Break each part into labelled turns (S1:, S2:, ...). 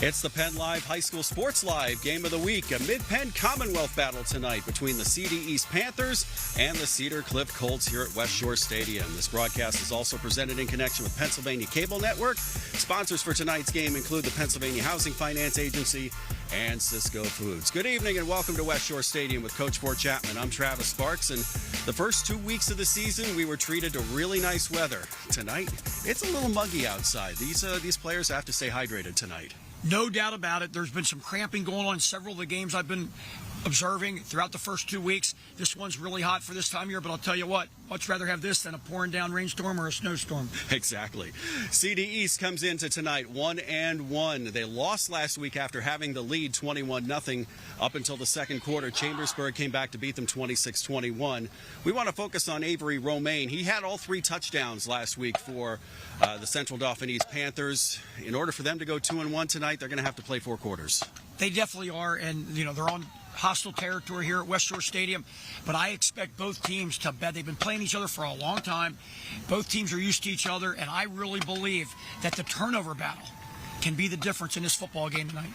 S1: It's the PennLive High School Sports Live Game of the Week, a Mid-Penn Commonwealth battle tonight between the CD East Panthers and the Cedar Cliff Colts here at West Shore Stadium. This broadcast is also presented in connection with Pennsylvania Cable Network. Sponsors for tonight's game include the Pennsylvania Housing Finance Agency and Cisco Foods. Good evening and welcome to West Shore Stadium with Coach Fort Chapman. I'm Travis Sparks, and the first 2 weeks of the season we were treated to really nice weather. Tonight, it's a little muggy outside. These players have to stay hydrated tonight.
S2: No doubt about it. There's been some cramping going on in several of the games I've been observing throughout the first 2 weeks. This one's really hot for this time of year, but I'll tell you what, much rather have this than a pouring down rainstorm or a snowstorm.
S1: Exactly. CD East comes into tonight 1-1. They lost last week after having the lead 21-0 up until the second quarter. Chambersburg came back to beat them 26-21. We want to focus on Avery Romaine. He had all 3 touchdowns last week for the Central Dauphin East Panthers. In order for them to go 2-1 tonight, they're going to have to play 4 quarters.
S2: They definitely are, and they're on hostile territory here at West Shore Stadium, but I expect both teams to bet. They've been playing each other for a long time. Both teams are used to each other, and I really believe that the turnover battle can be the difference in this football game tonight.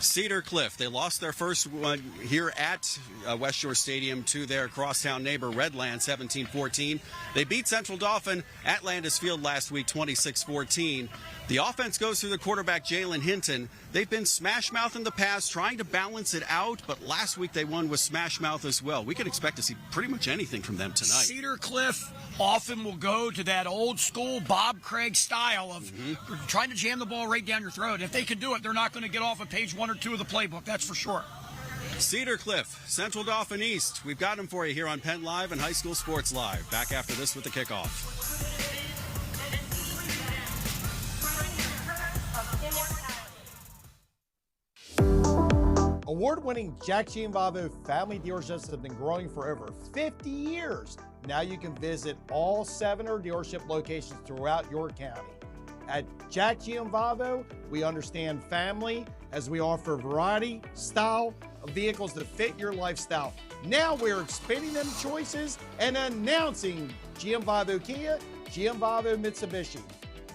S1: Cedar Cliff, they lost their first one here at West Shore Stadium to their crosstown neighbor Redland 17-14. They beat Central Dauphin at Landis Field last week 26-14. The offense goes through the quarterback Jalen Hinton. They've been smash mouth in the past, trying to balance it out, but last week they won with smash mouth as well. We can expect to see pretty much anything from them tonight.
S2: Cedar Cliff often will go to that old school Bob Craig style of trying to jam the ball right down your throat. If they can do it, they're not going to get off of page 1 or 2 of the playbook, that's for sure.
S1: Cedar Cliff, Central Dauphin East. We've got them for you here on Penn Live and High School Sports Live. Back after this with the kickoff.
S3: Award-winning Jack Gianvavo family dealerships have been growing for over 50 years. Now you can visit all 7 dealership locations throughout your county. At Jack Gianvavo, we understand family as we offer variety, style of vehicles that fit your lifestyle. Now we're expanding them choices and announcing Gianvavo Kia, Gianvavo Mitsubishi.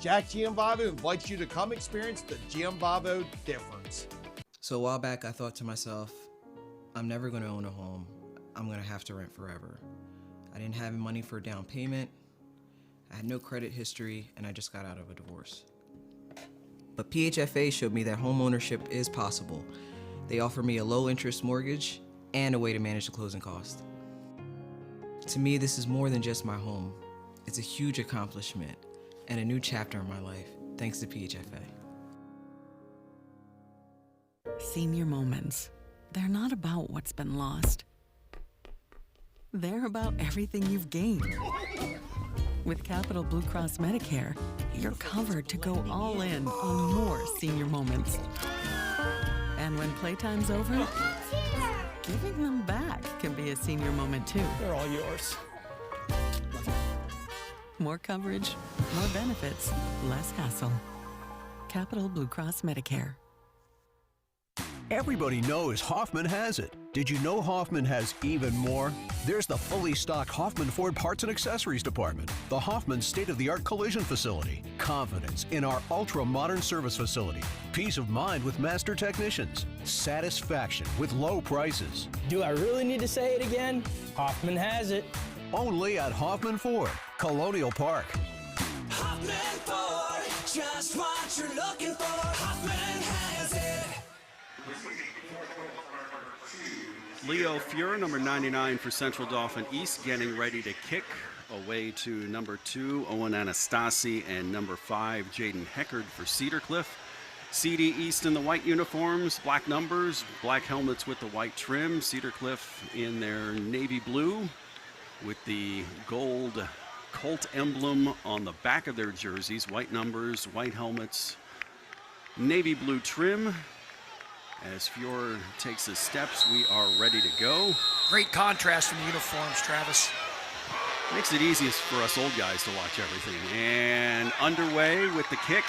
S3: Jack Gianvavo invites you to come experience the Gianvavo difference.
S4: So a while back, I thought to myself, I'm never going to own a home. I'm going to have to rent forever. I didn't have money for a down payment. I had no credit history, and I just got out of a divorce. But PHFA showed me that home ownership is possible. They offer me a low-interest mortgage and a way to manage the closing cost. To me, this is more than just my home. It's a huge accomplishment and a new chapter in my life, thanks to PHFA.
S5: Senior moments. They're not about what's been lost. They're about everything you've gained. With Capital Blue Cross Medicare, you're covered to go all in on more senior moments. And when playtime's over, giving them back can be a senior moment too.
S2: They're all yours.
S5: More coverage, more benefits, less hassle. Capital Blue Cross Medicare.
S6: Everybody knows Hoffman has it. Did you know Hoffman has even more? There's the fully stocked Hoffman Ford Parts and Accessories Department, the Hoffman state-of-the-art collision facility, confidence in our ultra-modern service facility, peace of mind with master technicians, satisfaction with low prices.
S7: Do I really need to say it again? Hoffman has it.
S6: Only at Hoffman Ford, Colonial Park.
S8: Hoffman Ford, just what you're looking for. Hoffman has it.
S1: Leo Fuhrer, number 99 for Central Dauphin East, getting ready to kick away to number 2, Owen Anastasi, and number 5, Jaden Heckard for Cedar Cliff. CD East in the white uniforms, black numbers, black helmets with the white trim. Cedar Cliff in their navy blue with the gold Colt emblem on the back of their jerseys. White numbers, white helmets, navy blue trim. As Fior takes his steps, we are ready to go.
S2: Great contrast in the uniforms, Travis.
S1: Makes it easiest for us old guys to watch everything. And underway with the kick.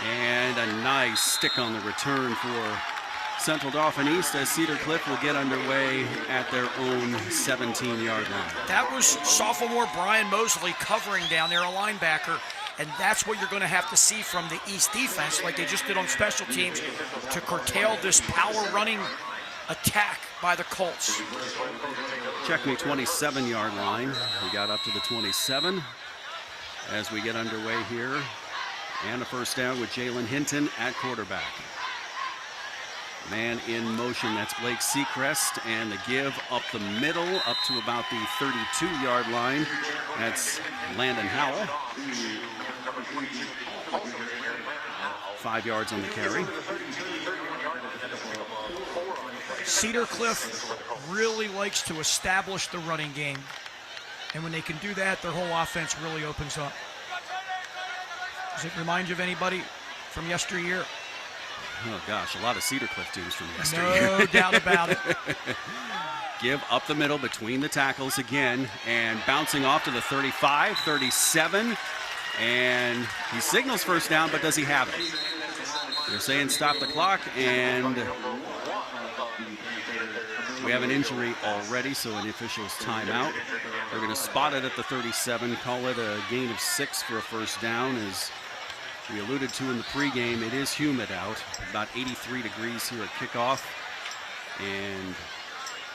S1: And a nice stick on the return for Central Dauphin East as Cedar Cliff will get underway at their own 17-yard line.
S2: That was sophomore Brian Mosley covering down there, a linebacker. And that's what you're going to have to see from the East defense, like they just did on special teams, to curtail this power running attack by the Colts.
S1: Check me 27-yard line. We got up to the 27 as we get underway here. And a first down with Jalen Hinton at quarterback. Man in motion, that's Blake Seacrest, and the give up the middle up to about the 32-yard line. That's Landon Howell. 5 yards on the carry.
S2: Cedar Cliff really likes to establish the running game. And when they can do that, their whole offense really opens up. Does it remind you of anybody from yesteryear?
S1: Oh, gosh, a lot of Cedar Cliff teams from yesteryear.
S2: No doubt about it.
S1: Give up the middle between the tackles again, and bouncing off to the 35, 37, and he signals first down, but does he have it? They're saying stop the clock, and we have an injury already, so an official's timeout. They're going to spot it at the 37, call it a gain of 6 for a first down. As we alluded to in the pregame, it is humid out, about 83 degrees here at kickoff, and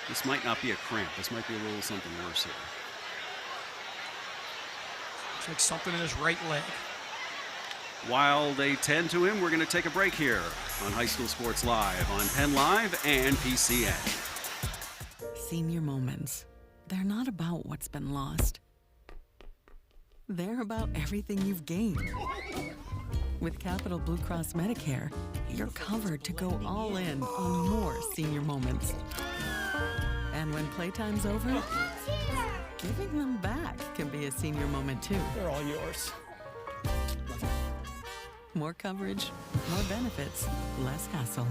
S1: this might not be a cramp. This might be a little something worse here.
S2: Looks like something in his right leg.
S1: While they tend to him, we're going to take a break here on High School Sports Live on PennLive and PCN.
S5: Senior moments. They're not about what's been lost. They're about everything you've gained. With Capital Blue Cross Medicare, you're covered to go all in on more senior moments. And when playtime's over, giving them back can be a senior moment too.
S2: They're all yours.
S5: More coverage, more benefits, less hassle.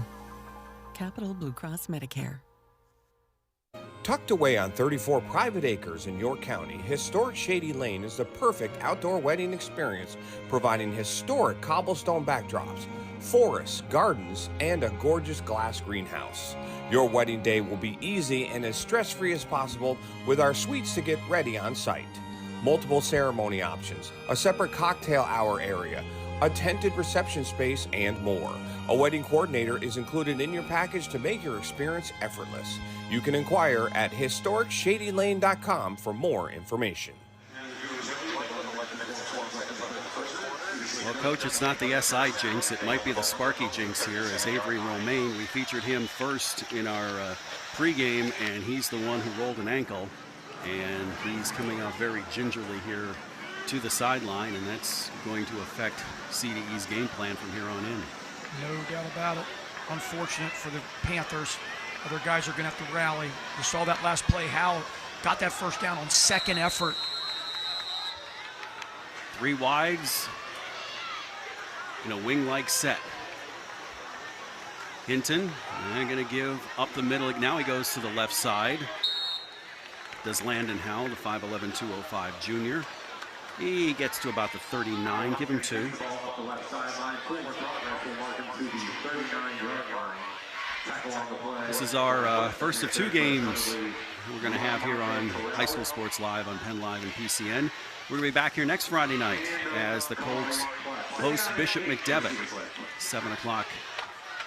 S5: Capital Blue Cross Medicare.
S9: Tucked away on 34 private acres in York County, historic Shady Lane is the perfect outdoor wedding experience, providing historic cobblestone backdrops, forests, gardens, and a gorgeous glass greenhouse. Your wedding day will be easy and as stress-free as possible with our suites to get ready on site. Multiple ceremony options, a separate cocktail hour area, a tented reception space, and more. A wedding coordinator is included in your package to make your experience effortless. You can inquire at historicshadylane.com for more information.
S1: Well, Coach, it's not the SI jinx. It might be the Sparky jinx here as Avery Romaine. We featured him first in our pregame, and he's the one who rolled an ankle. And he's coming out very gingerly here to the sideline, and that's going to affect CDE's game plan from here on in.
S2: No doubt about it. Unfortunate for the Panthers. Other guys are going to have to rally. You saw that last play. Howe got that first down on second effort.
S1: 3 wides in a wing-like set. Hinton, going to give up the middle. Now he goes to the left side. Does Landon Howell, the 5'11", 205 junior. He gets to about the 39. Give him 2. This is our first of 2 games we're going to have here on High School Sports Live on PennLive and PCN. We're going to be back here next Friday night as the Colts host Bishop McDevitt. 7 o'clock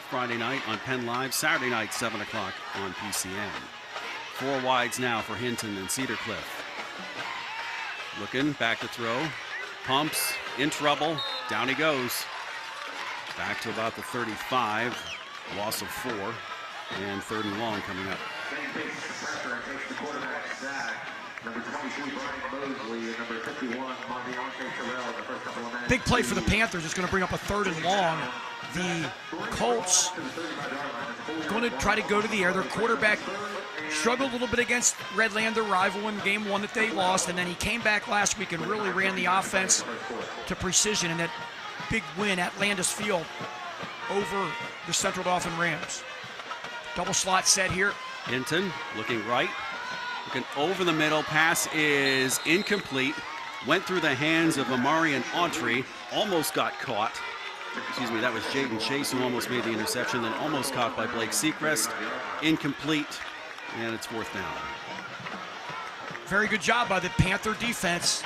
S1: Friday night on PennLive. Saturday night, 7 o'clock on PCN. 4 wides now for Hinton and Cedar Cliff. Looking, back to throw. Pumps, in trouble. Down he goes. Back to about the 35. Loss of 4. And 3rd and long coming up.
S2: Big play for the Panthers. It's going to bring up a 3rd and long. The Colts going to try to go to the air. Their quarterback struggled a little bit against Redland, their rival, in game 1 that they lost, and then he came back last week and really ran the offense to precision in that big win at Landis Field over the Central Dauphin Rams. Double slot set here.
S1: Hinton looking right, looking over the middle. Pass is incomplete. Went through the hands of Amari and Autry. Almost got caught. Excuse me, that was Jaden Chase who almost made the interception, then almost caught by Blake Seacrest. Incomplete, and it's 4th down.
S2: Very good job by the Panther defense.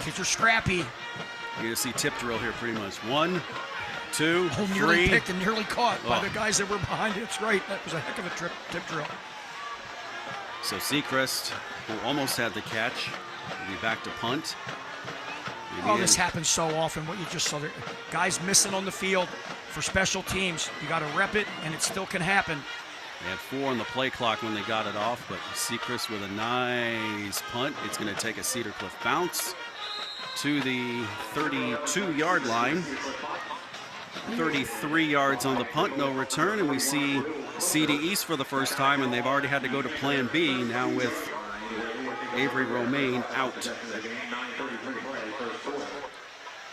S2: Kids are scrappy.
S1: You're going to see tip drill here pretty much. 1, 2,
S2: Nearly
S1: 3.
S2: picked and nearly caught by the guys that were behind it. That's right. That was a heck of a tip drill.
S1: So Seacrest, who almost had the catch, will be back to punt.
S2: This happens so often. What you just saw there, guys missing on the field for special teams. You got to rep it, and it still can happen.
S1: They had 4 on the play clock when they got it off, but Seacrest with a nice punt. It's going to take a Cedar Cliff bounce to the 32-yard line. 33 yards on the punt, no return, and we see CD East for the first time, and they've already had to go to Plan B now with Avery Romaine out.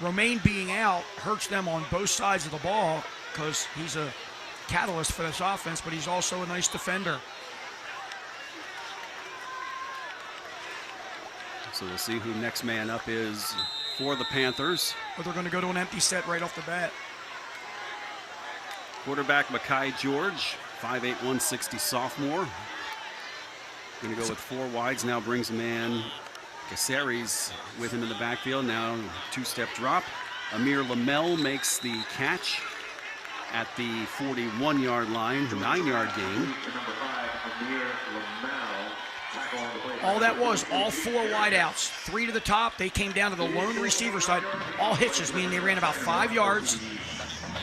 S2: Romaine being out hurts them on both sides of the ball because he's a catalyst for this offense, but he's also a nice defender.
S1: So we'll see who next man up is for the Panthers.
S2: But they're going to go to an empty set right off the bat.
S1: Quarterback Makai George, 5'8", 160 sophomore. Going to go with 4 wides, now brings man Caceres with him in the backfield. Now 2-step drop. Amir Lamel makes the catch at the 41-yard line, 9-yard gain.
S2: All that was, all 4 wideouts. 3 to the top. They came down to the lone receiver side. All hitches, meaning they ran about 5 yards.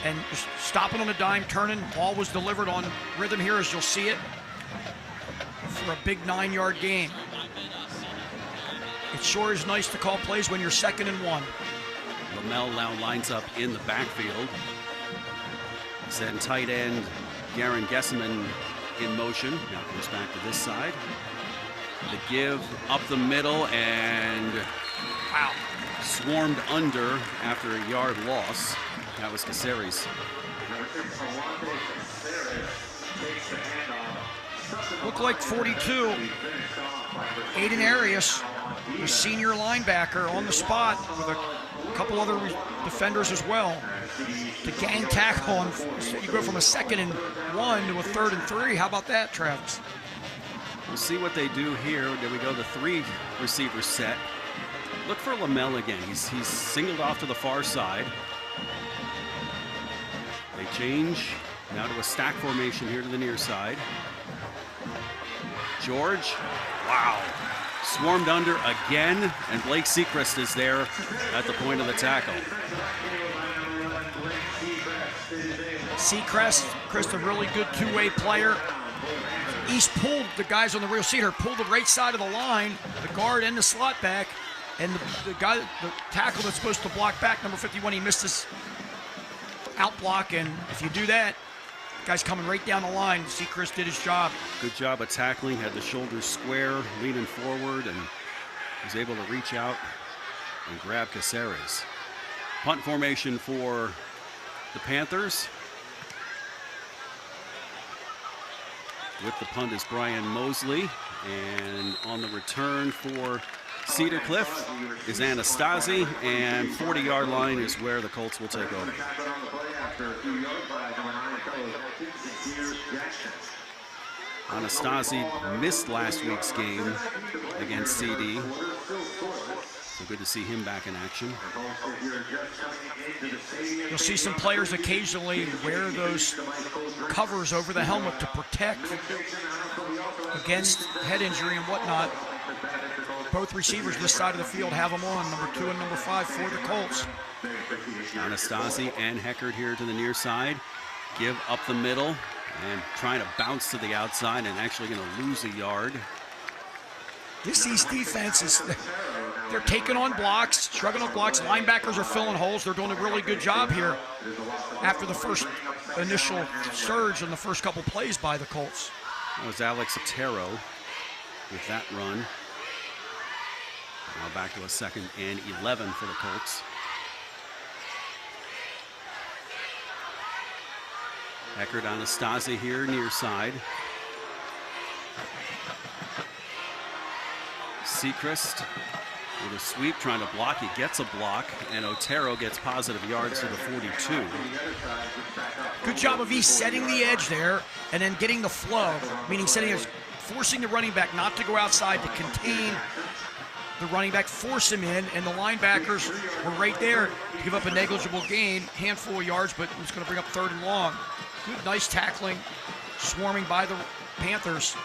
S2: And stopping on a dime, turning. Ball was delivered on rhythm here, as you'll see it, for a big 9-yard gain. It sure is nice to call plays when you're 2nd and 1.
S1: Lamel now lines up in the backfield. Then tight end Garen Gesseman in motion. Now comes back to this side. The give up the middle, and wow, swarmed under after a yard loss. That was Caceres.
S2: Looked like 42. Aiden Arias, the senior linebacker, on the spot with a couple other defenders as well to gang tackle. And you go from a 2nd and 1 to a 3rd and 3. How about that, Travis?
S1: We'll see what they do here. Then we go the 3 receiver set. Look for Lamel again. He's singled off to the far side. They change now to a stack formation here to the near side. George, wow, swarmed under again, and Blake Seacrest is there at the point of the tackle.
S2: Seacrest, a really good 2-way player. East pulled the guys on the real Cedar, pulled the right side of the line, the guard and the slot back, and the tackle that's supposed to block back, number 51, he missed his out block, and if you do that, guy's coming right down the line. Seacrest did his job.
S1: Good job of tackling, had the shoulders square, leaning forward, and was able to reach out and grab Caceres. Punt formation for the Panthers. With the punt is Brian Mosley, and on the return for Cedar Cliff is Anastasi, and 40-yard line is where the Colts will take over. Anastasi missed last week's game against CD. So good to see him back in action.
S2: You'll see some players occasionally wear those covers over the helmet to protect against head injury and whatnot. Both receivers this side of the field have them on, number 2 and number 5 for the Colts.
S1: Anastasi and Heckard here to the near side. Give up the middle and trying to bounce to the outside and actually going to lose a yard.
S2: This East defense they're taking on blocks, shrugging on blocks. Linebackers are filling holes. They're doing a really good job here after the first initial surge in the first couple plays by the Colts.
S1: That was Alex Otero with that run. Now back to a 2nd and 11 for the Colts. Eckert Anastasia here near side. Sechrist with a sweep, trying to block. He gets a block, and Otero gets positive yards to the 42.
S2: Good job of East setting the edge there and then getting the flow, meaning forcing the running back not to go outside to contain the running back, force him in, and the linebackers were right there to give up a negligible gain, handful of yards, but it was going to bring up 3rd and long. Good, nice tackling, swarming by the Panthers.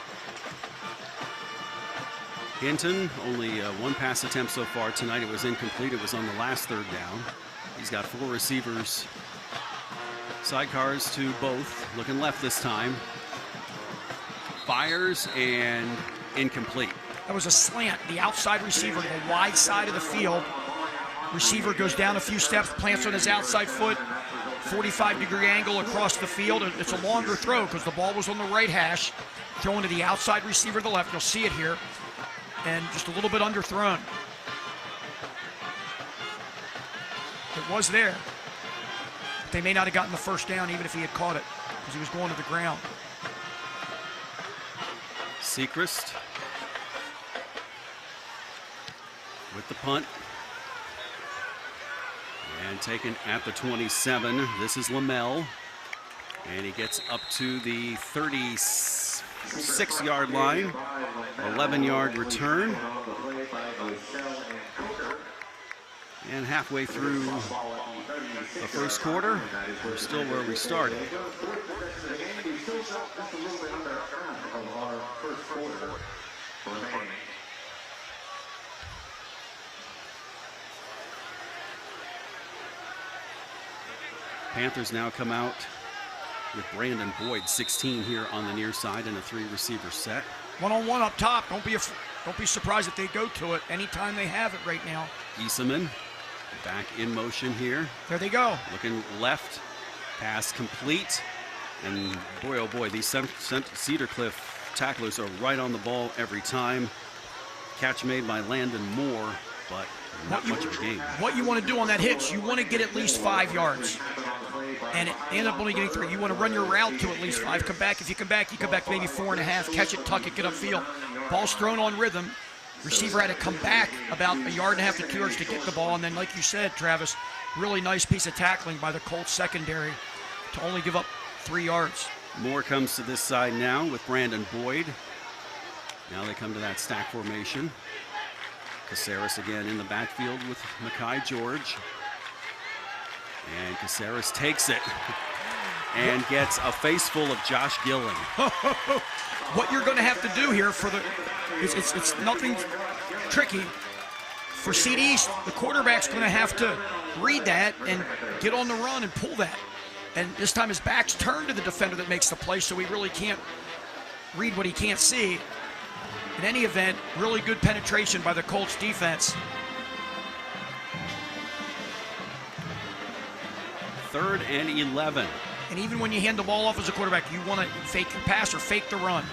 S1: Hinton, only one pass attempt so far tonight. It was incomplete. It was on the last 3rd down. He's got 4 receivers. Sidecars to both. Looking left this time. Fires and incomplete.
S2: That was a slant. The outside receiver to the wide side of the field. Receiver goes down a few steps, plants on his outside foot. 45-degree angle across the field. It's a longer throw because the ball was on the right hash. Throwing to the outside receiver to the left. You'll see it here. And just a little bit underthrown. It was there. But they may not have gotten the 1st down even if he had caught it because he was going to the ground.
S1: Sechrist with the punt. And taken at the 27. This is Lamel. And he gets up to the 36-yard line. 11-yard return. And halfway through the first quarter, we're still where we started. Panthers now come out with Brandon Boyd, 16 here on the near side in a 3-receiver set.
S2: One-on-one up top. Don't be surprised if they go to it anytime they have it right now.
S1: Giesemann back in motion here.
S2: There they go.
S1: Looking left. Pass complete. And boy, oh boy, these Cedar Cliff tacklers are right on the ball every time. Catch made by Landon Moore, but not much of a gain.
S2: What you want to do on that hitch, you want to get at least 5 yards. And it ended up only getting 3. You want to run your route to at least 5. Come back. If you come back, maybe 4.5. Catch it, tuck it, get upfield. Ball's thrown on rhythm. Receiver had to come back about 1.5 yards to 2 yards to get the ball. And then, like you said, Travis, really nice piece of tackling by the Colts secondary to only give up 3 yards.
S1: Moore comes to this side now with Brandon Boyd. Now they come to that stack formation. Caceres again in the backfield with Mekhi George. And Caceres takes it and gets a face full of Josh Gillen.
S2: What you're going to have to do here it's nothing tricky. For Seed East, the quarterback's going to have to read that and get on the run and pull that. And this time his back's turned to the defender that makes the play, so he really can't read what he can't see. In any event, really good penetration by the Colts defense.
S1: 3rd and 11.
S2: And even when you hand the ball off as a quarterback, you want to fake your pass or fake the run.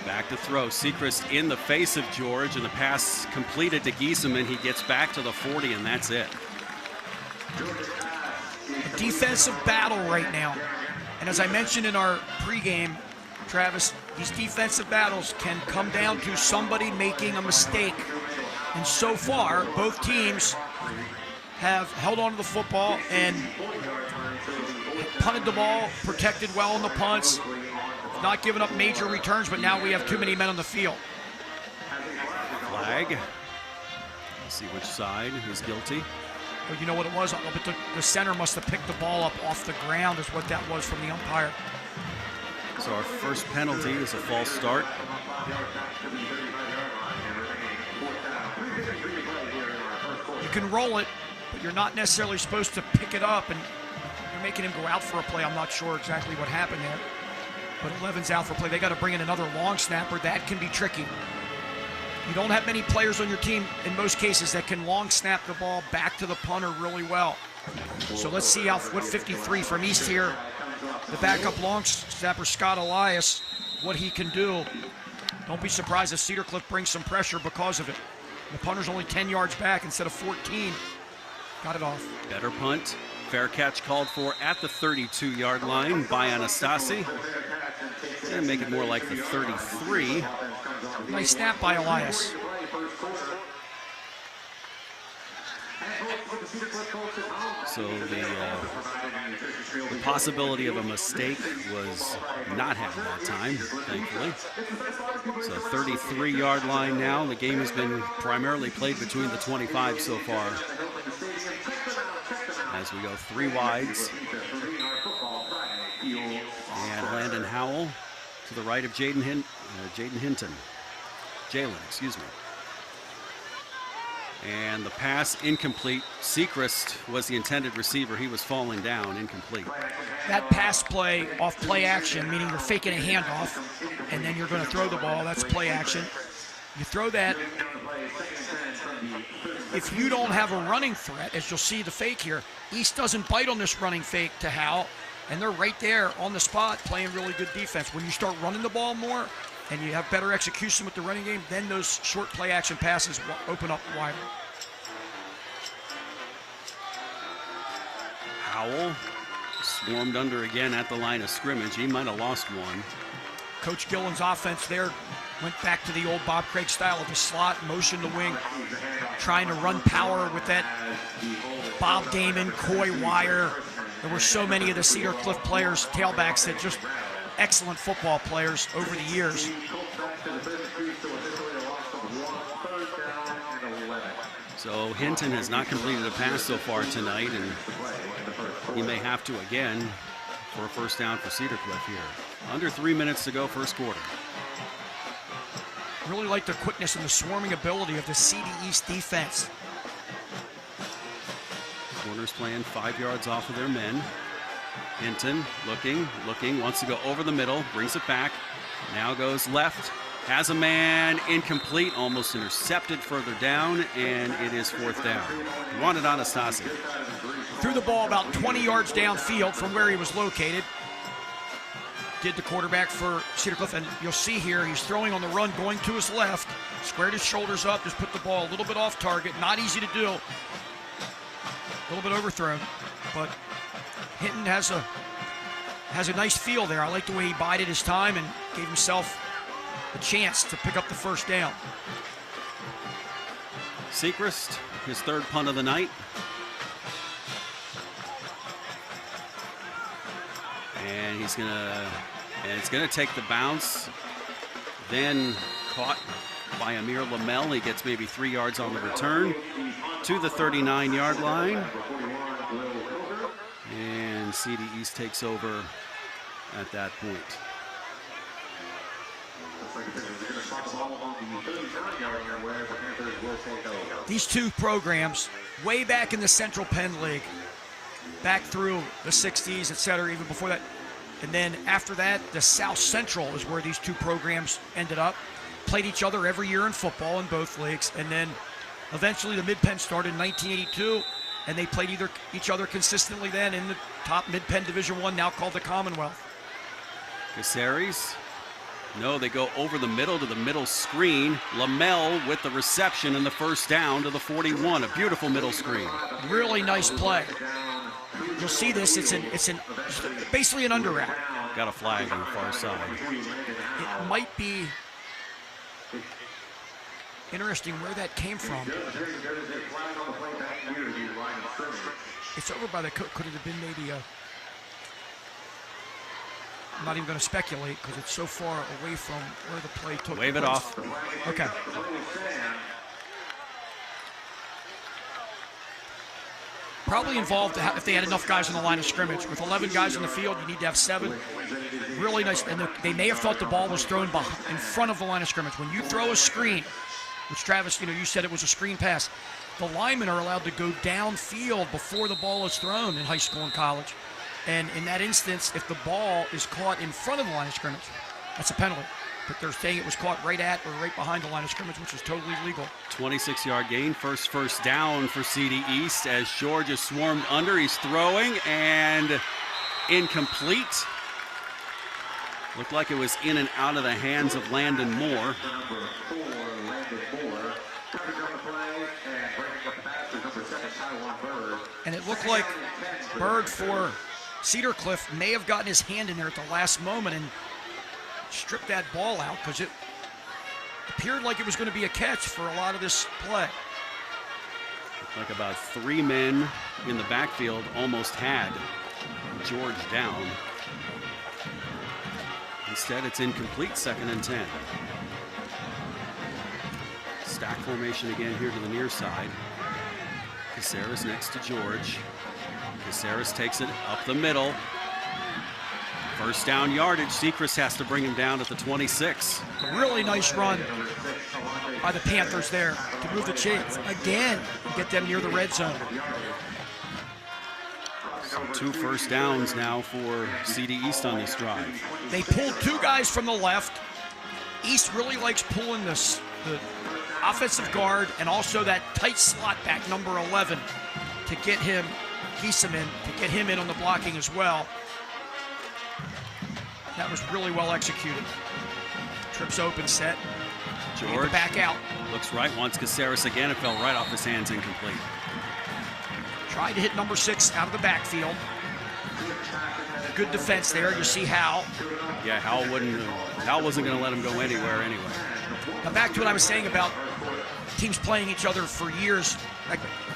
S1: Back to throw. Sechrist in the face of George, and the pass completed to Giesemann. He gets back to the 40, and that's it.
S2: A defensive battle right now. And as I mentioned in our pregame, Travis, these defensive battles can come down to somebody making a mistake. And so far, both teams have held on to the football and punted the ball, protected well on the punts, not giving up major returns, but now we have too many men on the field.
S1: Flag. Let's see which side is guilty.
S2: Well, you know what it was? But the center must have picked the ball up off the ground is what that was from the umpire.
S1: So our first penalty is a false start.
S2: You can roll it, but you're not necessarily supposed to pick it up, and you're making him go out for a play. I'm not sure exactly what happened there. But 11's out for play. They got to bring in another long snapper. That can be tricky. You don't have many players on your team, in most cases, that can long snap the ball back to the punter really well. So let's see what 53 from East here, the backup long snapper Scott Elias, what he can do. Don't be surprised if Cedar Cliff brings some pressure because of it. The punter's only 10 yards back instead of 14. Got it off.
S1: Better punt. Fair catch called for at the 32-yard line by Anastasi. And make it more like the 33.
S2: Nice snap by Elias.
S1: So the possibility of a mistake was not had that time, thankfully. So 33-yard line now. The game has been primarily played between the 25 so far. As we go 3 wides. And Landon Howell to the right of Jalen Hinton. Excuse me. And the pass incomplete. Sechrist was the intended receiver. He was falling down, incomplete.
S2: That pass play off play action, meaning you're faking a handoff, and then you're going to throw the ball. That's play action. You throw that. If you don't have a running threat, as you'll see the fake here, East doesn't bite on this running fake to Howell, and they're right there on the spot playing really good defense. When you start running the ball more and you have better execution with the running game, then those short play action passes open up wider.
S1: Howell swarmed under again at the line of scrimmage. He might have lost one.
S2: Coach Gillen's offense there went back to the old Bob Craig style of the slot, motion the wing, trying to run power with that Bob Damon, Coy Wire. There were so many of the Cedar Cliff players, tailbacks, that just excellent football players over the years.
S1: So Hinton has not completed a pass so far tonight, and he may have to again for a first down for Cedar Cliff here. Under 3 minutes to go, first quarter.
S2: Really like the quickness and the swarming ability of the CD East defense.
S1: Corners playing 5 yards off of their men. Hinton looking, wants to go over the middle, brings it back. Now goes left, has a man, incomplete, almost intercepted further down, and it is fourth down. Wanted Anastasi.
S2: Threw the ball about 20 yards downfield from where he was located. Did the quarterback for Cedar Cliff, and you'll see here he's throwing on the run, going to his left, squared his shoulders up, just put the ball a little bit off target. Not easy to do. A little bit overthrown, but Hinton has a nice feel there. I like the way he bided his time and gave himself a chance to pick up the first down.
S1: Sechrist, his third punt of the night. And it's gonna take the bounce. Then caught by Amir Lamel. He gets maybe 3 yards on the return to the 39-yard line. And CD East takes over at that point.
S2: These two programs, way back in the Central Penn League, back through the 60s, etc., even before that. And then after that, the South Central is where these two programs ended up. Played each other every year in football in both leagues. And then eventually the Mid-Penn started in 1982, and they played each other consistently then in the top Mid-Penn Division I, now called the Commonwealth.
S1: Caceres. No, they go over the middle to the middle screen. Lamel with the reception and the first down to the 41. A beautiful middle screen.
S2: Really nice play. You'll see this. It's basically an under route.
S1: Got a flag on the far side.
S2: It might be interesting where that came from. It's over by the could it have been maybe a... I'm not even going to speculate because it's so far away from where the play took place.
S1: Wave it off.
S2: Okay. Probably involved if they had enough guys on the line of scrimmage. With 11 guys on the field, you need to have 7. Really nice. And they may have thought the ball was thrown in front of the line of scrimmage. When you throw a screen, which Travis, you said it was a screen pass, the linemen are allowed to go downfield before the ball is thrown in high school and college. And in that instance, if the ball is caught in front of the line of scrimmage, that's a penalty. but they're saying it was caught right at or right behind the line of scrimmage, which is totally legal.
S1: 26-yard gain, first down for CD East as George is swarmed under. He's throwing and incomplete. Looked like it was in and out of the hands of Landon Moore.
S2: And it looked like Bird for Cedar Cliff may have gotten his hand in there at the last moment and stripped that ball out, because it appeared like it was going to be a catch for a lot of this play.
S1: Looked like about 3 men in the backfield almost had George down. Instead, it's incomplete, 2nd and 10. Stack formation again here to the near side. Caceres next to George. Caceres takes it up the middle. First down yardage. Sechrist has to bring him down at the 26.
S2: A really nice run by the Panthers there to move the chains again and get them near the red zone.
S1: So 2 first downs now for CD East on this drive.
S2: They pulled 2 guys from the left. East really likes pulling the offensive guard and also that tight slot back, number 11, to get him, to get him in on the blocking as well. That was really well executed. Trips open, set.
S1: George
S2: back out.
S1: Looks right, wants Caceres again. It fell right off his hands, incomplete.
S2: Tried to hit number 6 out of the backfield. Good defense there. You see Hal.
S1: Yeah, Hal wasn't going to let him go anywhere anyway.
S2: Now back to what I was saying about teams playing each other for years.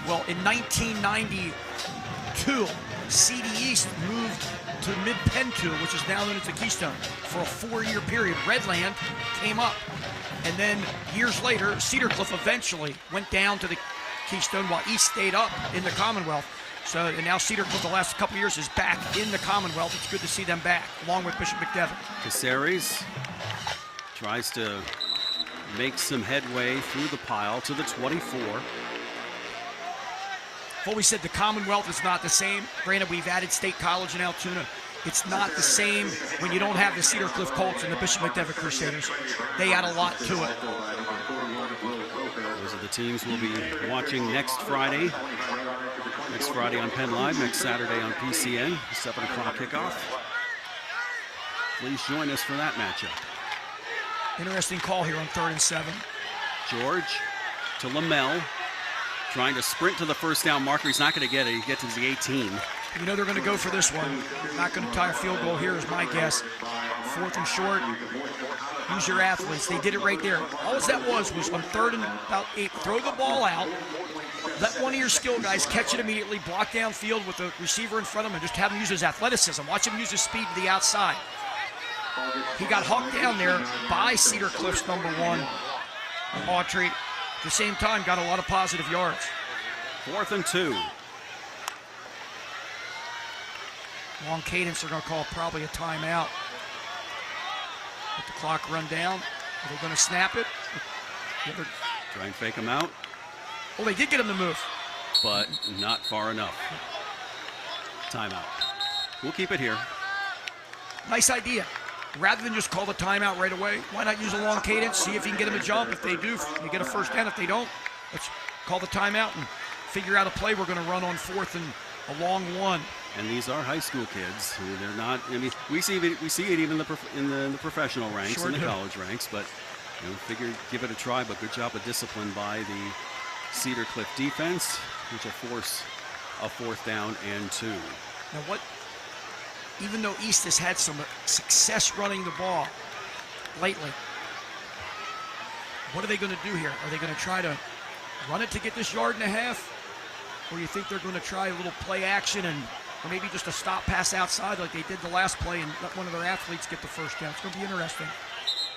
S2: Well, in 1992, CD East moved to Mid-Penn, which is now known as the Keystone, for a 4-year period. Redland came up, and then years later, Cedar Cliff eventually went down to the Keystone while East stayed up in the Commonwealth. So, and now Cedar Cliff the last couple of years is back in the Commonwealth. It's good to see them back, along with Bishop McDevitt.
S1: Caceres tries to make some headway through the pile to the 24.
S2: I've always said the Commonwealth is not the same. Granted, we've added State College in Altoona. It's not the same when you don't have the Cedar Cliff Colts and the Bishop McDevitt Crusaders. They add a lot to it.
S1: Those are the teams we'll be watching next Friday. Next Friday on PennLive, next Saturday on PCN, 7 o'clock kickoff. Please join us for that matchup.
S2: Interesting call here on 3rd and 7.
S1: George to Lamel, trying to sprint to the first down marker. He's not going to get it. He gets to the 18.
S2: You know they're going to go for this one. Not going to tie a field goal here is my guess. 4th and short. Use your athletes. They did it right there. All that was on 3rd and about 8. Throw the ball out. Let one of your skill guys catch it immediately. Block downfield with the receiver in front of him and just have him use his athleticism. Watch him use his speed to the outside. He got hawked down there by Cedar Cliff's number 1, Autry. At the same time, got a lot of positive yards.
S1: 4th and 2.
S2: Long cadence, they're going to call probably a timeout. Let the clock run down. Are they going to snap it?
S1: Try and fake him out.
S2: Oh, they did get him to move.
S1: But not far enough. Timeout. We'll keep it here.
S2: Nice idea. Rather than just call the timeout right away, why not use a long cadence, see if you can get them to jump. If they do, you get a first down. If they don't, let's call the timeout and figure out a play we're going to run on 4th and a long one.
S1: And these are high school kids. They're not. I mean, we see it even in the professional ranks,
S2: sure
S1: in the
S2: do.
S1: college ranks. But figure give it a try. But good job of discipline by the Cedar Cliff defense, which will force a 4th down and 2.
S2: Now what? Even though East has had some success running the ball lately, what are they going to do here? Are they going to try to run it to get this 1.5 yards? Or you think they're going to try a little play action or maybe just a stop pass outside like they did the last play and let one of their athletes get the first down? It's going to be interesting.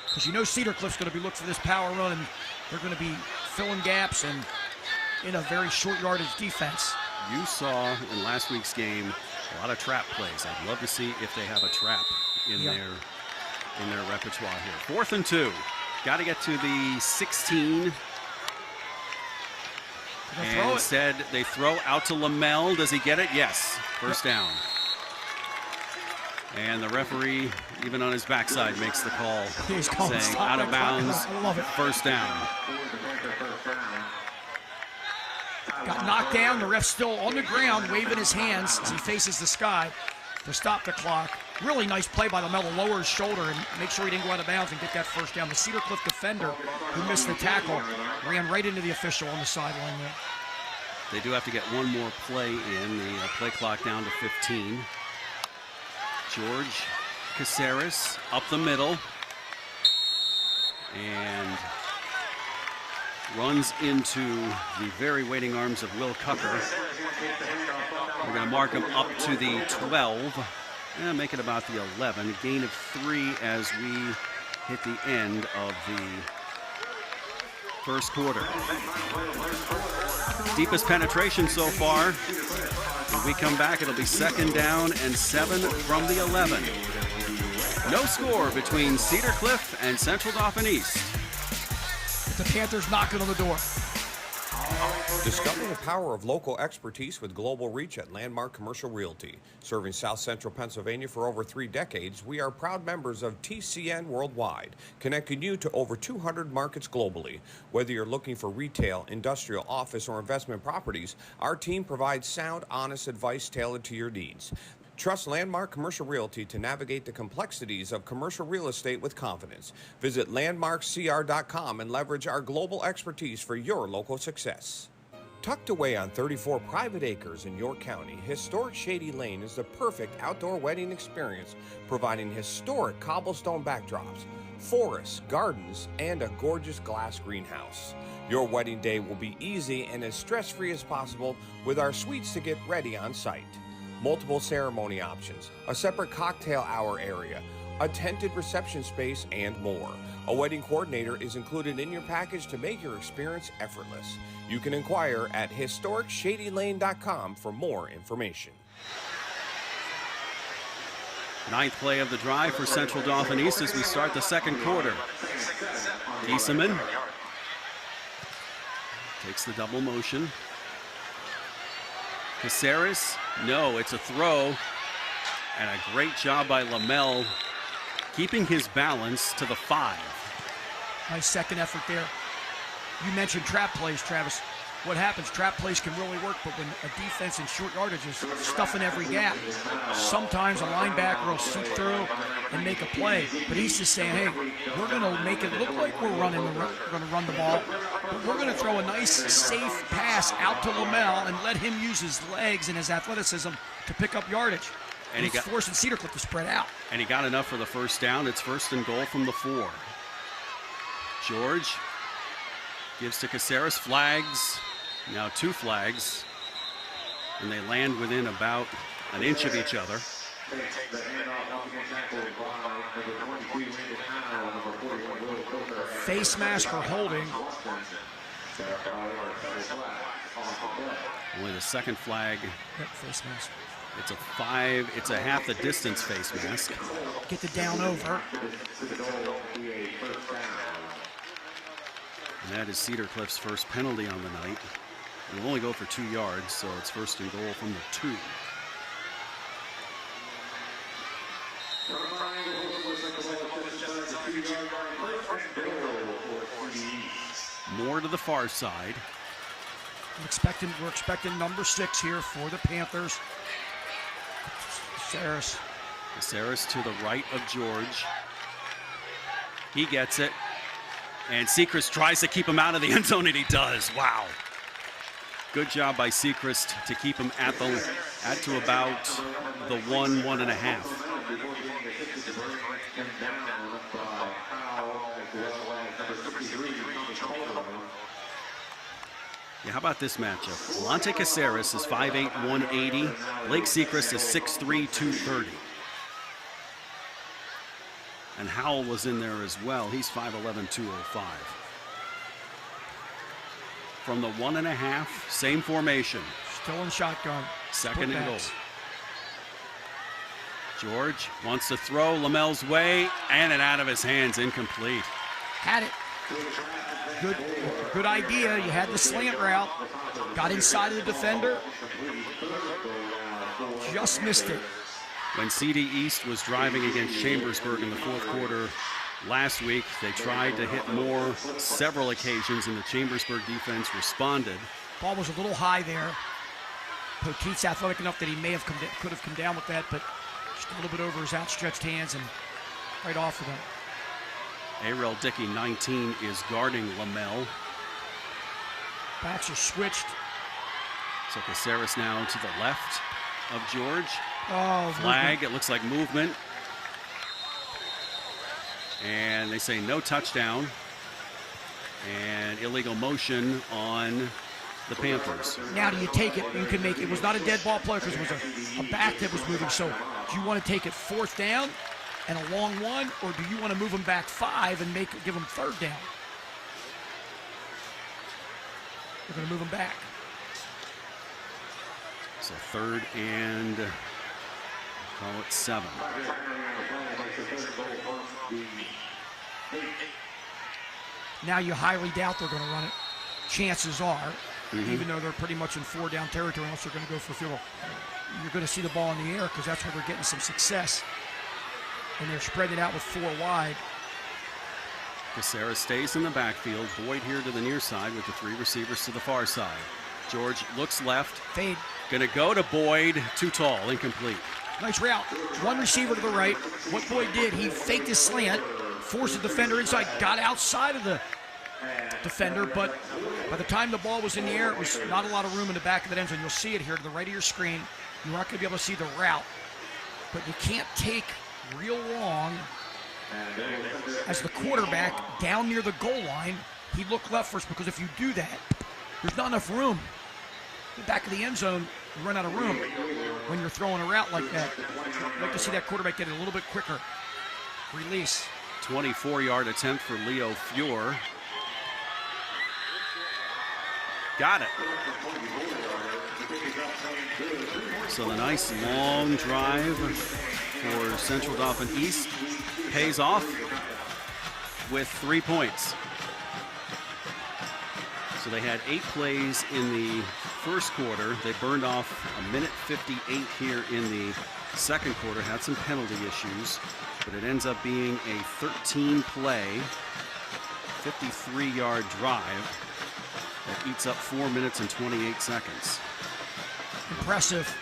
S2: Because Cedar Cliff's going to be looking for this power run, and they're going to be filling gaps and in a very short yardage defense.
S1: You saw in last week's game a lot of trap plays. I'd love to see if they have a trap in their repertoire here. 4th and 2. Got to get to the 16. And instead, they throw out to Lamel. Does he get it? Yes. First down. And the referee, even on his backside, makes the call,
S2: He's
S1: saying out of bounds,
S2: I love it.
S1: first down.
S2: Got knocked down. The ref's still on the ground, waving his hands as he faces the sky to stop the clock. Really nice play by LaMelo to lower his shoulder and make sure he didn't go out of bounds and get that first down. The Cedar Cliff defender who missed the tackle ran right into the official on the sideline there.
S1: They do have to get one more play in. The play clock down to 15. George Caceres up the middle and runs into the very waiting arms of Will Cucker. We're going to mark him up to the 12 and make it about the 11. A gain of 3 as we hit the end of the first quarter. Deepest penetration so far. When we come back, it'll be 2nd down and 7 from the 11. No score between Cedar Cliff and Central Dauphin East.
S2: The Panthers knocking on the door.
S9: Discover the power of local expertise with global reach at Landmark Commercial Realty. Serving South Central Pennsylvania for over 3 decades, we are proud members of TCN Worldwide, connecting you to over 200 markets globally. Whether you're looking for retail, industrial, office, or investment properties, our team provides sound, honest advice tailored to your needs. Trust Landmark Commercial Realty to navigate the complexities of commercial real estate with confidence. Visit landmarkcr.com and leverage our global expertise for your local success. Tucked away on 34 private acres in York County, historic Shady Lane is the perfect outdoor wedding experience, providing historic cobblestone backdrops, forests, gardens, and a gorgeous glass greenhouse. Your wedding day will be easy and as stress-free as possible with our suites to get ready on site. Multiple ceremony options, a separate cocktail hour area, a tented reception space, and more. A wedding coordinator is included in your package to make your experience effortless. You can inquire at historicshadylane.com for more information.
S1: 9th play of the drive for Central Dauphin East as we start the second quarter. Giesemann takes the double motion. Caceres, no, it's a throw. And a great job by LaMelo keeping his balance to the 5.
S2: Nice second effort there. You mentioned trap plays, Travis. What happens, trap plays can really work, but when a defense in short yardage is stuffing every gap, sometimes a linebacker will seep through and make a play. But he's just saying, hey, we're going to make it look like we're going to run the ball, but we're going to throw a nice, safe pass out to LaMelo and let him use his legs and his athleticism to pick up yardage. And he's forcing Cedar Cliff to spread out.
S1: And he got enough for the first down. It's 1st and goal from the 4. George gives to Caceres, flags, now 2 flags, and they land within about an inch of each other.
S2: Face mask or holding.
S1: Only the second flag.
S2: Yep, face mask.
S1: It's a 5, it's a half the distance face mask.
S2: Get the down over.
S1: And that is Cedar Cliff's first penalty on the night. It'll only go for 2 yards, so it's 1st and goal from the 2. More to the far side.
S2: We're expecting number 6 here for the Panthers.
S1: Caceres to the right of George. He gets it. And Sechrist tries to keep him out of the end zone, and he does. Wow. Good job by Sechrist to keep him at to about the 1.5. Yeah, how about this matchup? Alante Caceres is 5'8", 180. Blake Sechrist is 6'3", 230. And Howell was in there as well. He's 5'11", 205. From the 1.5, same formation.
S2: Still in shotgun.
S1: 2nd and goal. George wants to throw Lamel's way, and it out of his hands, incomplete.
S2: Had it. Good idea. You had the slant route. Got inside of the defender. Just missed it.
S1: When CD East was driving against Chambersburg in the fourth quarter last week, they tried to hit more several occasions, and the Chambersburg defense responded.
S2: Ball was a little high there. Poteet's athletic enough that he could have come down with that, but just a little bit over his outstretched hands and right off of them.
S1: Arel Dickey, 19, is guarding Lamel.
S2: Backs are switched.
S1: So Caceres now to the left of George.
S2: Oh,
S1: flag,
S2: movement.
S1: It looks like movement. And they say no touchdown. And illegal motion on the Panthers.
S2: Now do you take it? You can make it was not a dead ball play because it was a back that was moving. So do you want to take it fourth down and a long one, or do you want to move them back 5 and give them third down? We're going to move them back.
S1: So third and call it 7.
S2: Now you highly doubt they're going to run it. Chances are, even though they're pretty much in 4-down territory, unless they're going to go for a field goal. You're going to see the ball in the air because that's where they're getting some success. And they're spreading it out with 4 wide.
S1: Caceres stays in the backfield. Boyd here to the near side with the 3 receivers to the far side. George looks left.
S2: Fade.
S1: Going to go to Boyd. Too tall. Incomplete.
S2: Nice route. 1 receiver to the right. What Boyd did, he faked his slant, forced the defender inside, got outside of the defender, but by the time the ball was in the air, it was not a lot of room in the back of the end zone. You'll see it here to the right of your screen. You're not going to be able to see the route, but you can't take real long as the quarterback down near the goal line. He looked left first because if you do that, there's not enough room. The back of the end zone, you run out of room when you're throwing a route like that. I'd like to see that quarterback get it a little bit quicker. Release.
S1: 24-yard attempt for Leo Fuhr. Got it. So the nice long drive for Central Dauphin East pays off with 3 points. So they had 8 plays in the first quarter. They burned off a minute 58 here in the second quarter. Had some penalty issues, but it ends up being a 13-play, 53-yard drive that eats up 4 minutes and 28 seconds.
S2: Impressive.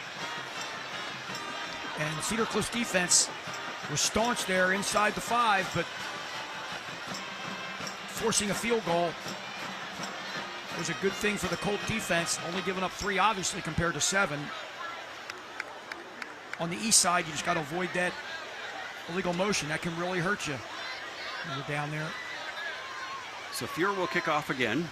S2: And Cedar Cliff's defense was staunch there inside the 5, but forcing a field goal was a good thing for the Colt defense, only giving up 3, obviously, compared to 7. On the east side, you just got to avoid that illegal motion. That can really hurt you when you're down there.
S1: So Fuhr will kick off again.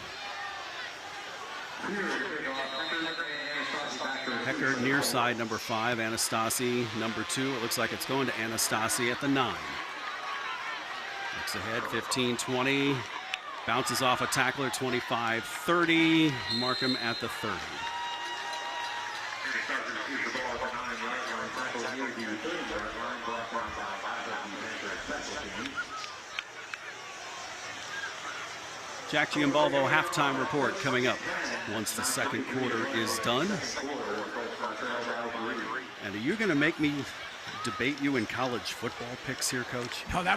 S1: Heckard near side, number 5. Anastasi, number 2. It looks like it's going to Anastasi at the 9. Looks ahead, 15-20. Bounces off a tackler, 25-30. Mark him at the 30. Jack Giambalvo halftime report coming up once the second quarter is done. And are you going to make me debate you in college football picks here, Coach?
S2: No, I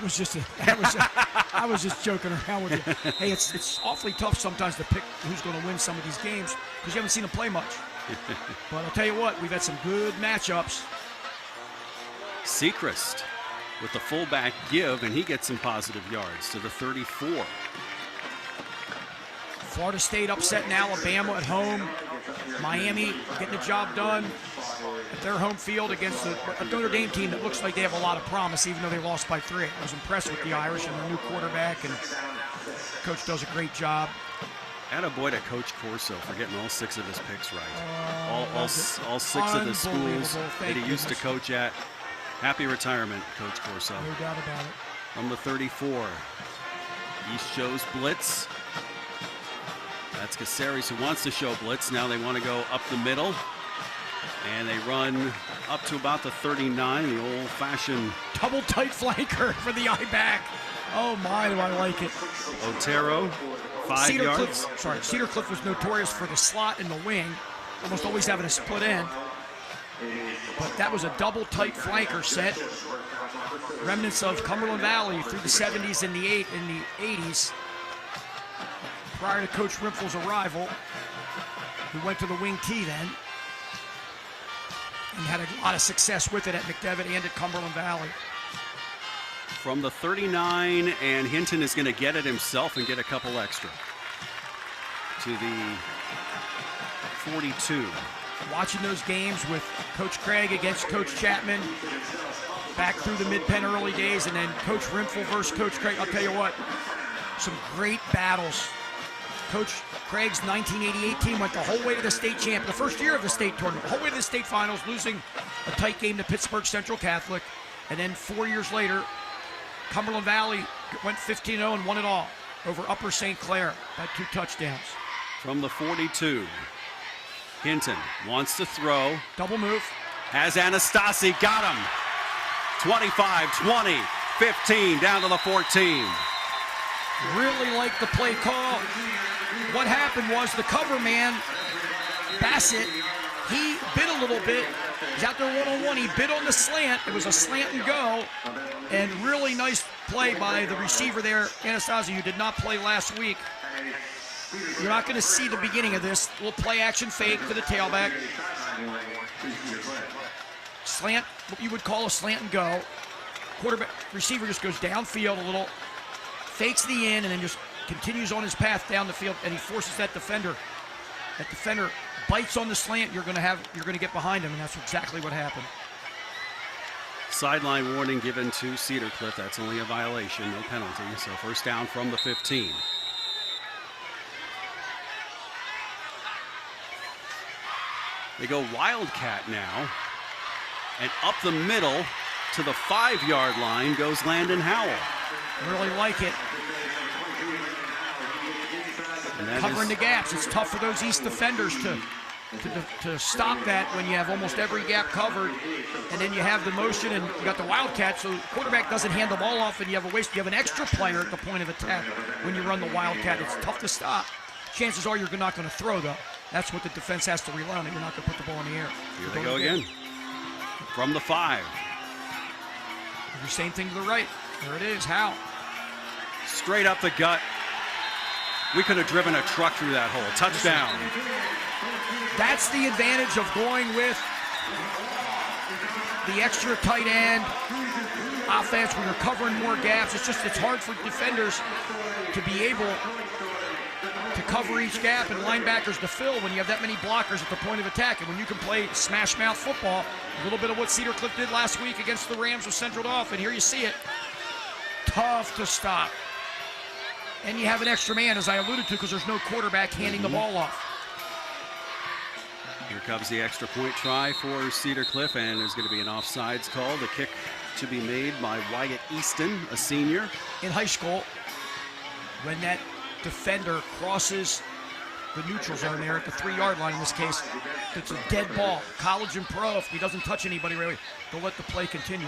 S2: was just joking around with you. Hey, it's awfully tough sometimes to pick who's going to win some of these games because you haven't seen them play much. But I'll tell you what, we've had some good matchups.
S1: Sechrist with the fullback give, and he gets some positive yards to the 34.
S2: Florida State upsetting Alabama at home. Miami getting the job done at their home field against a Notre Dame team that looks like they have a lot of promise, even though they lost by 3. I was impressed with the Irish and their new quarterback, and Coach does a great job.
S1: Attaboy to Coach Corso for getting all 6 of his picks right. All 6 of the schools that he used to coach at. Happy retirement, Coach Corso.
S2: No doubt about it.
S1: From the 34, East shows blitz. That's Caceres who wants to show blitz. Now they want to go up the middle. And they run up to about the 39, the old-fashioned
S2: double tight flanker for the I-back. Oh, my, do I like it.
S1: Otero, 5 yards.
S2: Cedar Cliff was notorious for the slot in the wing, almost always having a split end. But that was a double tight flanker set. Remnants of Cumberland Valley through the 70s and the 80s. Prior to Coach Rimple's arrival, who went to the wing T then, and had a lot of success with it at McDevitt and at Cumberland Valley.
S1: From the 39, and Hinton is going to get it himself and get a couple extra. To the 42.
S2: Watching those games with Coach Craig against Coach Chapman back through the Mid-Penn early days, and then Coach Rimple versus Coach Craig. I'll tell you what, some great battles. Coach Craig's 1988 team went the whole way to the state champ, the first year of the state tournament, the whole way to the state finals, losing a tight game to Pittsburgh Central Catholic. And then 4 years later, Cumberland Valley went 15-0 and won it all over Upper St. Clair by 2 touchdowns.
S1: From the 42, Hinton wants to throw.
S2: Double move.
S1: Has Anastasi, got him. 25, 20, 15, down to the 14.
S2: Really like the play call. What happened was the cover man, Bassett, he bit a little bit. He's out there one-on-one. He bit on the slant. It was a slant and go. And really nice play by the receiver there, Anastasi, who did not play last week. You're not going to see the beginning of this. Little play action fake to the tailback. Slant, what you would call a slant and go. Quarterback, receiver just goes downfield a little, fakes the in, and then just continues on his path down the field, and he forces that defender. That defender bites on the slant. You're going to get behind him, and that's exactly what happened.
S1: Sideline warning given to Cedar Cliff. That's only a violation, no penalty. So first down from the 15. They go Wildcat now. And up the middle to the 5-yard line goes Landon Howell.
S2: Really like it. Covering the gaps. It's tough for those East defenders to stop that when you have almost every gap covered, and then you have the motion and you got the Wildcat, so the quarterback doesn't hand the ball off and you have a waste. You have an extra player at the point of attack when you run the Wildcat. It's tough to stop. Chances are you're not going to throw, though. That's what the defense has to rely on. You're not going to put the ball in the air.
S1: Here they go again. From the 5.
S2: The same thing to the right. There it is. How?
S1: Straight up the gut. We could have driven a truck through that hole. Touchdown.
S2: That's the advantage of going with the extra tight end offense when you're covering more gaps. It's hard for defenders to be able to cover each gap and linebackers to fill when you have that many blockers at the point of attack. And when you can play smash mouth football, a little bit of what Cedar Cliff did last week against the Rams with Central off, and here you see it. Tough to stop. And you have an extra man, as I alluded to, because there's no quarterback handing the ball off.
S1: Here comes the extra point try for Cedar Cliff, and there's going to be an offsides call. The kick to be made by Wyatt Easton, a senior.
S2: In high school, when that defender crosses the neutral zone there at the 3-yard line in this case, it's a dead ball. College and pro, if he doesn't touch anybody really, they'll let the play continue.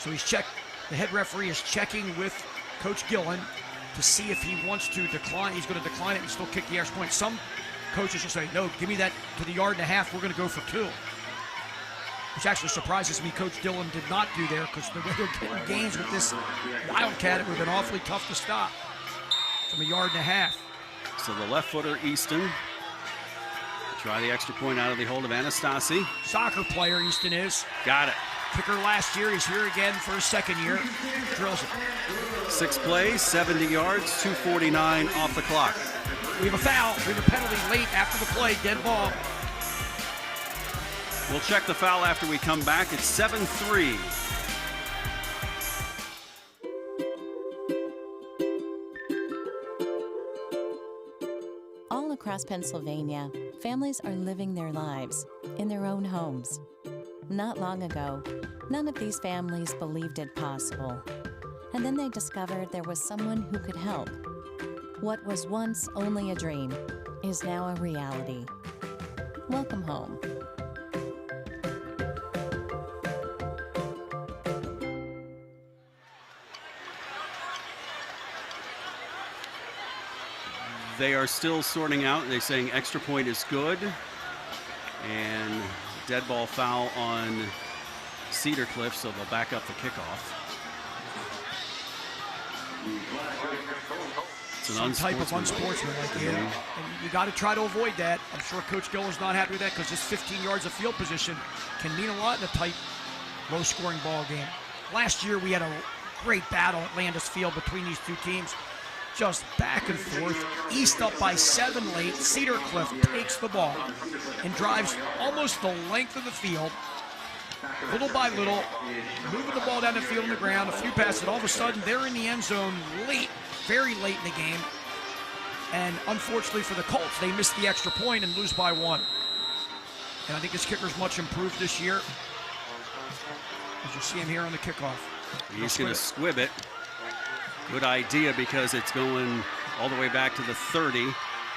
S2: So the head referee is checking with Coach Gillen to see if he wants to decline. He's going to decline it and still kick the extra point. Some coaches will say, no, give me that to the 1.5 yards. We're going to go for 2. Which actually surprises me Coach Dillon did not do there, because the way they're getting gains with this Wildcat, it would have been awfully tough to stop from 1.5 yards.
S1: So the left footer, Easton, try the extra point out of the hold of Anastasi.
S2: Soccer player, Easton is.
S1: Got it.
S2: Kicker last year. He's here again for his second year. Drills it.
S1: 6 plays, 70 yards, 2:49 off the clock.
S2: We have a foul. We have a penalty late after the play. Dead ball.
S1: We'll check the foul after we come back. It's 7-3.
S10: All across Pennsylvania, families are living their lives in their own homes. Not long ago, none of these families believed it possible. And then they discovered there was someone who could help. What was once only a dream is now a reality. Welcome home.
S1: They are still sorting out. They're saying extra point is good. And dead ball foul on Cedar Cliff, so they'll back up the kickoff. It's
S2: some type of unsportsmanlike here. And you got to try to avoid that. I'm sure Coach Giller's not happy with that because just 15 yards of field position can mean a lot in a tight, low-scoring ball game. Last year we had a great battle at Landis Field between these two teams. Just back and forth. East up by 7 late. Cedar Cliff takes the ball and drives almost the length of the field. Little by little, moving the ball down the field on the ground, a few passes, all of a sudden they're in the end zone late, very late in the game. And unfortunately for the Colts, they missed the extra point and lose by 1. And I think this kicker's much improved this year. As you see him here on the kickoff.
S1: He's going to squib it. Good idea because it's going all the way back to the 30.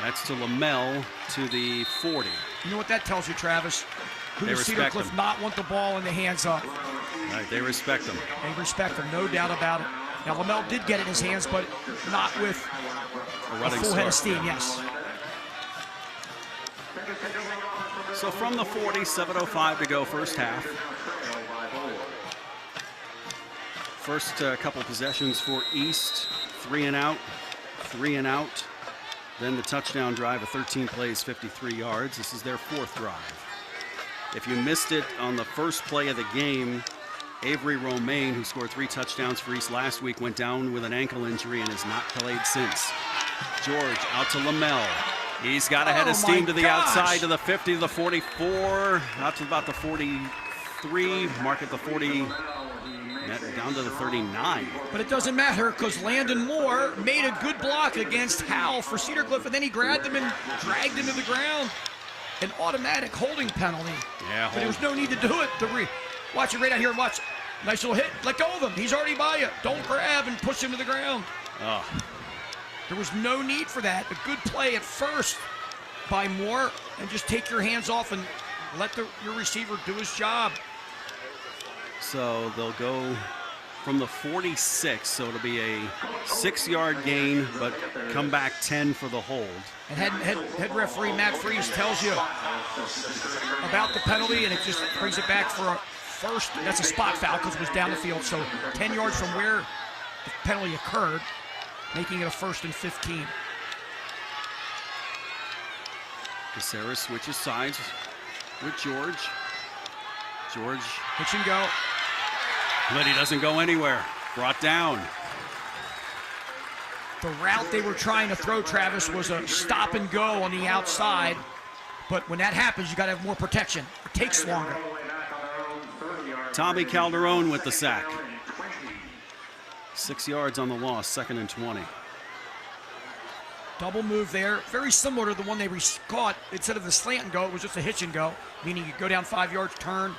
S1: That's to Lamel to the 40.
S2: You know what that tells you, Travis? Who does Cedar Cliff not want the ball in the hands of?
S1: Right, they respect him.
S2: They respect him, no doubt about it. Now, Lamel did get it in his hands, but not with a full head of steam, yes.
S1: So from the 40, 7:05 to go, first half. First couple possessions for East, 3 and out, 3 and out. Then the touchdown drive of 13 plays, 53 yards. This is their 4th drive. If you missed it on the first play of the game, Avery Romaine, who scored 3 touchdowns for East last week, went down with an ankle injury and has not played since. George out to Lamel. He's got a head of steam to the outside, to the 50, to the 44, out to about the 43, mark at the 40, down to the 39.
S2: But it doesn't matter because Landon Moore made a good block against Howell for Cedar Cliff, and then he grabbed him and dragged him to the ground. An automatic holding penalty.
S1: Yeah,
S2: but there was no need to do it. Watch it right out here and watch. Nice little hit. Let go of him. He's already by you. Don't grab and push him to the ground.
S1: Oh.
S2: There was no need for that. A good play at first by Moore, and just take your hands off and let your receiver do his job.
S1: So they'll go from the 46, so it'll be a 6-yard gain, but come back 10 for the hold.
S2: And head referee Matt Freese tells you about the penalty, and it just brings it back for a first. That's a spot foul because it was down the field, so 10 yards from where the penalty occurred, making it a 1st and 15.
S1: Caceres switches sides with George. George.
S2: Pitch and go.
S1: But he doesn't go anywhere. Brought down.
S2: The route they were trying to throw, Travis, was a stop and go on the outside. But when that happens, you got to have more protection. It takes longer.
S1: Tommy Calderon with the sack. 6 yards on the loss, 2nd and 20.
S2: Double move there. Very similar to the one they caught. Instead of the slant and go, it was just a hitch and go, meaning you go down 5 yards, turn,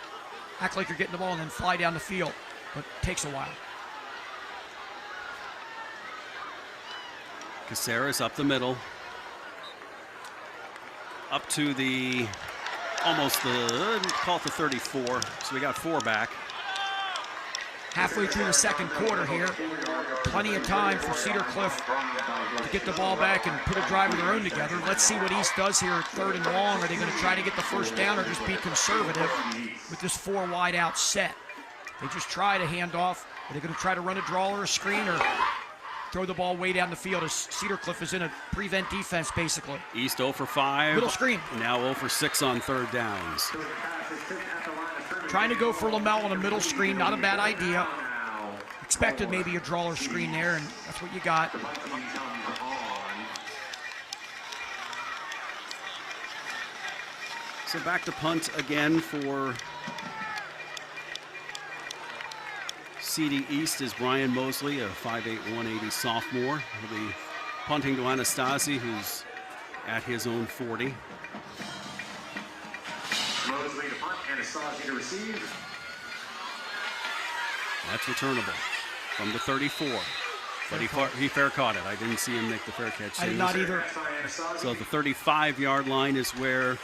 S2: act like you're getting the ball, and then fly down the field. But it takes a while.
S1: Caceres up the middle. Up to the, almost the, call it the 34. So we got 4 back.
S2: Halfway through the 2nd quarter here. Plenty of time for Cedar Cliff to get the ball back and put a drive of their own together. Let's see what East does here at 3rd and long. Are they going to try to get the first down or just be conservative with this 4 wide out set? They just try to hand off. Are they going to try to run a draw or a screen or throw the ball way down the field as Cedar Cliff is in a prevent defense basically?
S1: East 0 for 5.
S2: Little screen.
S1: Now 0 for 6 on 3rd downs.
S2: Trying to go for Lamel on a middle screen, not a bad idea. Expected maybe a draw or screen there, and that's what you got.
S1: So back to punt again for CD East is Brian Mosley, a 5'8", 180 sophomore. He'll be punting to Anastasi, who's at his own 40.
S11: Mosley to punt, Anastasi to receive.
S1: That's returnable from the 34. But he fair caught it. I didn't see him make the fair catch.
S2: I did not either.
S1: So the 35-yard line is where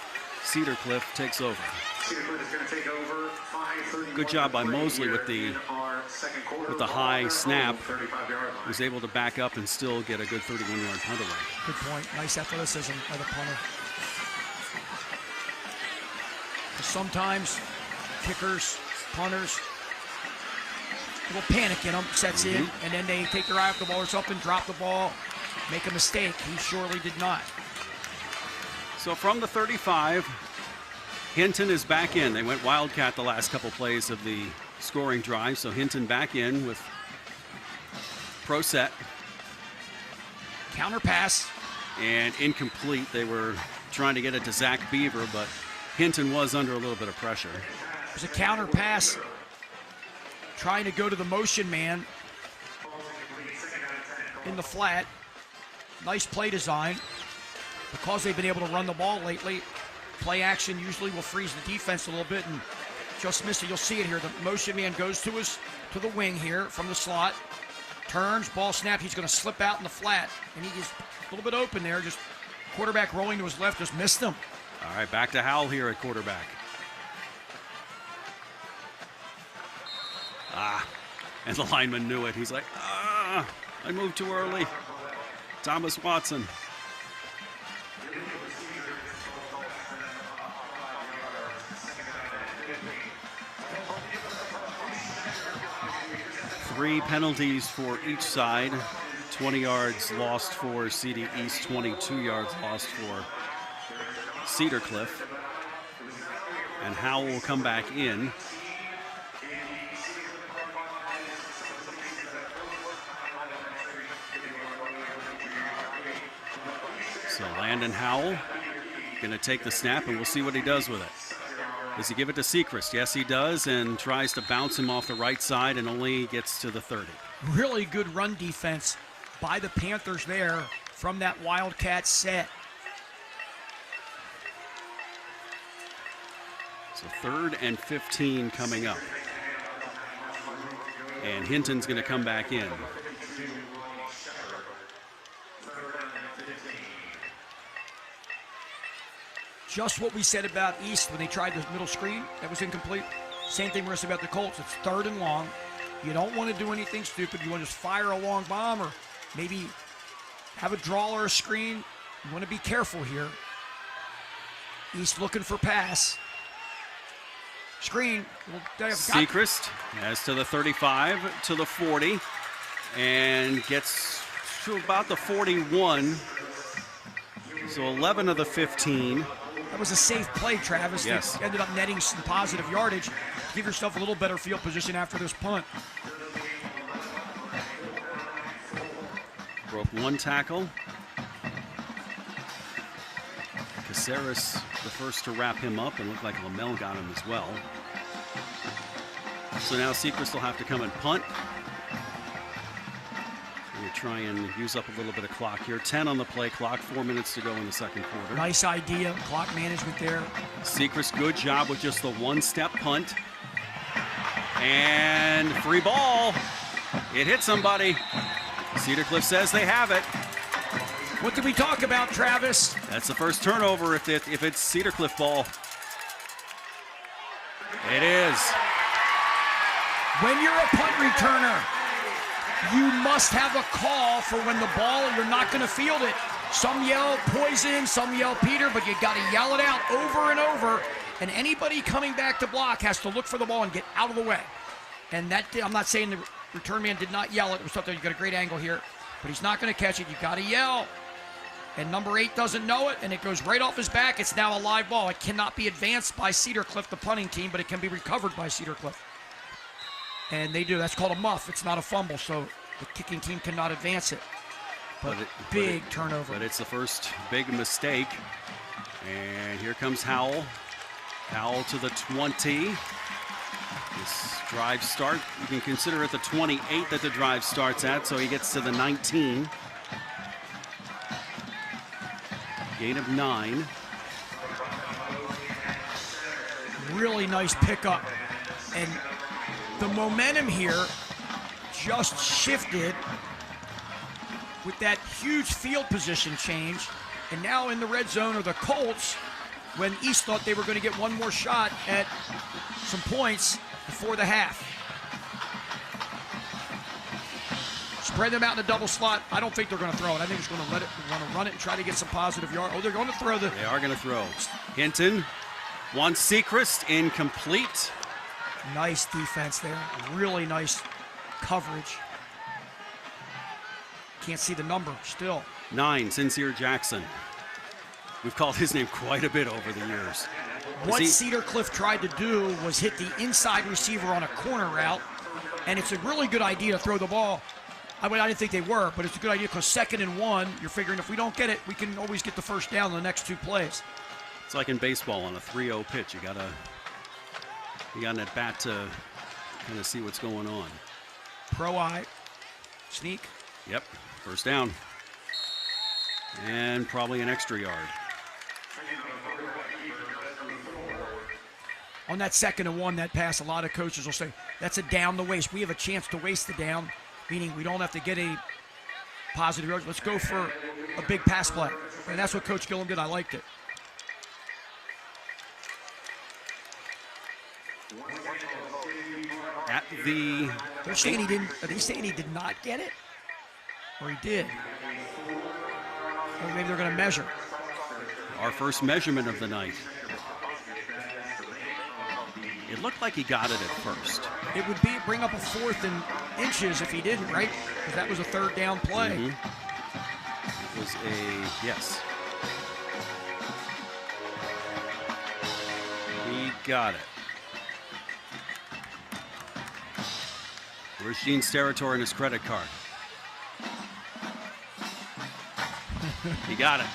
S1: Cedar Cliff takes over.
S11: Cedar Cliff is going to take over.
S1: Good job by Mosley with the high snap. He was able to back up and still get a good 31-yard punt away.
S2: Good point. Nice athleticism by the punter. Sometimes kickers, punters, a little panic in them sets in, and then they take their eye off the ball or something, drop the ball, make a mistake. He surely did not.
S1: So from the 35, Hinton is back in. They went Wildcat the last couple plays of the scoring drive, so Hinton back in with pro set.
S2: Counter pass.
S1: And incomplete. They were trying to get it to Zach Beaver, but Hinton was under a little bit of pressure.
S2: There's a counter pass trying to go to the motion man in the flat. Nice play design. Because they've been able to run the ball lately, play action usually will freeze the defense a little bit and just miss it. You'll see it here. The motion man goes to the wing here from the slot, turns, ball snap. He's going to slip out in the flat, and he is a little bit open there. Just quarterback rolling to his left, just missed him.
S1: All right, back to Howell here at quarterback. And the lineman knew it. He's like, I moved too early. Thomas Watson. Three penalties for each side. 20 yards lost for CD East, 22 yards lost for Cedar Cliff. And Howell will come back in. So Landon Howell going to take the snap, and we'll see what he does with it. Does he give it to Sechrist? Yes, he does, and tries to bounce him off the right side and only gets to the 30.
S2: Really good run defense by the Panthers there from that Wildcat set.
S1: So 3rd and 15 coming up. And Hinton's going to come back in.
S2: Just what we said about East when they tried the middle screen. That was incomplete. Same thing we're saying about the Colts. It's 3rd and long. You don't want to do anything stupid. You want to just fire a long bomb or maybe have a draw or a screen. You want to be careful here. East looking for pass. Screen.
S1: Sechrist has to the 35, to the 40, and gets to about the 41. So 11 of the 15.
S2: That was a safe play, Travis.
S1: Yes.
S2: That ended up netting some positive yardage. Give yourself a little better field position after this punt.
S1: Broke one tackle. Caceres the first to wrap him up, and looked like Lamel got him as well. So now Sechrist will have to come and punt. We'll try and use up a little bit of clock here. 10 on the play clock, 4 minutes to go in the second quarter.
S2: Nice idea, clock management there.
S1: Sechrist, good job with just the one-step punt. And free ball. It hit somebody. Cedar Cliff says they have it.
S2: What did we talk about, Travis?
S1: That's the first turnover if it's Cedar Cliff ball. It is.
S2: When you're a punt returner, you must have a call for when the ball, you're not going to field it. Some yell poison, some yell Peter, but you got to yell it out over and over. And anybody coming back to block has to look for the ball and get out of the way. And that, I'm not saying the return man did not yell it. It was something, you got a great angle here, but he's not going to catch it. You got to yell. And number 8 doesn't know it, and it goes right off his back. It's now a live ball. It cannot be advanced by Cedar Cliff, the punting team, but it can be recovered by Cedar Cliff. And they do. That's called a muff. It's not a fumble, so the kicking team cannot advance it. But big turnover.
S1: But it's the first big mistake. And here comes Howell. Howell to the 20. This drive start, you can consider it the 28 that the drive starts at, so he gets to the 19. Gain of 9.
S2: Really nice pickup. And the momentum here just shifted with that huge field position change. And now in the red zone are the Colts, when East thought they were going to get one more shot at some points before the half. Spread them out in a double slot. I don't think they're going to throw it. I think it's going to want to run it and try to get some positive yard. Oh, they're going to throw
S1: They are going to throw. Hinton Juan Sechrist incomplete.
S2: Nice defense there. Really nice coverage. Can't see the number still.
S1: 9, Sincere Jackson. We've called his name quite a bit over the years.
S2: What Cedar Cliff tried to do was hit the inside receiver on a corner route, and it's a really good idea to throw the ball. I didn't think they were, but it's a good idea because 2nd and 1, you're figuring if we don't get it, we can always get the first down in the next 2 plays.
S1: It's like in baseball on a 3-0 pitch. You got an at bat to kind of see what's going on.
S2: Pro eye, sneak.
S1: Yep, first down. And probably an extra yard.
S2: On that 2nd and 1, that pass, a lot of coaches will say, that's a down the waste. We have a chance to waste the down, meaning we don't have to get a positive yard. Let's go for a big pass play. And that's what Coach Gillum did. I liked it.
S1: At the...
S2: They're saying he didn't. Are they saying he did not get it? Or he did? Or maybe they're going to measure.
S1: Our first measurement of the night. It looked like he got it at first.
S2: It would bring up a 4th and inches if he didn't, right? Because that was a 3rd down play.
S1: It was a, yes. He got it. Where's Gene's territory and his credit card? He got it.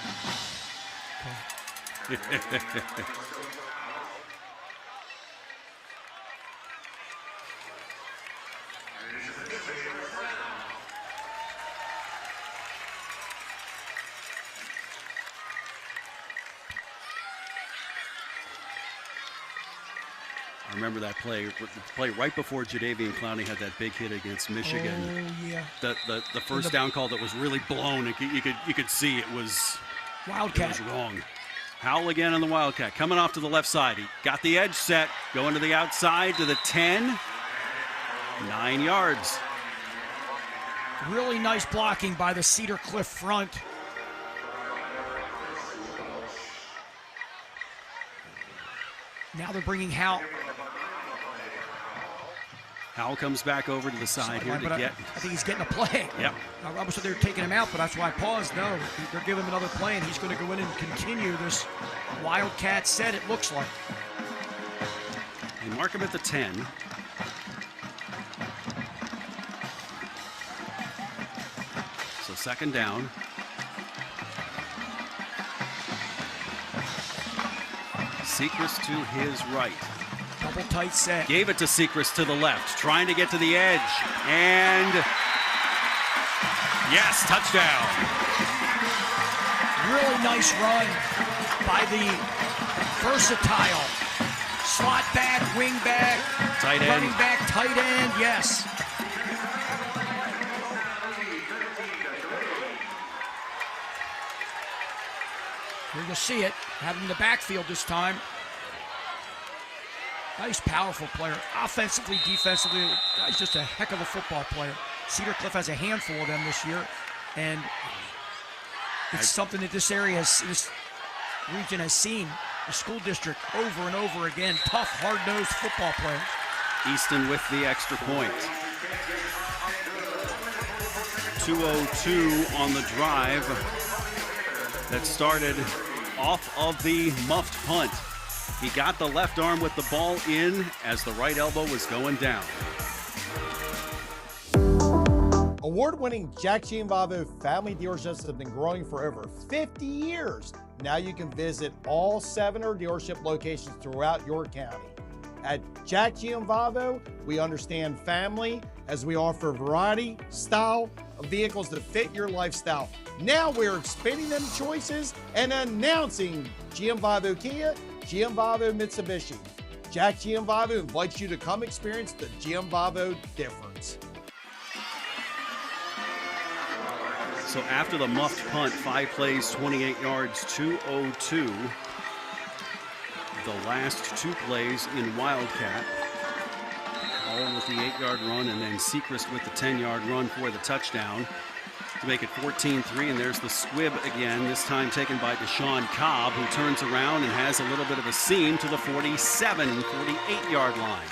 S1: I remember that play right before Jadeveon Clowney had that big hit against Michigan.
S2: Oh, yeah.
S1: The first down call that was really blown. You could see it was
S2: Wildcat.
S1: It was wrong. Howell again on the Wildcat, coming off to the left side. He got the edge set, going to the outside to the 10. 9 yards.
S2: Really nice blocking by the Cedar Cliff front. Now they're bringing Howell.
S1: Howell comes back over to the side here to get.
S2: I think he's getting a play.
S1: Yep.
S2: I was they're taking him out, but that's why I paused. No, they're giving him another play, and he's going to go in and continue this Wildcat set, it looks like.
S1: They mark him at the 10. So 2nd down. Sechrist to his right.
S2: Double tight set.
S1: Gave it to Sechrist to the left, trying to get to the edge. And yes, touchdown.
S2: Really nice run by the versatile slot back, wing back,
S1: tight end.
S2: running back, tight end, yes. Here you'll see it, having the backfield this time. Nice, powerful player. Offensively, defensively, guy's just a heck of a football player. Cedar Cliff has a handful of them this year, and it's something that this region has seen. The school district over and over again. Tough, hard-nosed football players.
S1: Easton with the extra point. 2:02 on the drive that started off of the muffed punt. He got the left arm with the ball in as the right elbow was going down.
S3: Award-winning Jack Gianvavo family dealerships have been growing for over 50 years. Now you can visit all 7 dealership locations throughout your county. At Jack Gianvavo, we understand family as we offer variety, style of vehicles that fit your lifestyle. Now we're expanding them choices and announcing Gianvavo Kia, Gianvavo Mitsubishi. Jack Gianvavo invites you to come experience the Gianvavo difference.
S1: So after the muffed punt, 5 plays, 28 yards, 2:02. The last 2 plays in Wildcat. All with the 8-yard run, and then Sechrist with the 10-yard run for the touchdown. to make it 14-3, and there's the squib again, this time taken by Deshaun Cobb, who turns around and has a little bit of a seam to the 48-yard line.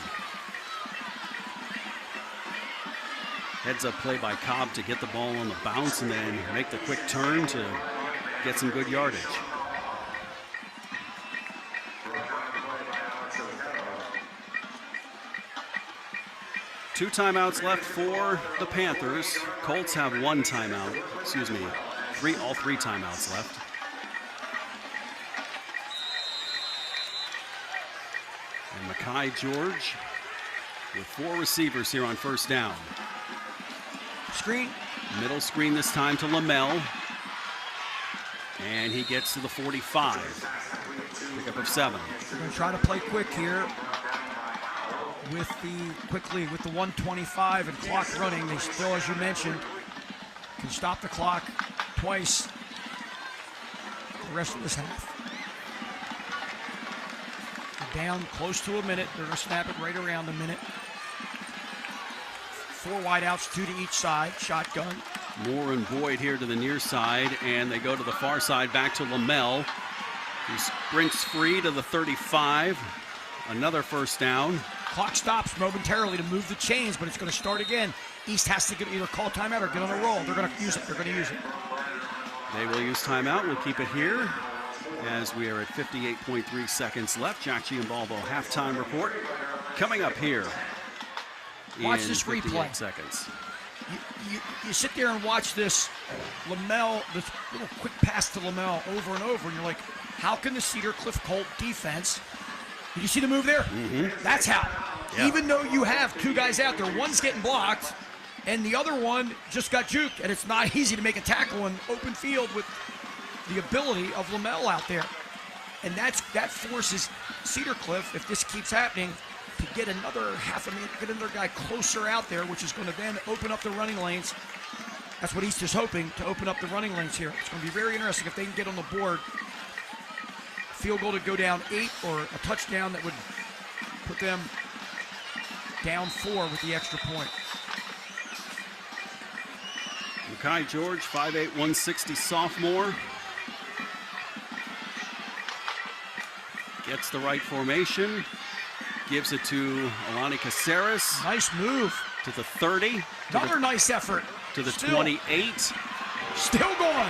S1: Heads up play by Cobb to get the ball on the bounce and then make the quick turn to get some good yardage. Two timeouts left for the Panthers. Colts have one timeout. All three timeouts left. And Mekhi George with 4 receivers here on first down.
S2: Screen.
S1: Middle screen this time to Lamel. And he gets to the 45. Pickup of 7.
S2: We're going to try to play quick here. With the 1:25 and clock running, they still, as you mentioned, can stop the clock twice the rest of this half. They're down close to a minute. They're going to snap it right around a minute. 4 wideouts, 2 to each side. Shotgun.
S1: Moore and Boyd here to the near side, and they go to the far side back to Lamel. He sprints free to the 35. Another first down.
S2: Clock stops momentarily to move the chains, but it's going to start again. East has to either call timeout or get on a roll. They're going to use it.
S1: They will use timeout. We'll keep it here as we are at 58.3 seconds left. Jack Giambalvo halftime report coming up here.
S2: Watch this replay.
S1: Seconds.
S2: You sit there and watch this Lamel, this little quick pass to Lamel over and over, and you're like, how can the Cedar Cliff Colt defense? Did you see the move there?
S1: Mm-hmm.
S2: That's how.
S1: Yeah.
S2: Even though you have 2 guys out there, one's getting blocked, and the other one just got juked, and it's not easy to make a tackle in open field with the ability of Lamel out there. And that forces Cedar Cliff, if this keeps happening, to get another half a minute, get another guy closer out there, which is going to then open up the running lanes. That's what East is hoping, to open up the running lanes here. It's going to be very interesting if they can get on the board. Field goal to go down 8 or a touchdown that would put them down 4 with the extra point.
S1: Mekhi George, 5'8", 160 sophomore. Gets the right formation. Gives it to Alani Caceres.
S2: Nice move.
S1: To the 30.
S2: Another nice effort.
S1: To the 28.
S2: Still going.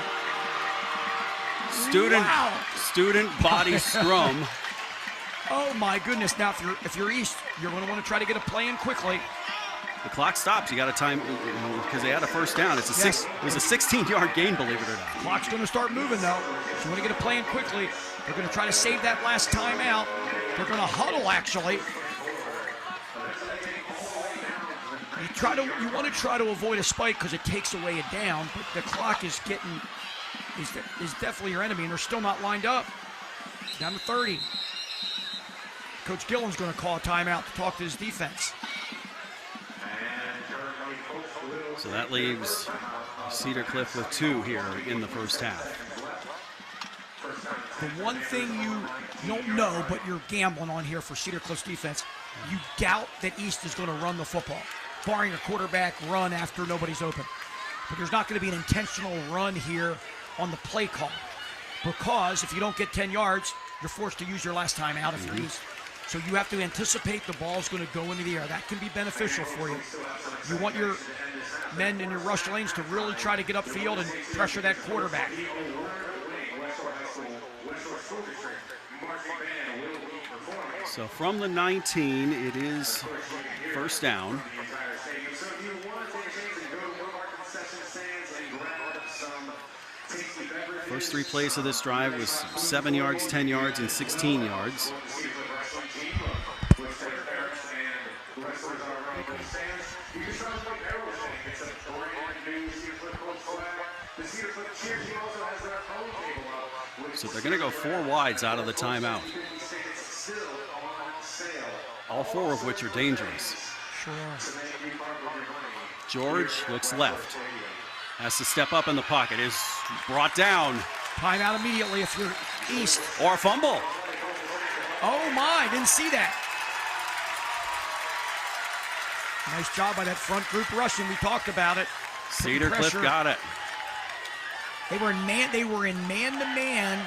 S1: Student body scrum.
S2: Oh my goodness! Now, if you're East, you're going to want to try to get a play in quickly.
S1: The clock stops. You got to time because they had a first down. It was a 16-yard gain, believe it or not.
S2: Clock's going to start moving though. So you want to get a play in quickly. They're going to try to save that last timeout. They're going to huddle actually. You want to try to avoid a spike because it takes away a down, but the clock is definitely your enemy, and they're still not lined up. Down to 30. Coach Gillen's going to call a timeout to talk to his defense.
S1: So that leaves Cedar Cliff with 2 here in the first half.
S2: The one thing you don't know, but you're gambling on here for Cedar Cliff's defense, you doubt that East is going to run the football, barring a quarterback run after nobody's open. But there's not going to be an intentional run here on the play call, because if you don't get 10 yards, you're forced to use your last time out if you're East. So you have to anticipate the ball's going to go into the air. That can be beneficial for you. You want your men in your rush lanes to really try to get upfield and pressure that quarterback.
S1: So from the 19, it is first down. First 3 plays of this drive was 7 yards, 10 yards, and 16 yards. So they're going to go 4 wides out of the timeout. All 4 of which are dangerous.
S2: Sure.
S1: George looks left. Has to step up in the pocket. Is brought down.
S2: Timeout immediately if you're East.
S1: Or a fumble.
S2: Oh my, didn't see that. Nice job by that front group rushing. We talked about it.
S1: Cedar Cliff got it.
S2: They were in man-to-man.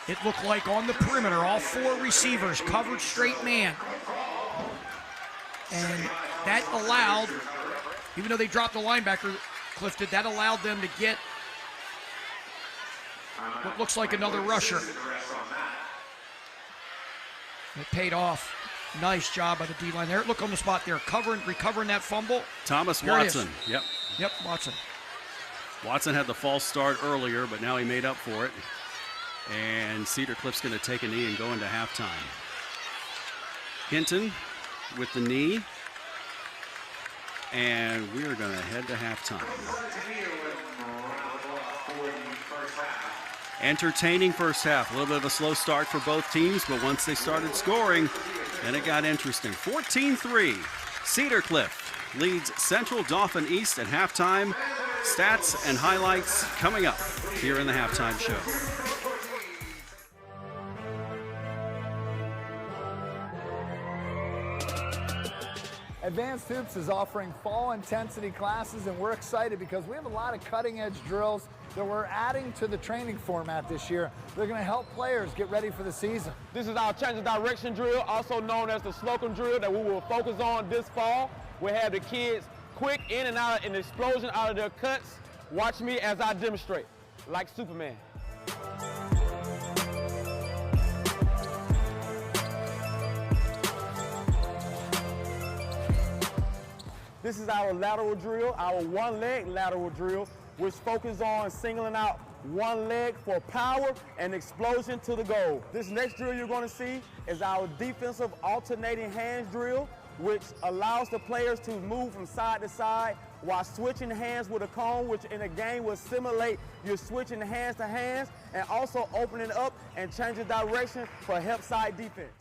S2: It looked like on the perimeter, all 4 receivers covered straight man. And that allowed, even though they dropped the linebacker, Clifton, that allowed them to get what looks like another rusher. It paid off. Nice job by the D-line there. Look on the spot there, recovering that fumble.
S1: Thomas Watson. Yep,
S2: Watson.
S1: Watson had the false start earlier, but now he made up for it. And Cedar Cliff's going to take a knee and go into halftime. Hinton with the knee. And we're going to head to halftime. Entertaining first half. A little bit of a slow start for both teams, but once they started scoring, then it got interesting. 14-3. Cedar Cliff leads Central Dauphin East at halftime. Stats and highlights coming up here in the halftime show.
S12: Advanced Hoops is offering fall intensity classes, and we're excited because we have a lot of cutting-edge drills that we're adding to the training format this year. They're going to help players get ready for the season.
S13: This is our change of direction drill, also known as the Slocum drill, that we will focus on this fall. We have the kids quick in and out, an explosion out of their cuts. Watch me as I demonstrate, like Superman. This is our lateral drill, our one-leg lateral drill, which focuses on singling out one leg for power and explosion to the goal. This next drill you're going to see is our defensive alternating hands drill, which allows the players to move from side to side while switching hands with a cone, which in a game will simulate you're switching hands to hands and also opening up and changing direction for help side defense.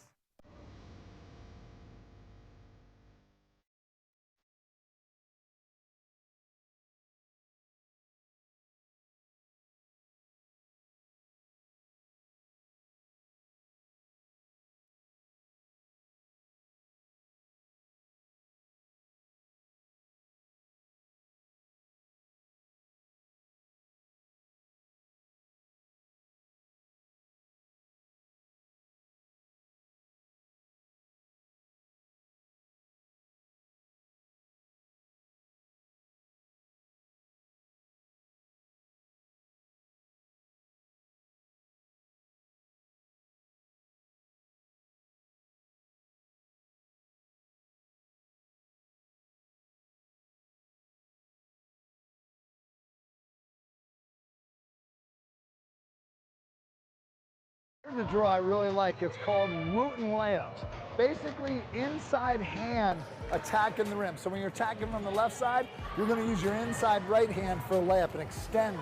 S12: Here's a drill I really like. It's called Wooten layups. Basically, inside hand attacking the rim. So when you're attacking from the left side, you're going to use your inside right hand for a layup and extend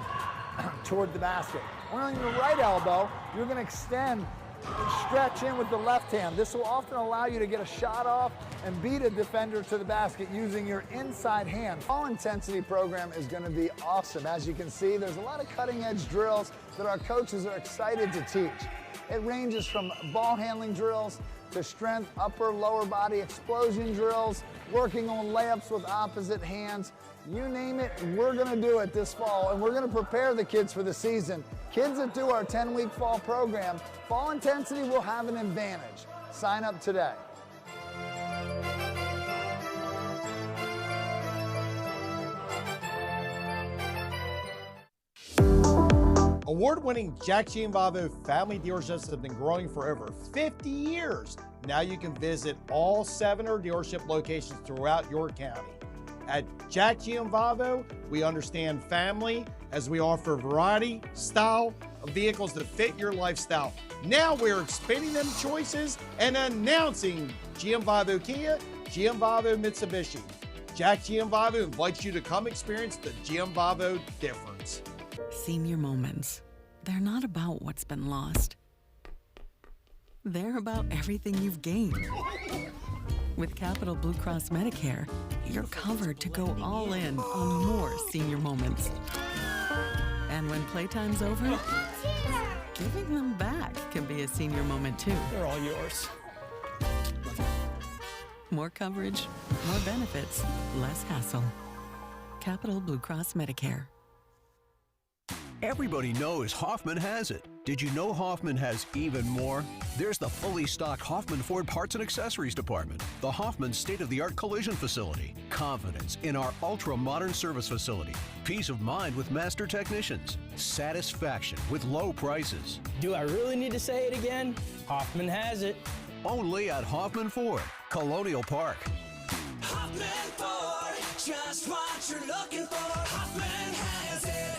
S12: toward the basket. When on your right elbow, you're going to extend and stretch in with the left hand. This will often allow you to get a shot off and beat a defender to the basket using your inside hand. All intensity program is going to be awesome. As you can see, there's a lot of cutting edge drills that our coaches are excited to teach. It ranges from ball handling drills to strength, upper, lower body explosion drills, working on layups with opposite hands. You name it, we're going to do it this fall, and we're going to prepare the kids for the season. Kids that do our 10-week fall program, fall intensity will have an advantage. Sign up today.
S3: Award-winning Jack Gianvavo family dealerships have been growing for over 50 years. Now you can visit all 7 of our dealership locations throughout your county. At Jack Gianvavo, we understand family as we offer variety, style of vehicles that fit your lifestyle. Now we're expanding them choices and announcing Gianvavo Kia, Gianvavo Mitsubishi. Jack Gianvavo invites you to come experience the Gianvavo difference.
S5: Senior moments. They're not about what's been lost. They're about everything you've gained. With Capital Blue Cross Medicare, you're covered to go all in on more senior moments. And when playtime's over, giving them back can be a senior moment too.
S2: They're all yours.
S5: More coverage, more benefits, less hassle. Capital Blue Cross Medicare.
S6: Everybody knows Hoffman has it. Did you know Hoffman has even more? There's the fully stocked Hoffman Ford Parts and Accessories Department, the Hoffman state-of-the-art collision facility, confidence in our ultra-modern service facility, peace of mind with master technicians, satisfaction with low prices.
S7: Do I really need to say it again? Hoffman has it.
S6: Only at Hoffman Ford, Colonial Park.
S8: Hoffman Ford, just what you're looking for. Hoffman has it.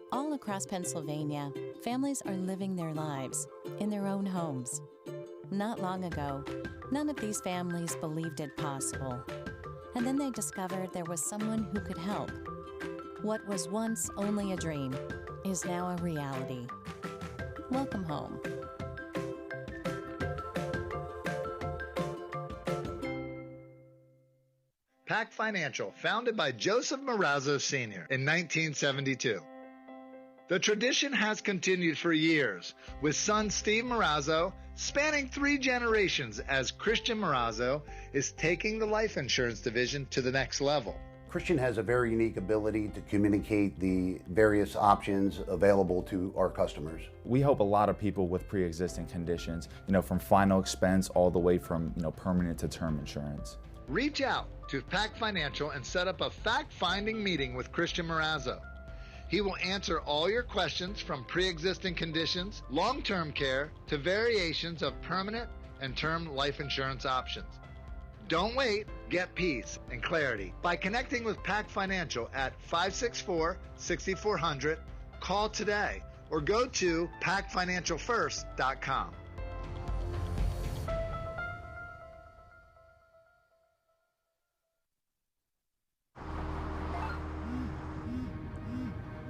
S10: All across Pennsylvania, families are living their lives in their own homes. Not long ago, none of these families believed it possible. And then they discovered there was someone who could help. What was once only a dream is now a reality. Welcome home.
S12: Pack Financial, founded by Joseph Marazzo Sr. in 1972. The tradition has continued for years, with son Steve Marazzo spanning 3 generations as Christian Marazzo is taking the life insurance division to the next level.
S14: Christian has a very unique ability to communicate the various options available to our customers.
S15: We help a lot of people with pre-existing conditions, from final expense all the way from, permanent to term insurance.
S12: Reach out to Pack Financial and set up a fact-finding meeting with Christian Marazzo. He will answer all your questions from pre-existing conditions, long-term care, to variations of permanent and term life insurance options. Don't wait. Get peace and clarity by connecting with Pack Financial at 564-6400. Call today or go to packfinancialfirst.com.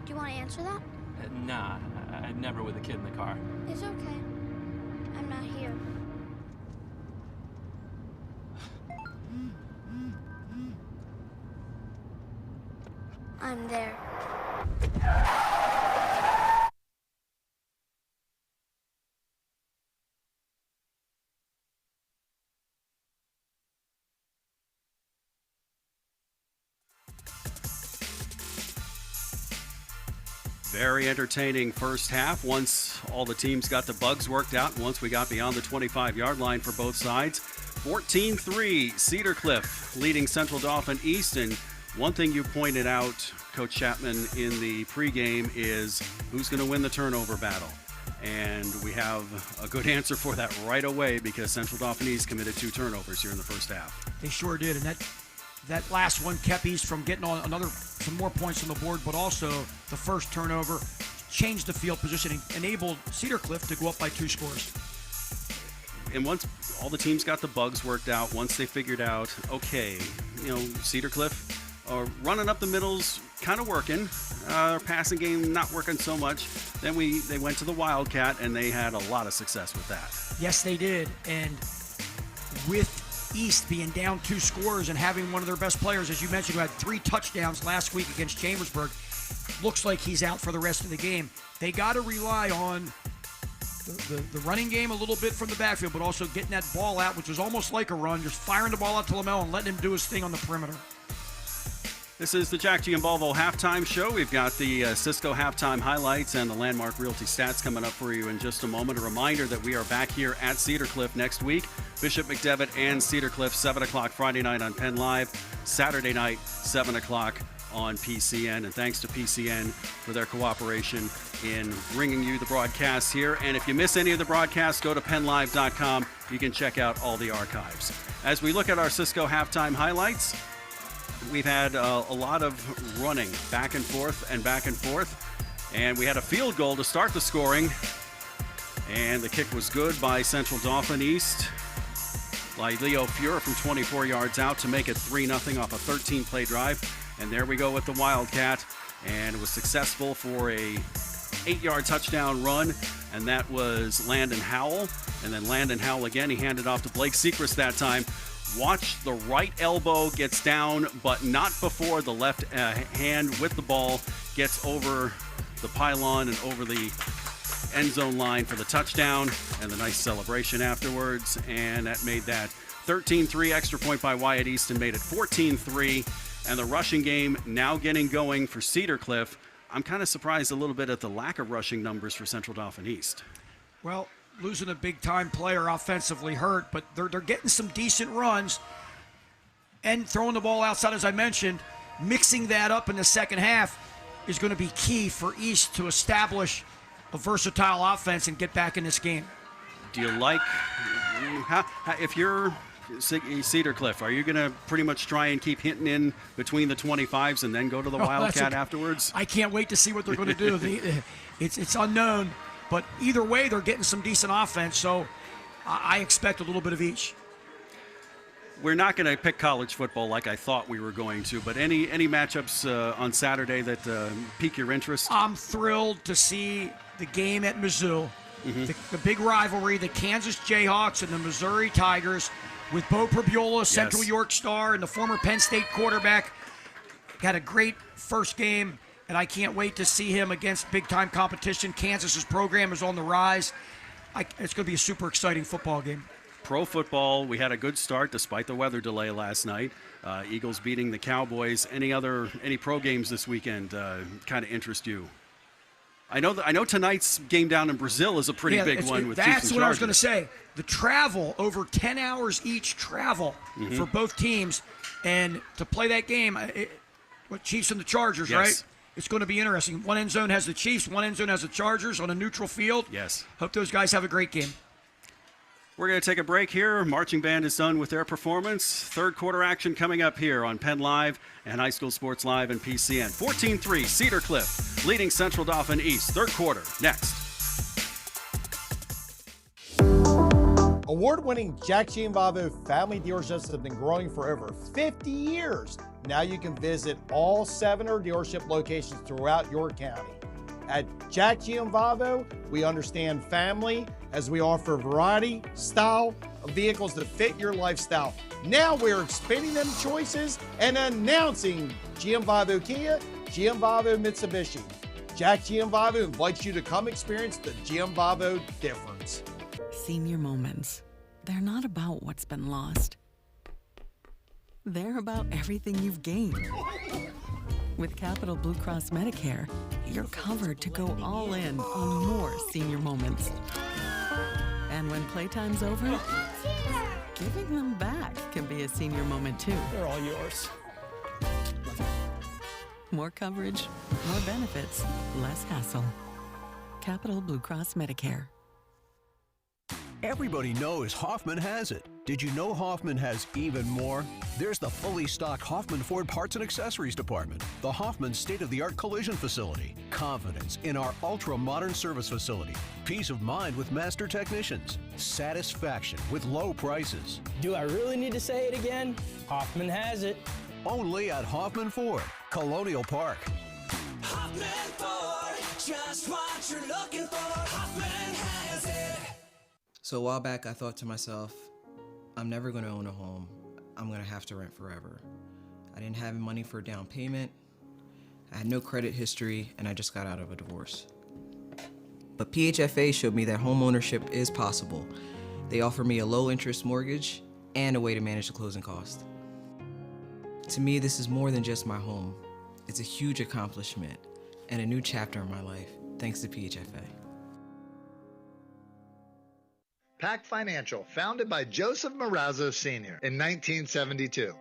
S16: Do you want to answer that?
S17: Nah, I'd never with a kid in the car.
S16: It's okay. I'm not here. I'm there.
S1: Very entertaining first half once all the teams got the bugs worked out and once we got beyond the 25-yard line for both sides. 14-3, Cedar Cliff leading Central Dauphin East. And one thing you pointed out, Coach Chapman, in the pregame is who's going to win the turnover battle. And we have a good answer for that right away because Central Dauphin East committed 2 turnovers here in the first half.
S2: They sure did, and that last one kept East from getting on some more points on the board, but also the first turnover changed the field positioning, enabled Cedar Cliff to go up by 2 scores.
S1: And once all the teams got the bugs worked out, once they figured out, okay, Cedar Cliff running up the middle's kind of working, our passing game not working so much, then they went to the Wildcat, and they had a lot of success with that.
S2: Yes, they did, and with East being down 2 scores and having one of their best players, as you mentioned, who had 3 touchdowns last week against Chambersburg, looks like he's out for the rest of the game. They got to rely on the running game a little bit from the backfield, but also getting that ball out, which was almost like a run, just firing the ball out to Lamel and letting him do his thing on the perimeter.
S1: This is the Jack Giambalvo halftime show. We've got the Cisco halftime highlights and the Landmark Realty stats coming up for you in just a moment. A reminder that we are back here at Cedar Cliff next week. Bishop McDevitt and Cedar Cliff, 7 o'clock Friday night on Penn Live, Saturday night, 7 o'clock on PCN. And thanks to PCN for their cooperation in bringing you the broadcasts here. And if you miss any of the broadcasts, go to PennLive.com. You can check out all the archives. As we look at our Cisco halftime highlights, we've had a lot of running back and forth and back and forth. And we had a field goal to start the scoring. And the kick was good by Central Dauphin East, by Leo Fura from 24 yards out to make it 3-0 off a 13-play drive. And there we go with the Wildcat. And it was successful for a 8-yard touchdown run. And that was Landon Howell. And then Landon Howell again, he handed off to Blake Sechrist that time. Watch the right elbow gets down, but not before the left hand with the ball gets over the pylon and over the end zone line for the touchdown, and the nice celebration afterwards. And that made that 13-3 extra point by Wyatt Easton made it 14-3. And the rushing game now getting going for Cedar Cliff. I'm kind of surprised a little bit at the lack of rushing numbers for Central Dauphin East.
S2: Well, losing a big-time player offensively hurt, but they're getting some decent runs and throwing the ball outside, as I mentioned. Mixing that up in the second half is going to be key for East to establish a versatile offense and get back in this game.
S1: Do you like, if you're Cedar Cliff, are you going to pretty much try and keep hitting in between the 25s and then go to the Wildcat afterwards?
S2: I can't wait to see what they're going to do. It's unknown, but either way, they're getting some decent offense, so I expect a little bit of each.
S1: We're not going to pick college football like I thought we were going to, but any matchups on Saturday that pique your interest?
S2: I'm thrilled to see the game at Mizzou, the big rivalry, the Kansas Jayhawks and the Missouri Tigers, with Bo Prabiola, Central York star, and the former Penn State quarterback. Got a great first game, and I can't wait to see him against big-time competition. Kansas's program is on the rise. It's going to be a super exciting football game.
S1: Pro football, we had a good start despite the weather delay last night. Eagles beating the Cowboys. Any pro games this weekend kind of interest you? I know tonight's game down in Brazil is a pretty big one with Chiefs and Chargers.
S2: That's what I was going to say. The travel, over 10 hours each travel for both teams. And to play that game, Chiefs and the Chargers, right? It's going to be interesting. One end zone has the Chiefs, one end zone has the Chargers on a neutral field.
S1: Yes.
S2: Hope those guys have a great game.
S1: We're going to take a break here. Marching band is done with their performance. Third quarter action coming up here on Penn Live and High School Sports Live and PCN. 14-3, Cedar Cliff leading Central Dauphin East. Third quarter, next.
S3: Award-winning Jack Gianvavo family dealerships have been growing for over 50 years. Now you can visit all 7 dealership locations throughout your county. At Jack Gianvavo, we understand family as we offer a variety, style of vehicles that fit your lifestyle. Now we're expanding them choices and announcing Gianvavo Kia, Gianvavo Mitsubishi. Jack Gianvavo invites you to come experience the Gianvavo difference.
S5: Senior moments. They're not about what's been lost. They're about everything you've gained. With Capital Blue Cross Medicare, you're covered to go all in on more senior moments. And when playtime's over, giving them back can be a senior moment too.
S7: They're all yours.
S5: More coverage, more benefits, less hassle. Capital Blue Cross Medicare.
S6: Everybody knows Hoffman has it. Did you know Hoffman has even more? There's the fully stocked Hoffman Ford Parts and Accessories Department, the Hoffman state-of-the-art collision facility, confidence in our ultra-modern service facility, peace of mind with master technicians, satisfaction with low prices.
S7: Do I really need to say it again? Hoffman has it.
S6: Only at Hoffman Ford, Colonial Park.
S8: Hoffman Ford, just what you're looking for. Hoffman has it.
S4: So a while back, I thought to myself, I'm never going to own a home. I'm going to have to rent forever. I didn't have money for a down payment. I had no credit history, and I just got out of a divorce. But PHFA showed me that home ownership is possible. They offer me a low-interest mortgage and a way to manage the closing cost. To me, this is more than just my home. It's a huge accomplishment and a new chapter in my life, thanks to PHFA.
S12: Pack Financial, founded by Joseph Marazzo Sr. in 1972.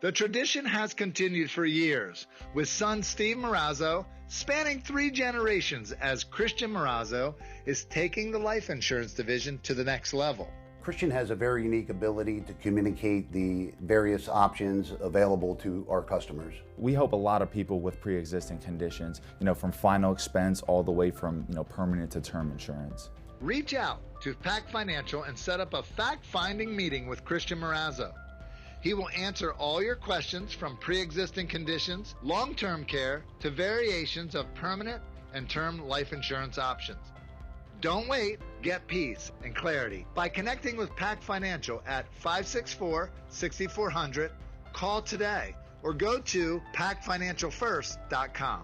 S12: The tradition has continued for years, with son Steve Marazzo spanning 3 generations as Christian Marazzo is taking the life insurance division to the next level.
S14: Christian has a very unique ability to communicate the various options available to our customers.
S15: We help a lot of people with pre-existing conditions, from final expense all the way from, permanent to term insurance.
S12: Reach out to Pack Financial and set up a fact-finding meeting with Christian Marazzo. He will answer all your questions from pre-existing conditions, long-term care, to variations of permanent and term life insurance options. Don't wait. Get peace and clarity by connecting with Pack Financial at 564-6400. Call today or go to packfinancialfirst.com.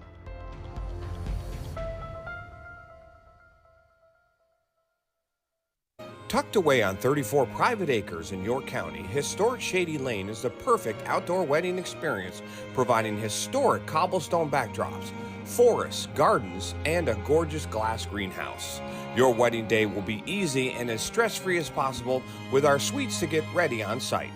S9: Tucked away on 34 private acres in York County, historic Shady Lane is the perfect outdoor wedding experience, providing historic cobblestone backdrops, forests, gardens, and a gorgeous glass greenhouse. Your wedding day will be easy and as stress-free as possible with our suites to get ready on site.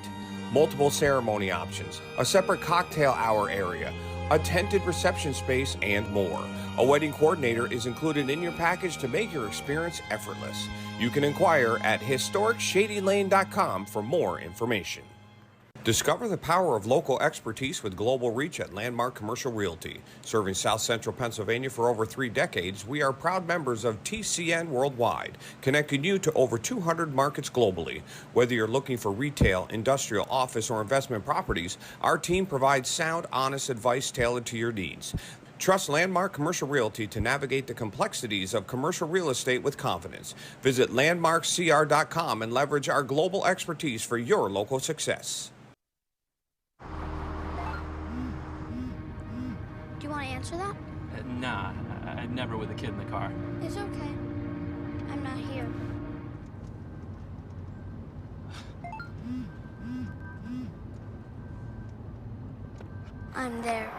S9: Multiple ceremony options, a separate cocktail hour area, a tented reception space, and more. A wedding coordinator is included in your package to make your experience effortless. You can inquire at historicshadylane.com for more information. Discover the power of local expertise with global reach at Landmark Commercial Realty. Serving South Central Pennsylvania for over 3 decades, we are proud members of TCN Worldwide, connecting you to over 200 markets globally. Whether you're looking for retail, industrial, office, or investment properties, our team provides sound, honest advice tailored to your needs. Trust Landmark Commercial Realty to navigate the complexities of commercial real estate with confidence. Visit landmarkcr.com and leverage our global expertise for your local success.
S16: Do you want to answer that?
S17: Nah, I'd never with a kid in the car.
S16: It's okay. I'm not here. I'm there.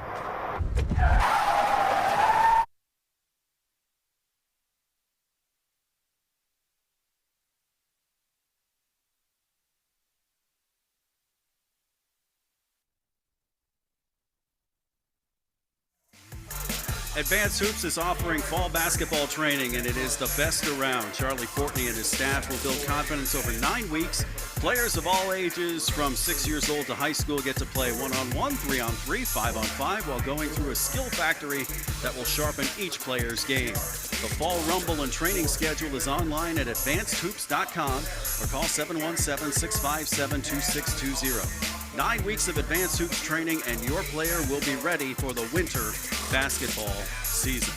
S1: Advanced Hoops is offering fall basketball training, and it is the best around. Charlie Fortney and his staff will build confidence over 9 weeks. Players of all ages from 6 years old to high school get to play 1-on-1, 3-on-3, 5-on-5 while going through a skill factory that will sharpen each player's game. The Fall Rumble and training schedule is online at advancedhoops.com or call 717-657-2620. 9 weeks of Advanced Hoops training and your player will be ready for the winter basketball season.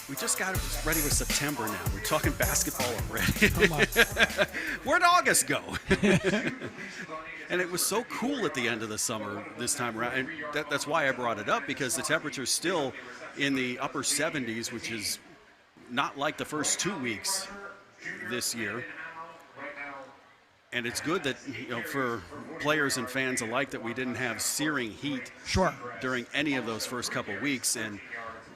S1: We just got ready with September now. We're talking basketball already. Where'd August go? And it was so cool at the end of the summer this time around. And that's why I brought it up, because the temperature's still in the upper 70s, which is not like the first 2 weeks this year. And it's good that, for players and fans alike, that we didn't have searing heat during any of those first couple weeks. And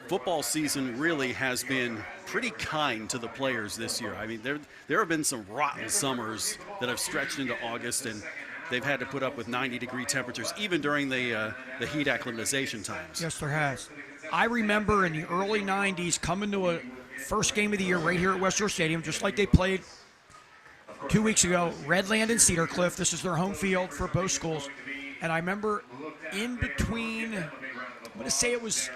S1: football season really has been pretty kind to the players this year. I mean, there have been some rotten summers that have stretched into August, and they've had to put up with 90-degree temperatures even during the heat acclimatization times.
S2: Yes, there has. I remember in the early 90s coming to a first game of the year right here at West Shore Stadium, just like they played 2 weeks ago, Redland and Cedar Cliff. This is their home field for both schools. And I remember in between, I'm going to say it was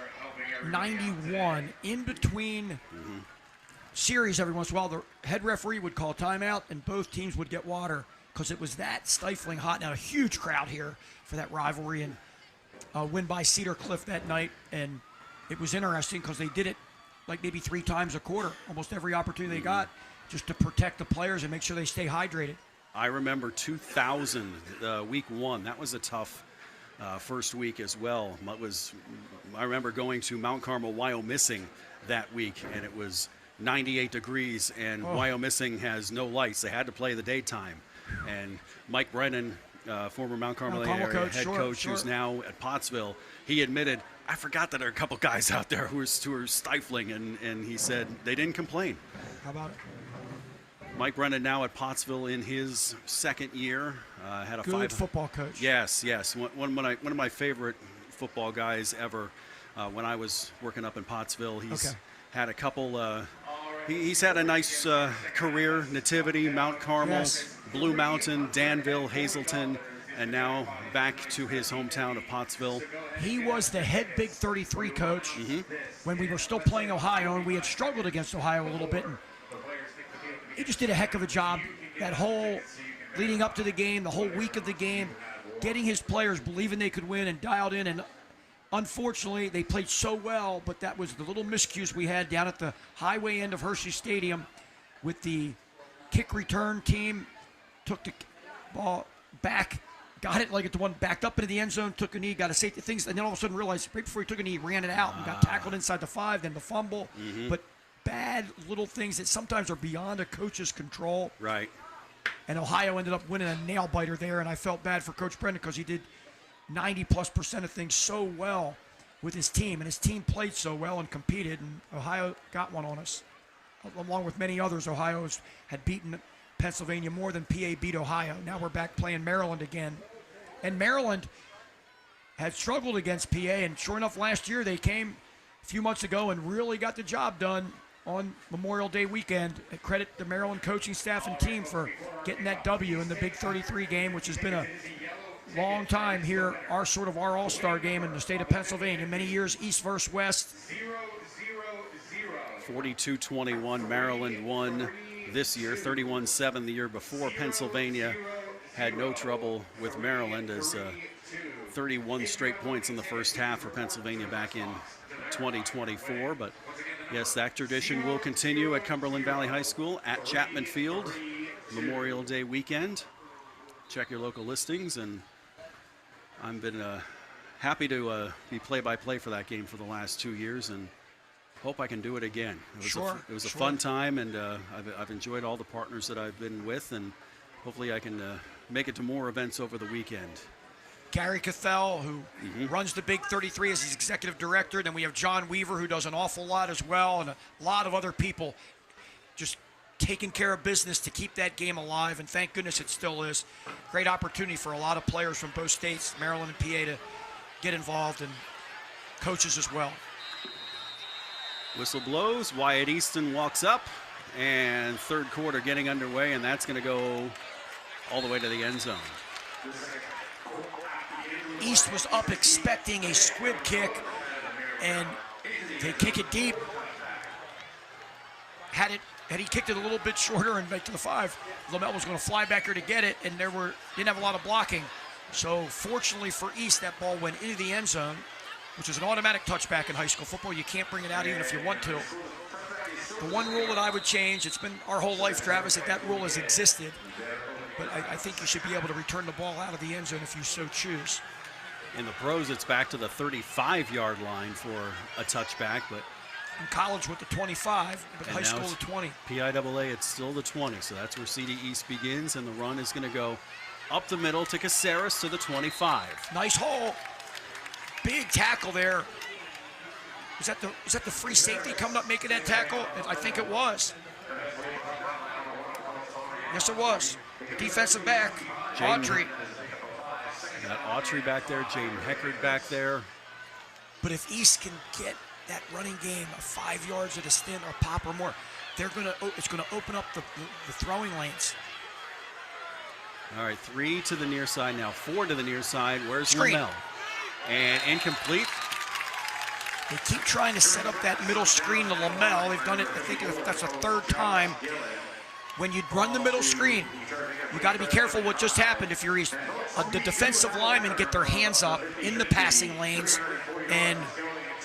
S2: 91, in between series every once in a while, the head referee would call timeout and both teams would get water because it was that stifling hot. Now, a huge crowd here for that rivalry, and win by Cedar Cliff that night. And it was interesting because they did it like maybe 3 times a quarter, almost every opportunity they got, just to protect the players and make sure they stay hydrated.
S1: I remember 2000, week 1. That was a tough first week as well. I remember going to Mount Carmel, Wyomissing that week, and it was 98 degrees, and Wyomissing has no lights. They had to play the daytime. And Mike Brennan, former Mount Carmel area
S2: coach,
S1: head coach, who's now at Pottsville, he admitted, I forgot that there are a couple guys out there who are stifling, and he said they didn't complain.
S2: How about it?
S1: Mike Brennan now at Pottsville in his second year. Had a
S2: good football coach.
S1: Yes. One of my favorite football guys ever. When I was working up in Pottsville, he's had a couple. He's had a nice career: Nativity, Mount Carmel, Blue Mountain, Danville, Hazleton, and now back to his hometown of Pottsville.
S2: He was the head Big 33 coach when we were still playing Ohio, and we had struggled against Ohio a little bit. And he just did a heck of a job that whole leading up to the game, the whole week of the game, getting his players believing they could win and dialed in. And unfortunately, they played so well, but that was the little miscues we had down at the highway end of Hershey Stadium with the kick return team. Took the ball back, got it like at the one, backed up into the end zone, took a knee, got a safety, things, and then all of a sudden realized right before he took a knee, he ran it out and got tackled inside the 5, then the fumble. But bad little things that sometimes are beyond a coach's control.
S1: Right.
S2: And Ohio ended up winning a nail-biter there, and I felt bad for Coach Brendan because he did 90+% of things so well with his team, and his team played so well and competed, and Ohio got one on us. Along with many others, Ohio had beaten Pennsylvania more than PA beat Ohio. Now we're back playing Maryland again. And Maryland had struggled against PA, and sure enough, last year they came a few months ago and really got the job done on Memorial Day weekend. I credit the Maryland coaching staff and team for getting that W in the Big 33 game, which has been a long time here, our all-star game in the state of Pennsylvania. Many years East versus West.
S1: 42-21, Maryland won this year, 31-7 the year before. Pennsylvania had no trouble with Maryland as 31 straight points in the first half for Pennsylvania back in 2024. But yes, that tradition will continue at Cumberland Valley High School at Chapman Field, Memorial Day weekend. Check your local listings, and I've been happy to be play-by-play for that game for the last 2 years, and hope I can do it again. It was a fun time, and I've enjoyed all the partners that I've been with, and hopefully I can make it to more events over the weekend.
S2: Gary Cathell, who runs the Big 33 as his executive director. Then we have John Weaver, who does an awful lot as well, and a lot of other people just taking care of business to keep that game alive, and thank goodness it still is. Great opportunity for a lot of players from both states, Maryland and PA, to get involved, and coaches as well.
S1: Whistle blows, Wyatt Easton walks up, and third quarter getting underway, and that's going to go all the way to the end zone.
S2: East was up expecting a squib kick, and they kick it deep. Had he kicked it a little bit shorter and back to the 5, Lamel was going to fly back here to get it, and didn't have a lot of blocking. So fortunately for East, that ball went into the end zone, which is an automatic touchback in high school football. You can't bring it out even if you want to. The one rule that I would change, it's been our whole life, Travis, that rule has existed, but I think you should be able to return the ball out of the end zone if you so choose.
S1: In the pros, it's back to the 35-yard line for a touchback, but
S2: in college with the 25, but high school the 20.
S1: PIAA, it's still the 20, so that's where CD East begins, and the run is going to go up the middle to Caceres to the 25.
S2: Nice hole. Big tackle there. Is that the free safety coming up making that tackle? I think it was. Yes, it was. Defensive back, Autry.
S1: Got Autry back there, Jaden Heckard back there.
S2: But if East can get that running game of 5 yards at a stint or a pop or more, it's going to open up the throwing lanes.
S1: All right, 3 to the near side now, 4 to the near side. Where's
S2: Lamel?
S1: And incomplete.
S2: They keep trying to set up that middle screen to Lamel. They've done it, I think that's the third time. When you run the middle screen, you got to be careful what just happened if you're East. The defensive linemen get their hands up in the passing lanes, and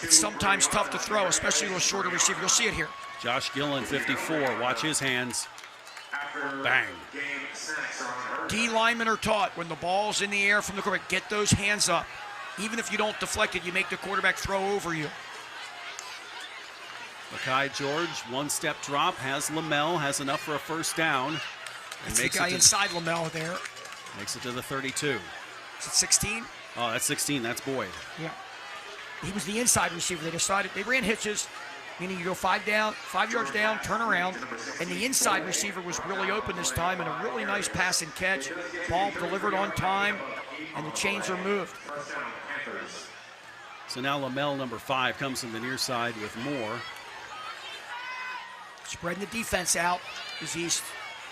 S2: it's sometimes tough to throw, especially to a shorter receiver. You'll see it here.
S1: Josh Gillen, 54. Watch his hands. Bang.
S2: D linemen are taught when the ball's in the air from the quarterback, get those hands up. Even if you don't deflect it, you make the quarterback throw over you.
S1: Makai George, one-step drop, has Lamel, has enough for a first down.
S2: And it's the guy inside Lamel there.
S1: Makes it to the 32.
S2: Is it 16?
S1: Oh, that's 16. That's Boyd.
S2: Yeah. He was the inside receiver. They ran hitches, meaning you go 5 yards down, turn around, and the inside receiver was really open this time, and a really nice pass and catch. Ball delivered on time, and the chains are moved.
S1: So now Lamel, number 5, comes from the near side with Moore.
S2: Spreading the defense out is East.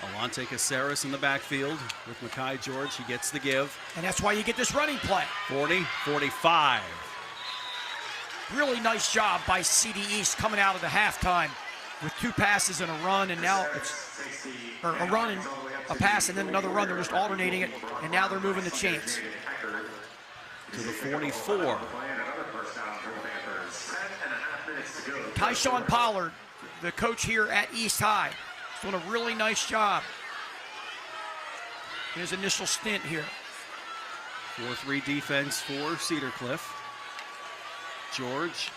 S1: Alante Caceres in the backfield with Makai George. He gets the give.
S2: And that's why you get this running play.
S1: 40, 45.
S2: Really nice job by CD East coming out of the halftime with 2 passes and a run, and now it's a run and a pass and then another run. They're just alternating it, and now they're moving the chains.
S1: To the 44.
S2: Tyshawn Pollard, the coach here at East High, is doing a really nice job in his initial stint here.
S1: 4-3 defense for Cedar Cliff. George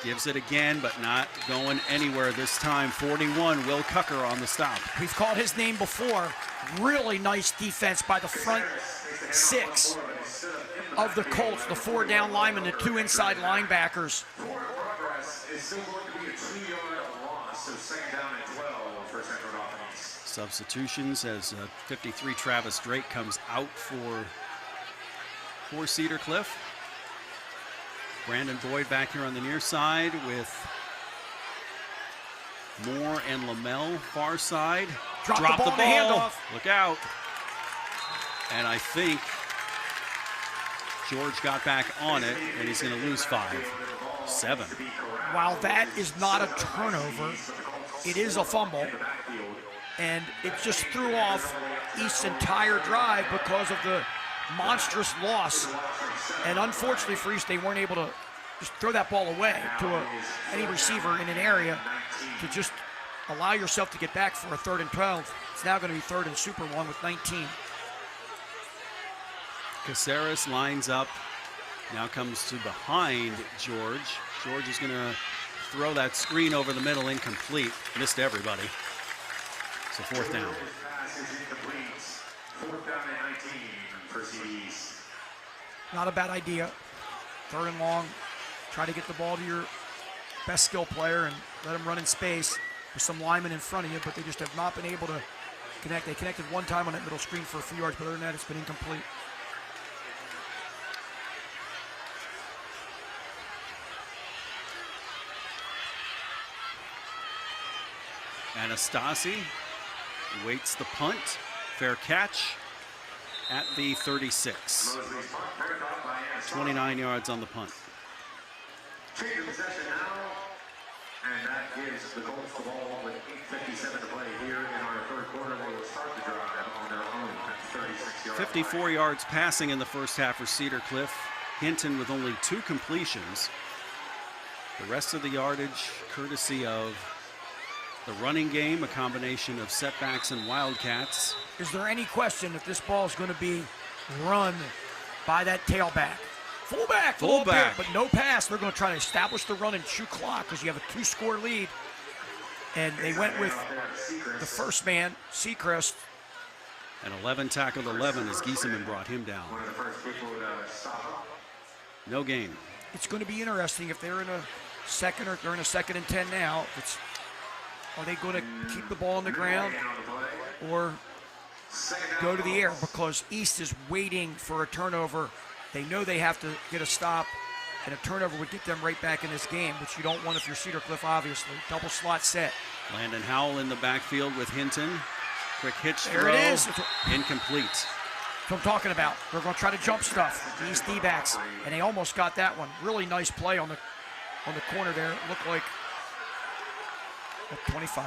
S1: Gives it again, but not going anywhere this time. 41, Will Cucker on the stop.
S2: We've called his name before. Really nice defense by the front 6 of the Colts. The 4 down linemen, the 2 inside linebackers.
S11: It's still going to be a 2-yard loss, so second down and 12 for Central offense.
S1: Substitutions as 53 Travis Drake comes out for Cedar Cliff. Brandon Boyd back here on the near side with Moore and Lamell far side.
S2: Drop the ball. Handoff.
S1: Look out. And I think George got back on it, and he's going to lose 7.
S2: While that is not a turnover, it is a fumble. And it just threw off East's entire drive because of the monstrous loss. And unfortunately for East, they weren't able to just throw that ball away to any receiver in an area to just allow yourself to get back for a 3rd and 12. It's now going to be 3rd and super 1 with 19.
S1: Caceres lines up, now comes to behind George. George is going to throw that screen over the middle, incomplete. Missed everybody. So 4th down.
S11: 4th down and 19 for CDs.
S2: Not a bad idea. 3rd and long. Try to get the ball to your best skill player and let him run in space with some linemen in front of you, but they just have not been able to connect. They connected one time on that middle screen for a few yards, but other than that, it's been incomplete.
S1: Anastasi waits the punt. Fair catch at the 36. 29 yards on the punt.
S11: Change of possession now, and that gives the Colts the ball with 8:57 to play here in our 3rd quarter. They will start the drive on their own at 36 yards.
S1: 54 yards passing in the first half for Cedar Cliff. Hinton with only 2 completions. The rest of the yardage courtesy of the running game, a combination of setbacks and wildcats.
S2: Is there any question if this ball is going to be run by that tailback? Fullback, but no pass. They're going to try to establish the run and chew clock because you have a 2-score lead. And they went with the first man, Seacrest.
S1: And 11 tackled 11 as Giesemann brought him down. No gain.
S2: It's going to be interesting if they're in a second or they're in a 2nd and 10 now. Are they going to keep the ball on the ground or go to the air? Because East is waiting for a turnover. They know they have to get a stop, and a turnover would get them right back in this game, which you don't want if you're Cedar Cliff, obviously. Double slot set.
S1: Landon Howell in the backfield with Hinton. Quick hitch throw.
S2: There it is.
S1: Incomplete.
S2: That's what I'm talking about. They're going to try to jump stuff, the East D-backs, and they almost got that one. Really nice play on the corner there. It looked like at 25.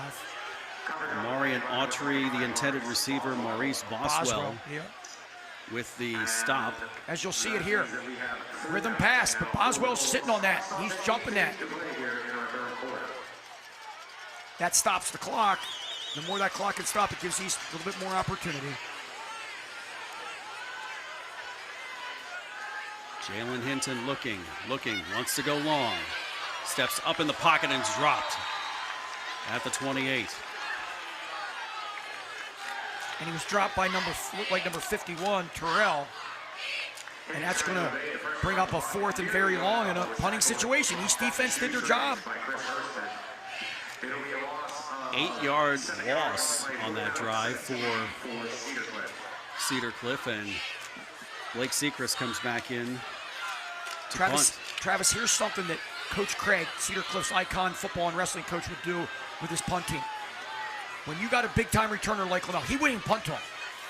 S1: Marion Autry, the intended receiver, Maurice Boswell.
S2: Yeah.
S1: With the stop.
S2: As you'll see it here. Rhythm pass, but Boswell's sitting on that. He's jumping that. That stops the clock. The more that clock can stop, it gives East a little bit more opportunity.
S1: Jalen Hinton looking, wants to go long. Steps up in the pocket and is dropped at the 28.
S2: And he was dropped by number 51, Terrell. And that's going to bring up a 4th and very long in a punting situation. East defense did their job.
S1: 8-yard loss on that drive for Cedar Cliff, and Blake Seacrest comes back in to punt.
S2: Travis, here's something that Coach Craig, Cedar Cliff's icon football and wrestling coach, would do with his punt team. When you got a big-time returner like Lamell, he wouldn't even punt to him.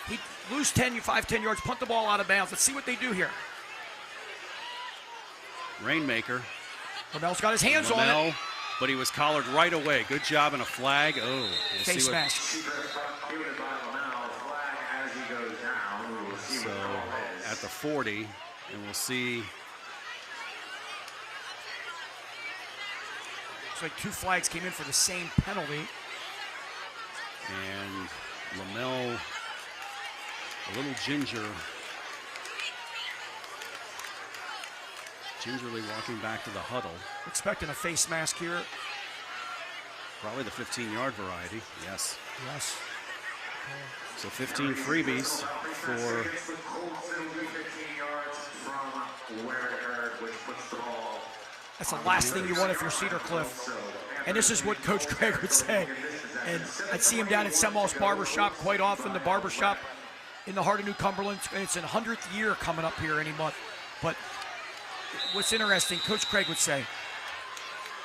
S2: He'd lose 10 yards, punt the ball out of bounds. Let's see what they do here.
S1: Rainmaker.
S2: Lamell's got his hands on it.
S1: But he was collared right away. Good job and a flag. Oh,
S2: face mask.
S1: So at the 40, and we'll see.
S2: Looks like 2 flags came in for the same penalty.
S1: And Lamell, a little ginger. gingerly walking back to the huddle.
S2: Expecting a face mask here.
S1: Probably the 15-yard variety, yes.
S2: Yes.
S1: So 15 freebies for
S2: that's the last thing you want if you're Cedar Cliff. And this is what Coach Craig would say. And I'd see him down at Semmel's Barbershop quite often, the barbershop in the heart of New Cumberland. It's an 100th year coming up here any month. But what's interesting, Coach Craig would say,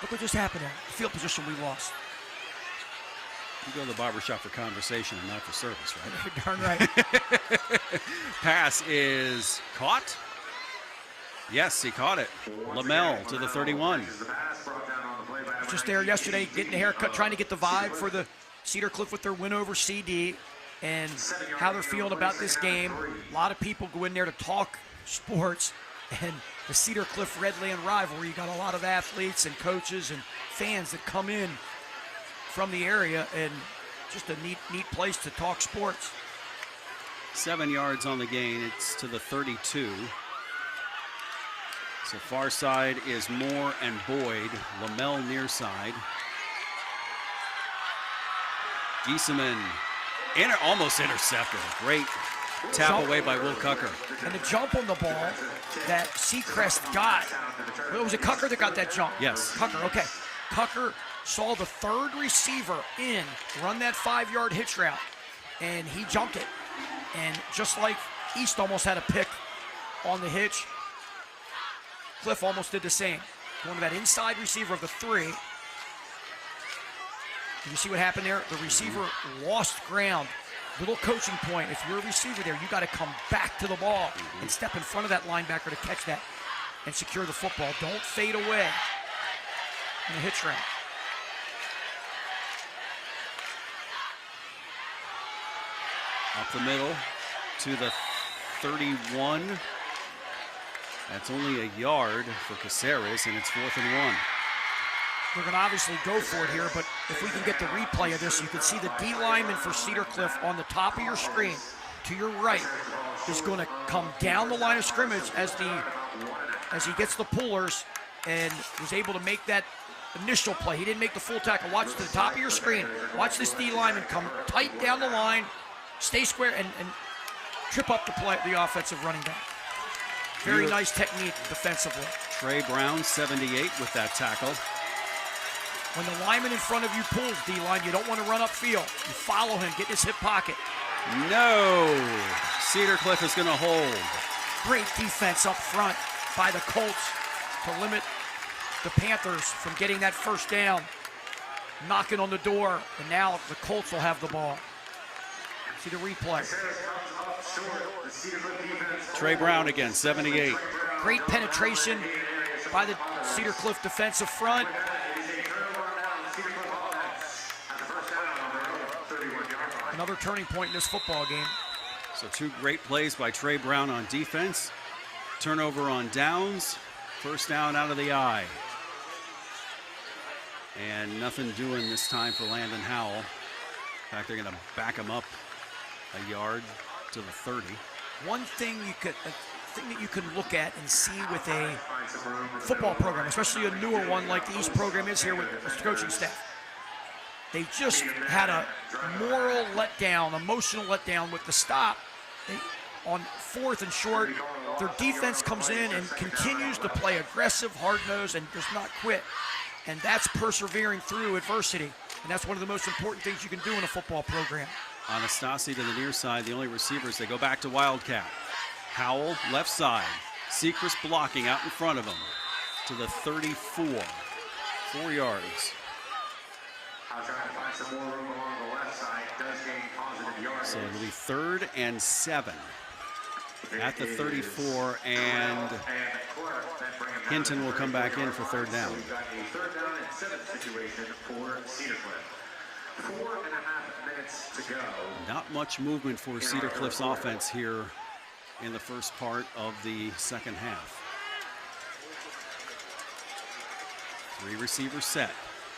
S2: look what just happened there. The field position we lost.
S1: You go to the barbershop for conversation and not for service, right?
S2: Darn right.
S1: Pass is caught. Yes, he caught it. Lamel to the 31.
S2: Just there yesterday, getting a haircut, trying to get the vibe for the Cedar Cliff with their win over CD and how they're feeling about this game. A lot of people go in there to talk sports, and the Cedar Cliff Redland rivalry, you got a lot of athletes and coaches and fans that come in from the area, and just a neat place to talk sports.
S1: 7 yards on the gain. It's to the 32. So far side is Moore and Boyd. Lamel near side. Giesemann almost intercepted. Great tap away by Will Cucker.
S2: And the jump on the ball that Seacrest got. Well, was it Cucker that got that jump?
S1: Yes.
S2: Cucker, okay. Cucker saw the third receiver run that 5-yard hitch route, and he jumped it. And just like East almost had a pick on the hitch, Cliff almost did the same. Going to that inside receiver of the 3. Did you see what happened there? The receiver lost ground. Little coaching point. If you're a receiver there, you got to come back to the ball and step in front of that linebacker to catch that and secure the football. Don't fade away in the hitch route.
S1: Up the middle to the 31. That's only a yard for Caceres, and it's 4th and 1.
S2: They're going to obviously go for it here, but if we can get the replay of this, you can see the D lineman for Cedar Cliff on the top of your screen to your right is going to come down the line of scrimmage as he gets the pullers and was able to make that initial play. He didn't make the full tackle. Watch to the top of your screen. Watch this D lineman come tight down the line, stay square, and trip up the offensive running back. Very nice technique defensively.
S1: Trey Brown, 78 with that tackle.
S2: When the lineman in front of you pulls D-line, you don't want to run upfield. You follow him, get in his hip pocket.
S1: No! Cedar Cliff is going to hold.
S2: Great defense up front by the Colts to limit the Panthers from getting that first down. Knocking on the door, and now the Colts will have the ball. See the replay.
S1: Trey Brown again, 78.
S2: Great penetration by the Cedar Cliff defensive front. Another turning point in this football game.
S1: So 2 great plays by Trey Brown on defense. Turnover on downs. First down out of the eye. And nothing doing this time for Landon Howell. In fact, they're going to back him up a yard to the 30.
S2: One thing that you can look at and see with a football program, especially a newer one like the East program is here with the coaching staff. They just had a moral letdown, emotional letdown with the stop on 4th and short. Their defense comes in and continues to play aggressive, hard-nosed, and does not quit. And that's persevering through adversity. And that's one of the most important things you can do in a football program.
S1: Anastasi to the near side, the only receivers. They go back to Wildcat. Howell, left side. Seacrest blocking out in front of him to the 34. 4 yards.
S11: I'll try to find some more room along the left side. Does gain positive yardage.
S1: So it'll be 3rd and 7 at the 34, and Hinton will come back in for 3rd down.
S11: We've got a 3rd down and 7 situation for Cedar Cliff. 4.5 minutes to go.
S1: Not much movement for Cedar Cliff's offense here in the first part of the second half. 3 receivers set.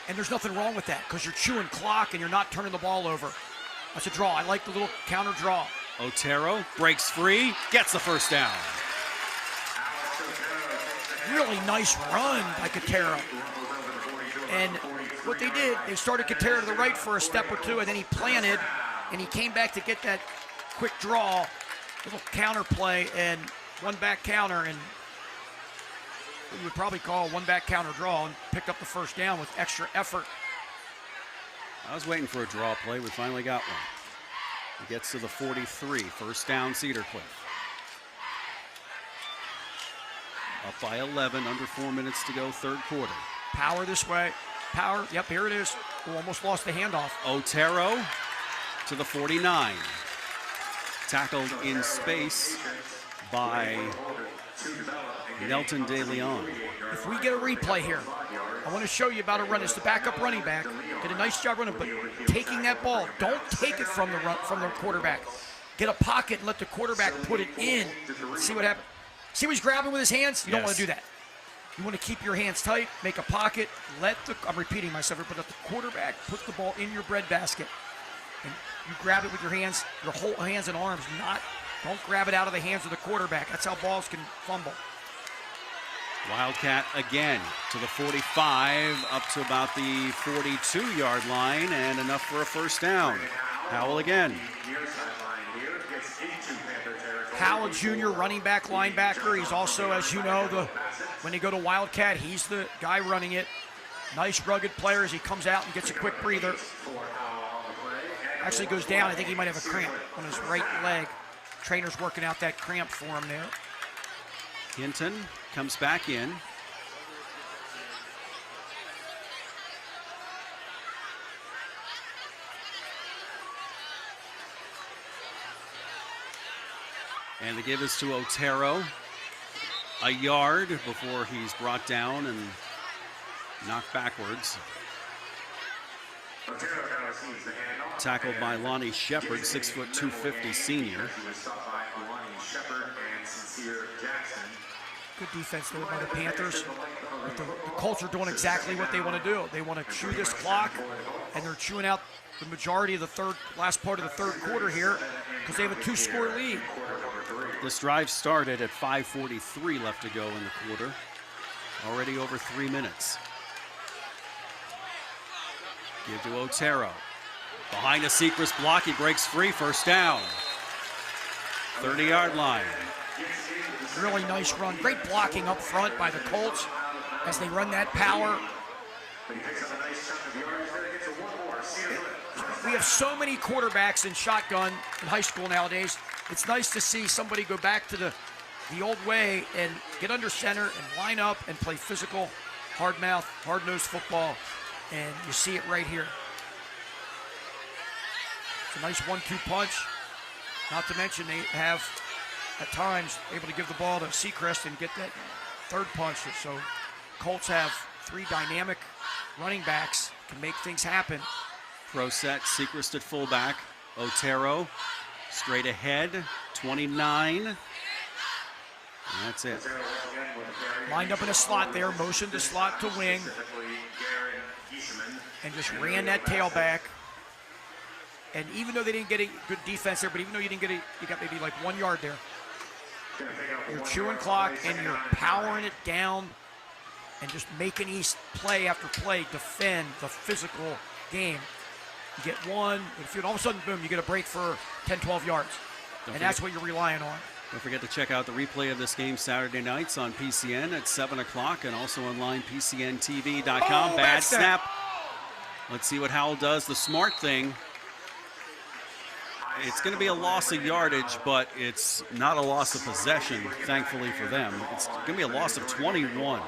S2: And there's nothing wrong with that because you're chewing clock and you're not turning the ball over. That's a draw. I like the little counter draw.
S1: Otero breaks free, gets the first down.
S2: Really nice run by Katera. And what they did, they started Katera to the right for a step or two, and then he planted, and he came back to get that quick draw, little counter play, and one back counter, and what you would probably call a one back counter draw, and picked up the first down with extra effort.
S1: I was waiting for a draw play. We finally got one. He gets to the 43. First down, Cedar Cliff. Up by 11, under 4 minutes to go, third quarter.
S2: Power this way. Power, yep, here it is. Who almost lost the handoff.
S1: Otero to the 49. Tackled in space by Nelton De Leon.
S2: If we get a replay here, I want to show you about a run. It's the backup running back. Did a nice job running, but taking that ball, don't take it from the quarterback. Get a pocket and let the quarterback put it in. See what happens. See what he's grabbing with his hands? You don't want to do that. You want to keep your hands tight, make a pocket, I'm repeating myself, but let the quarterback put the ball in your breadbasket. And you grab it with your hands, your whole hands and arms, don't grab it out of the hands of the quarterback. That's how balls can fumble.
S1: Wildcat again to the 45, up to about the 42-yard line, and enough for a first down. Howell again.
S2: Howell Jr., running back, linebacker. He's also, as you know, when they go to Wildcat, he's the guy running it. Nice, rugged player as he comes out and gets a quick breather. Actually goes down. I think he might have a cramp on his right leg. Trainer's working out that cramp for him there.
S1: Hinton comes back in. And the give is to Otero. A yard before he's brought down and knocked backwards. Tackled by Lonnie Shepard, 6 foot 250 senior.
S2: Good defense there by the Panthers. But the Colts are doing exactly what they want to do. They want to chew this clock, and they're chewing out the majority of the last part of the third quarter here because they have a 2-score lead.
S1: This drive started at 5:43 left to go in the quarter. Already over 3 minutes. Give to Otero. Behind a Sechrist block, he breaks free, first down. 30-yard line.
S2: Really nice run. Great blocking up front by the Colts as they run that power. We have so many quarterbacks in shotgun in high school nowadays. It's nice to see somebody go back to the old way and get under center and line up and play physical, hard-nosed football. And you see it right here. It's a nice 1-2 punch. Not to mention they have, at times, able to give the ball to Sechrist and get that third punch. So Colts have 3 dynamic running backs, can make things happen.
S1: Pro set, Sechrist at fullback. Otero straight ahead, 29. And that's it.
S2: Lined up in a slot there, motioned the slot to wing. And just ran that tailback. And even though they didn't get a good defense there, but even though you didn't get you got maybe like 1 yard there. You're chewing clock and you're powering it down and just making East play after play defend the physical game. You get one, and all of a sudden, boom, you get a break for 10, 12 yards. That's what you're relying on.
S1: Don't forget to check out the replay of this game Saturday nights on PCN at 7 o'clock and also online, PCNTV.com. Bad snap. Let's see what Howell does. The smart thing, it's going to be a loss of yardage, but it's not a loss of possession, thankfully for them. It's going to be a loss of 21.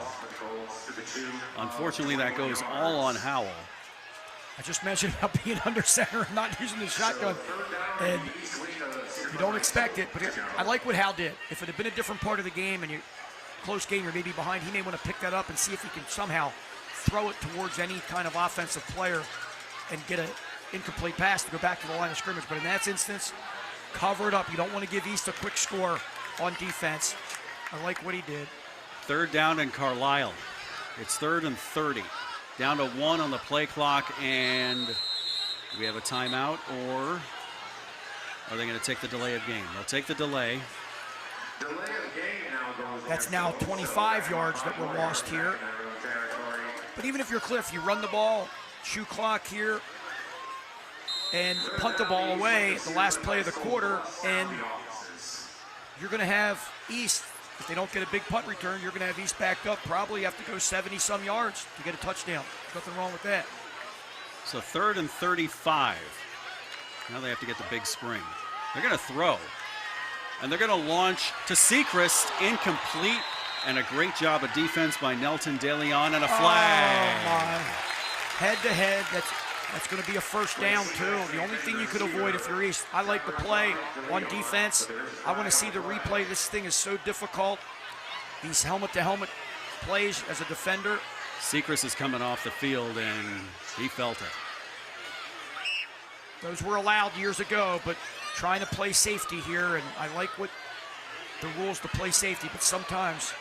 S1: Unfortunately, that goes all on Howell.
S2: I just mentioned about being under center and not using the shotgun, and you don't expect it, but I like what Hal did. If it had been a different part of the game and close game, you're maybe behind, he may want to pick that up and see if he can somehow throw it towards any kind of offensive player and get an incomplete pass to go back to the line of scrimmage. But in that instance, cover it up. You don't want to give East a quick score on defense. I like what he did.
S1: Third down in Carlisle. It's 3rd and 30. Down to 1 on the play clock, and we have a timeout, or are they going to take the delay of game? They'll take the delay.
S11: Delay of game now
S2: That's now 25 yards that were lost here. But even if you're Cliff, you run the ball, shoe clock here, and punt the ball away at the last play of the quarter, and you're going to have East, if they don't get a big punt return, you're going to have East backed up. Probably have to go 70-some yards to get a touchdown. There's nothing wrong with that.
S1: So 3rd and 35. Now they have to get the big spring. They're going to throw. And they're going to launch to Sechrist, incomplete, and a great job of defense by Nelton DeLeon, and a flag.
S2: Oh, my. Head-to-head, that's going to be a first down, too. The only thing you could avoid if you're East. I like the play on defense. I want to see the replay. This thing is so difficult. These helmet-to-helmet plays as a defender.
S1: Sechrist is coming off the field, and he felt it.
S2: Those were allowed years ago, but trying to play safety here, and I like what the rules to play safety, but sometimes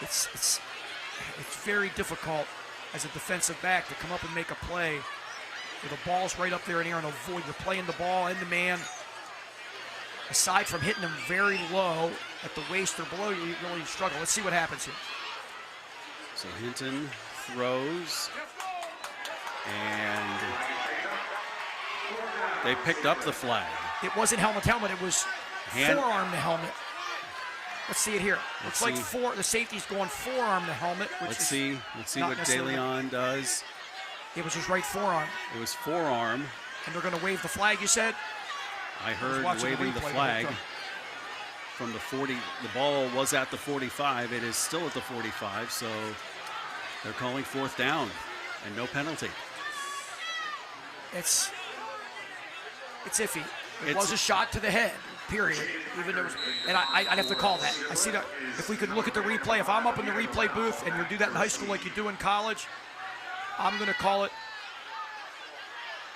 S2: it's very difficult as a defensive back to come up and make a play where the ball's right up there in the air and avoid. You're playing the ball and the man. Aside from hitting him very low at the waist or below, you really struggle. Let's see what happens here.
S1: So Hinton throws, and they picked up the flag.
S2: It wasn't helmet-helmet, it was forearm to helmet. Let's see it here. Looks like the safety's going forearm to helmet.
S1: Let's see what DeLeon does.
S2: It was his right forearm.
S1: It was forearm.
S2: And they're going to wave the flag, you said?
S1: I heard waving the flag from the 40. The ball was at the 45. It is still at the 45, so they're calling 4th down and no penalty.
S2: It's iffy. It was a shot to the head, period. Even though, and I'd have to call that. I see that. If we could look at the replay, if I'm up in the replay booth and you do that in high school like you do in college, I'm going to call it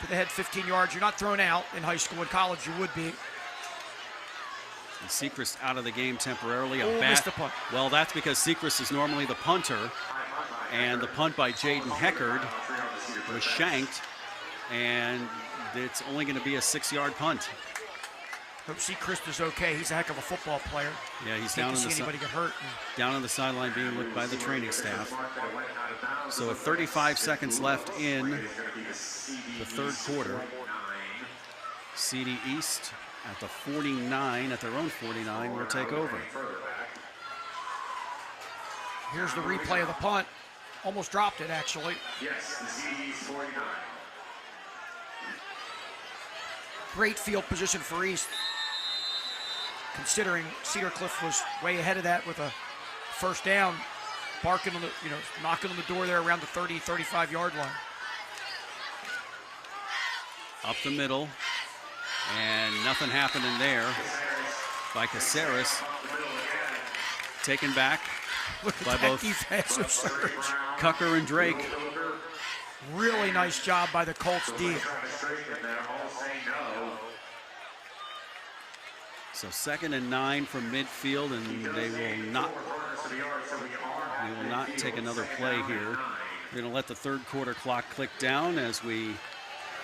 S2: to the head 15 yards. You're not thrown out in high school. In college, you would be.
S1: And Sechrist out of the game temporarily.
S2: Missed the punt.
S1: Well, that's because Sechrist is normally the punter, and the punt by Jaden Heckard was shanked, and it's only going to be a 6-yard punt.
S2: Hope Sechrist is okay. He's a heck of a football player.
S1: Yeah, he's
S2: down
S1: on the sideline being looked by the training staff. So with 35 seconds left in the 3rd quarter, CD East at the 49, at their own 49, will take over.
S2: Here's the replay of the punt. Almost dropped it, actually.
S11: Yes, the CD 49.
S2: Great field position for East, considering Cedar Cliff was way ahead of that with a first down, barking on the, knocking on the door there around the 30, 35-yard line.
S1: Up the middle, and nothing happening there by Caceres. Taken back by both
S2: defensive surge.
S1: Cucker and Drake.
S2: Really nice job by the Colts D.
S1: So 2nd and 9 from midfield, and they will not take another play here. We're going to let the 3rd quarter clock click down as we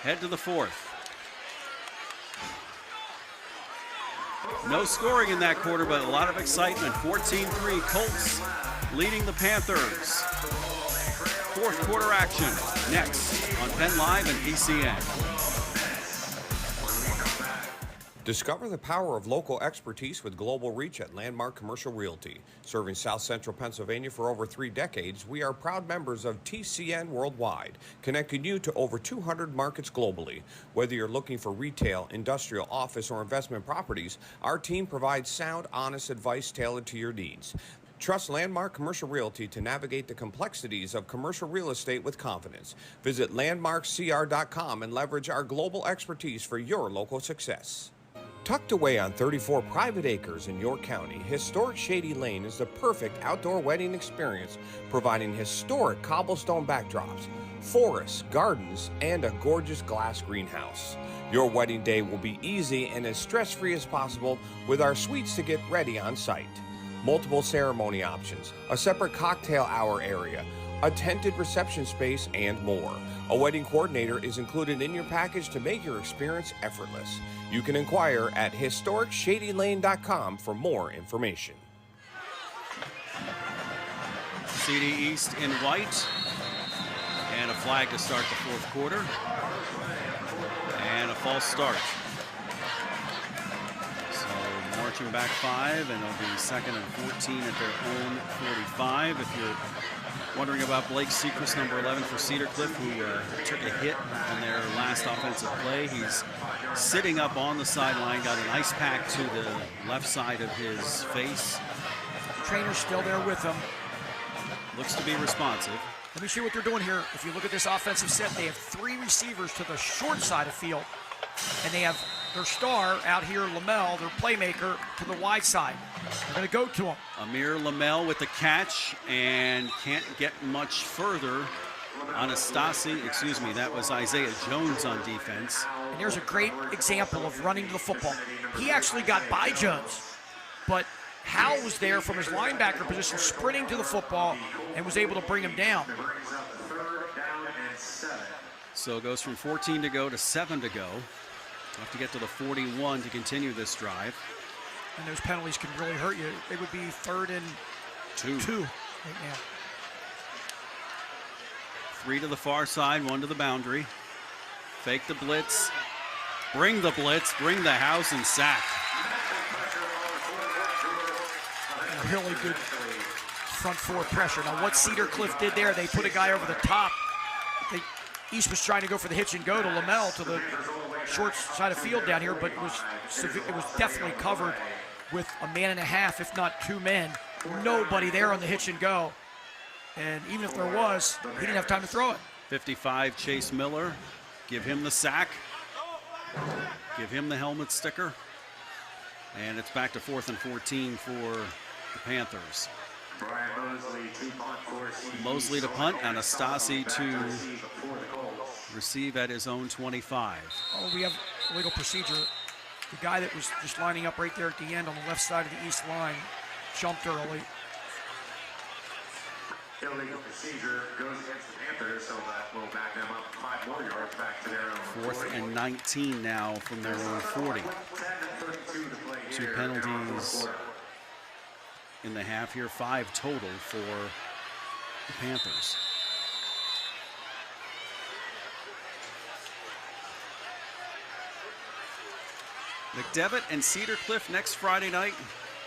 S1: head to the 4th. No scoring in that quarter, but a lot of excitement. 14-3, Colts leading the Panthers. 4th quarter action next on Penn Live and PCN.
S9: Discover the power of local expertise with global reach at Landmark Commercial Realty. Serving South Central Pennsylvania for over 3 decades, we are proud members of TCN Worldwide, connecting you to over 200 markets globally. Whether you're looking for retail, industrial, office, or investment properties, our team provides sound, honest advice tailored to your needs. Trust Landmark Commercial Realty to navigate the complexities of commercial real estate with confidence. Visit landmarkcr.com and leverage our global expertise for your local success. Tucked away on 34 private acres in York County, historic Shady Lane is the perfect outdoor wedding experience, providing historic cobblestone backdrops, forests, gardens, and a gorgeous glass greenhouse. Your wedding day will be easy and as stress-free as possible with our suites to get ready on site. Multiple ceremony options, a separate cocktail hour area, a tented reception space, and more. A wedding coordinator is included in your package to make your experience effortless. You can inquire at historicsshadylane.com for more information.
S1: CD East in white. And a flag to start the fourth quarter. And a false start. So marching back 5, and it'll be 2nd and 14 at their own 45. If you're wondering about Blake Sechrist, number 11 for Cedar Cliff, who took a hit on their last offensive play. He's sitting up on the sideline, got an ice pack to the left side of his face.
S2: Trainer's still there with him.
S1: Looks to be responsive.
S2: Let me show you what they're doing here. If you look at this offensive set, they have 3 receivers to the short side of field, and they have their star out here, Lamel, their playmaker, to the wide side. They're going to go to him.
S1: Amir Lamel with the catch, and can't get much further. That was Isaiah Jones on defense.
S2: And there's a great example of running to the football. He actually got by Jones, but Howell was there from his linebacker position, sprinting to the football, and was able to bring him down.
S1: So it goes from 14 to go to 7 to go. Have to get to the 41 to continue this drive.
S2: And those penalties can really hurt you. It would be 3rd and 2 right now.
S1: 3 to the far side, 1 to the boundary. Fake the blitz. Bring the blitz. Bring the house and sack.
S2: Really good front 4 pressure. Now what Cedar Cliff did there, they put a guy over the top. East was trying to go for the hitch and go to Lamel to the short side of field down here, but it was definitely covered with a man and a half, if not 2 men. Nobody there on the hitch and go. And even if there was, he didn't have time to throw it.
S1: 55, Chase Miller. Give him the sack. Give him the helmet sticker. And it's back to 4th and 14 for the Panthers. Mosley to punt, Anastasi to receive at his own 25.
S2: Oh, we have legal procedure. The guy that was just lining up right there at the end on the left side of the east line jumped early.
S11: Illegal procedure goes against the Panthers, so that will back them up 5 more yards back to their own
S1: 4th and 19 now from their own 40. 2 penalties in the half here, 5 total for the Panthers. McDevitt and Cedar Cliff next Friday night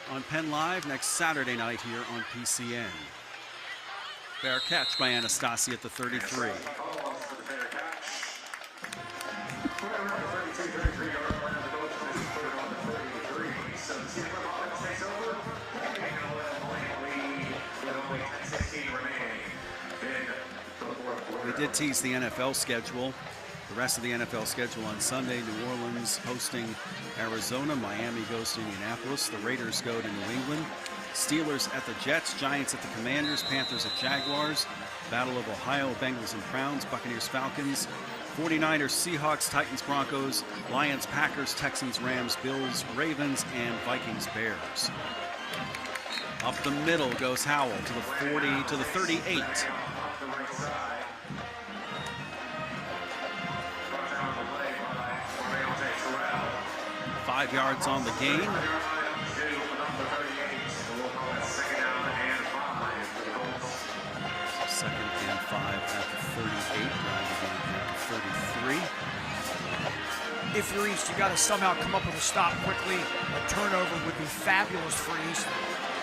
S1: on Penn Live, next Saturday night here on PCN. Fair catch by Anastasi at the 33. We did tease the NFL schedule. The rest of the NFL schedule on Sunday: New Orleans hosting Arizona, Miami goes to Indianapolis, the Raiders go to New England, Steelers at the Jets, Giants at the Commanders, Panthers at Jaguars, Battle of Ohio, Bengals and Browns, Buccaneers, Falcons, 49ers, Seahawks, Titans, Broncos, Lions, Packers, Texans, Rams, Bills, Ravens, and Vikings, Bears. Up the middle goes Howell to the 40, to the 38. 5 yards on the gain. 2nd and 5 at the 38, at the 33.
S2: If you're East, you got to somehow come up with a stop quickly. A turnover would be fabulous for East.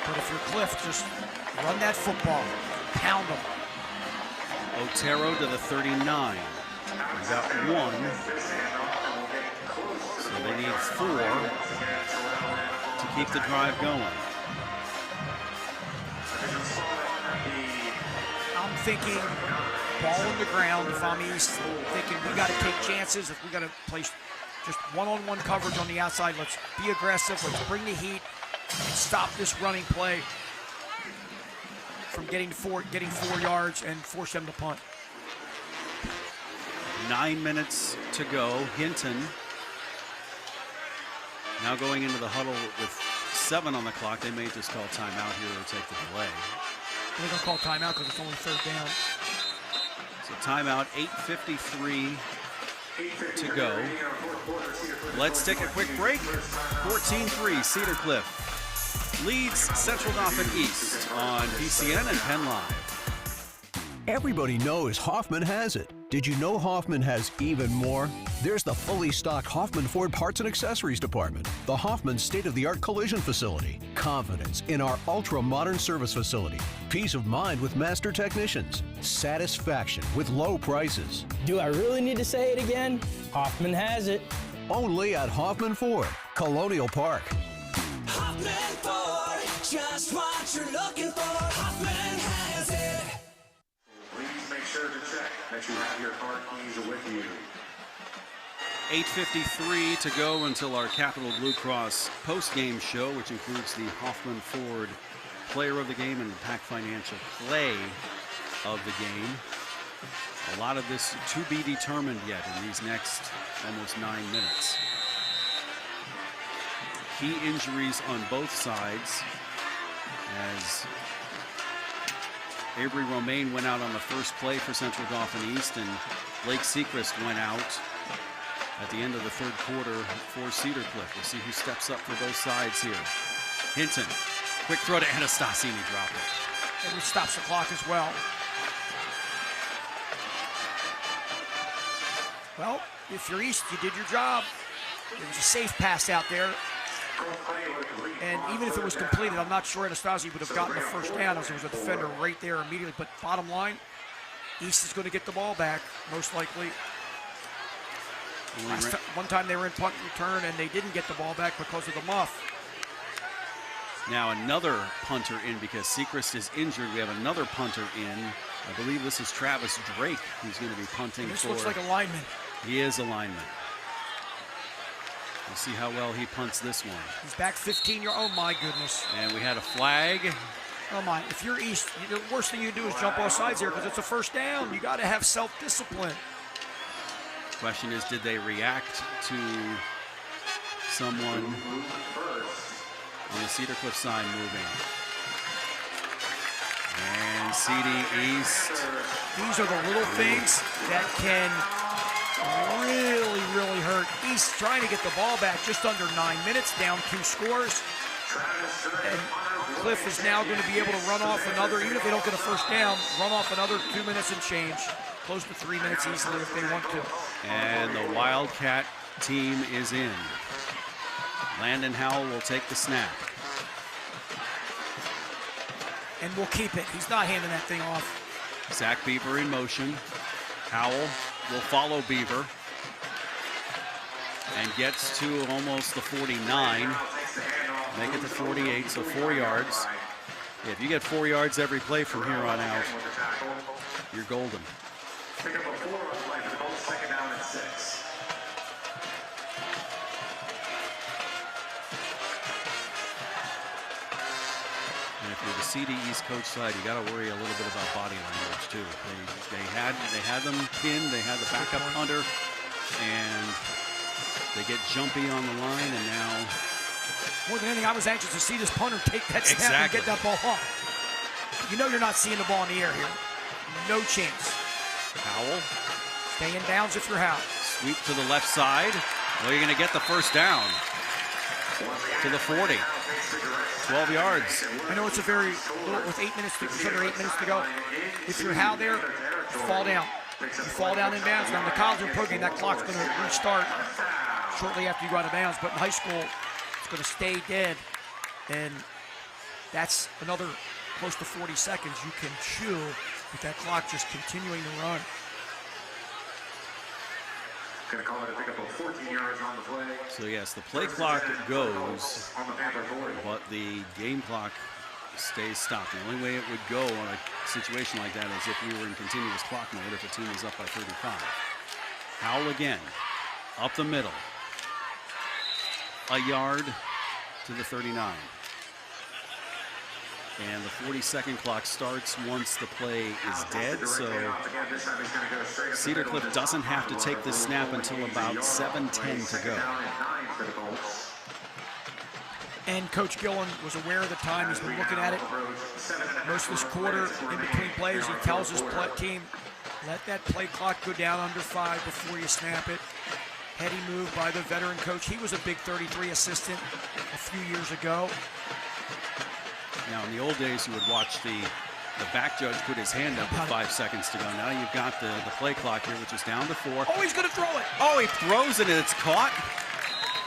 S2: But if you're Cliff, just run that football. Pound them.
S1: Otero to the 39. We got 1. So they need 4 to keep the drive going.
S2: I'm thinking ball on the ground if I'm East. Thinking we got to take chances. If we got to place just one-on-one coverage on the outside, let's be aggressive. Let's bring the heat and stop this running play from getting 4 yards and force them to punt.
S1: 9 minutes to go. Hinton now going into the huddle with 7 on the clock. They may just call timeout here or take the delay.
S2: They're going to call timeout because it's only 3rd down.
S1: So timeout, 8:53 to go. Let's take a quick break. 14-3, Cedar Cliff leads Central Dauphin East on PCN and Penn Live.
S6: Everybody knows Hoffman has it. Did you know Hoffman has even more? There's the fully stocked Hoffman Ford Parts and Accessories Department, the Hoffman state-of-the-art collision facility, confidence in our ultra-modern service facility, peace of mind with master technicians, satisfaction with low prices.
S7: Do I really need to say it again? Hoffman has it.
S6: Only at Hoffman Ford, Colonial Park.
S8: Hoffman Ford, just what you're looking for. Hoffman has it.
S11: Please make sure to check that you have your car keys with you.
S1: 8:53 to go until our Capital Blue Cross post-game show, which includes the Hoffman Ford Player of the Game and Impact Financial Play of the Game. A lot of this to be determined yet in these next almost 9 minutes. Key injuries on both sides as Avery Romaine went out on the first play for Central Dauphin East, and Blake Sechrist went out at the end of the third quarter for Cedar Cliff. We'll see who steps up for both sides here. Hinton, quick throw to Anastasini, dropped it.
S2: And it stops the clock as well. Well, if you're East, you did your job. There was a safe pass out there. And even if it was completed, I'm not sure Anastasi would have gotten the first down as there was a defender right there immediately. But bottom line, East is going to get the ball back, most likely. One time they were in punt return and they didn't get the ball back because of the muff.
S1: Now another punter in because Sechrist is injured. We have another punter in. I believe this is Travis Drake who's going to be punting.
S2: This looks like a lineman.
S1: He is a lineman. We'll see how well he punts this one.
S2: He's back 15 yards. Oh, my goodness.
S1: And we had a flag.
S2: Oh, my. If you're East, the worst thing you do is jump off sides here because it's a first down. You got to have self-discipline.
S1: Question is, did they react to someone on the Cedar Cliff side moving? And CD East.
S2: These are the little things that can really hurt. East trying to get the ball back just under 9 minutes, down 2 scores. And Cliff is now going to be able to run off another, even if they don't get a first down, run off another 2 minutes and change. Close to 3 minutes easily if they want to.
S1: And the Wildcat team is in. Landon Howell will take the snap.
S2: And we'll keep it. He's not handing that thing off.
S1: Zach Beaver in motion. Howell will follow Beaver and gets to almost the 49. Make it to 48, so 4 yards. If you get 4 yards every play from here on out, you're golden.
S11: Pick up a 4 on play for the Colts, second down and 6.
S1: And if you're the CD East coach side, you got to worry a little bit about body language too. They had them pinned, they had the backup punter, and they get jumpy on the line, and now.
S2: More than anything, I was anxious to see this punter take that snap and get that ball off. You know you're not seeing the ball in the air here. No chance.
S1: Howell.
S2: Stay in bounds if you're Howell.
S1: Sweep to the left side. Well, you're going to get the first down to the 40. 12 yards.
S2: I know it's a very little, with 8 minutes to, under 8 minutes to go. If you're Howell there, fall down. You fall down in bounds. Now in the college and pro game, that clock's going to restart shortly after you go out of bounds. But in high school, it's going to stay dead. And that's another close to 40 seconds you can chew with that clock just continuing to run.
S11: Going to call it a pickup of 14 yards on the play.
S1: So yes, the play clock goes, but the game clock stays stopped. The only way it would go on a situation like that is if we were in continuous clock mode, if a team was up by 35. Howell again, up the middle. A yard to the 39. And the 40-second clock starts once the play is dead, so Cedar Cliff doesn't have to take this snap until about 7:10 to go.
S2: And Coach Gillen was aware of the time. He's been looking at it most of this quarter in between plays. He tells his team, let that play clock go down under 5 before you snap it. Heady move by the veteran coach. He was a big 33 assistant a few years ago.
S1: Now, in the old days, you would watch the The back judge put his hand up with 5 seconds to go. Now you've got the play clock here, which is down to 4.
S2: Oh, he's going to throw it.
S1: Oh, he throws it and it's caught.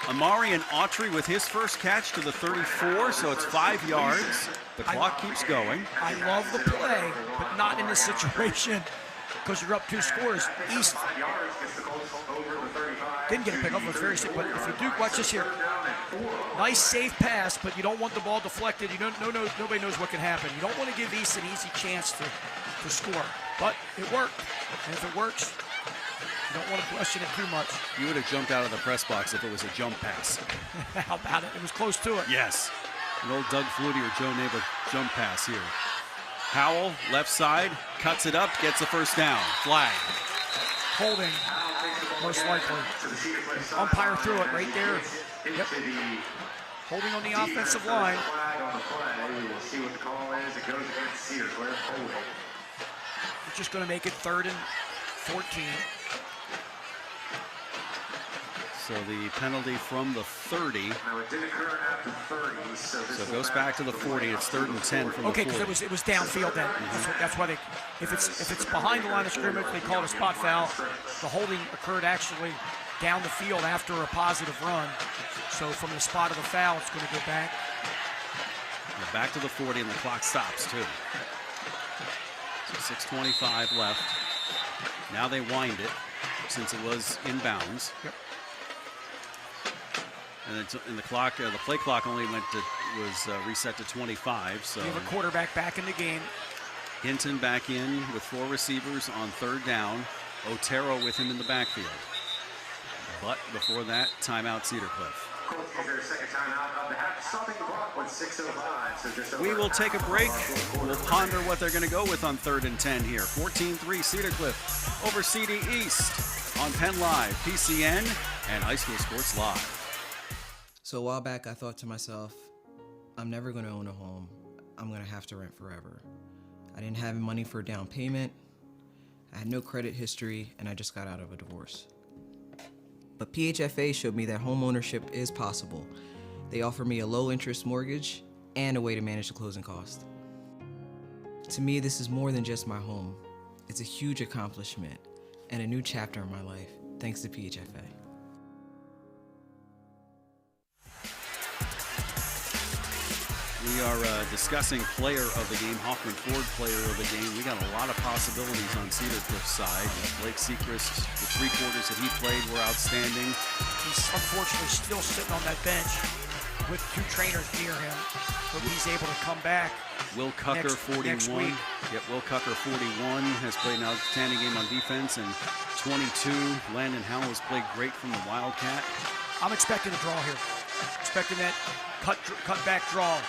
S1: Amarian Autry with his first catch to the 34, so it's 5 yards. The clock keeps going.
S2: I love the play, but not in this situation because you're up 2 scores. East didn't get a pick up. It was very sick, but if you do, watch this here. Nice safe pass, but you don't want the ball deflected. Nobody knows what can happen. You don't want to give East an easy chance to score, but it worked. And if it works, you don't want to question it too much.
S1: You would have jumped out of the press box if it was a jump pass.
S2: How about it? It was close to it.
S1: Yes. An old Doug Flutie or Joe Neighbor jump pass here. Howell, left side, cuts it up, gets the first down. Flag.
S2: Holding, most likely. Umpire threw it right there. Yep. Holding on the offensive line.
S11: We'll see what the call is. It goes against Cedar Cliff. Holding.
S2: It's just going to make it 3rd and 14.
S1: So the penalty from the 30.
S11: Now it did occur at the 30, so
S1: it goes back to the 40. It's 3rd and 10 from the 40.
S2: Okay, because it was downfield then. That's why they, if it's behind the line of scrimmage, they call it a spot foul. The holding occurred actually down the field after a positive run. So from the spot of the foul, it's going to go back.
S1: Yeah, back to the 40, and the clock stops too. So 6:25 left. Now they wind it since it was inbounds.
S2: Yep.
S1: And the clock, the play clock only was reset to 25. So
S2: you have a quarterback back in the game.
S1: Hinton back in with 4 receivers on 3rd down. Otero with him in the backfield. But before that, timeout Cedar Cliff. We will take a break. We'll ponder what they're going to go with on 3rd and 10 here. 14-3 Cedar Cliff over CD East on Penn Live, PCN, and High School Sports Live.
S4: So a while back, I thought to myself, I'm never going to own a home. I'm going to have to rent forever. I didn't have money for a down payment. I had no credit history, and I just got out of a divorce. But PHFA showed me that home ownership is possible. They offer me a low-interest mortgage and a way to manage the closing cost. To me, this is more than just my home. It's a huge accomplishment and a new chapter in my life, thanks to PHFA.
S1: We are discussing player of the game, Hoffman Ford player of the game. We got a lot of possibilities on Cedar Cliff's side. Blake Sechrist, the 3 quarters that he played were outstanding.
S2: He's unfortunately still sitting on that bench with 2 trainers near him. Hope he's able to come back.
S1: Will Cucker, 41.
S2: Next week.
S1: Yep, Will Cucker, 41, has played an outstanding game on defense. And 22, Landon Howell has played great from the Wildcat.
S2: I'm expecting a draw here. Expecting that cut back draw.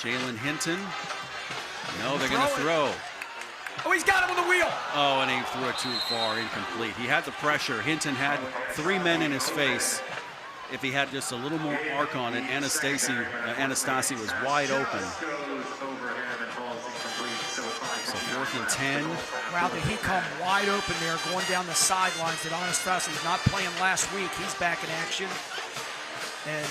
S1: Jalen Hinton. No, they're going to throw.
S2: Oh, he's got him on the wheel.
S1: Oh, and he threw it too far, incomplete. He had the pressure. Hinton had 3 men in his face. If he had just a little more arc on it, Anastasi was wide open. So 4th and 10.
S2: Wow, did he come wide open there going down the sidelines that Anastasi was not playing last week. He's back in action. And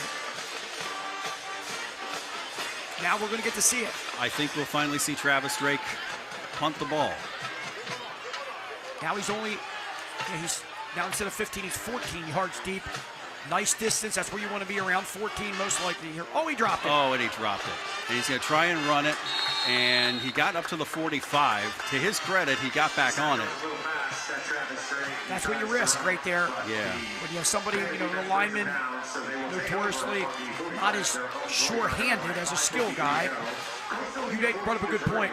S2: now we're going to get to see it.
S1: I think we'll finally see Travis Drake punt the ball.
S2: Now he's now instead of 15, he's 14 yards deep. Nice distance. That's where you want to be, around 14 most likely here. Oh, he dropped it.
S1: Oh, and he dropped it. And he's going to try and run it. And he got up to the 45. To his credit, he got back on it.
S2: That's what you risk right there.
S1: Yeah.
S2: When you have somebody, the lineman, notoriously not as sure-handed as a skill guy. You brought up a good point.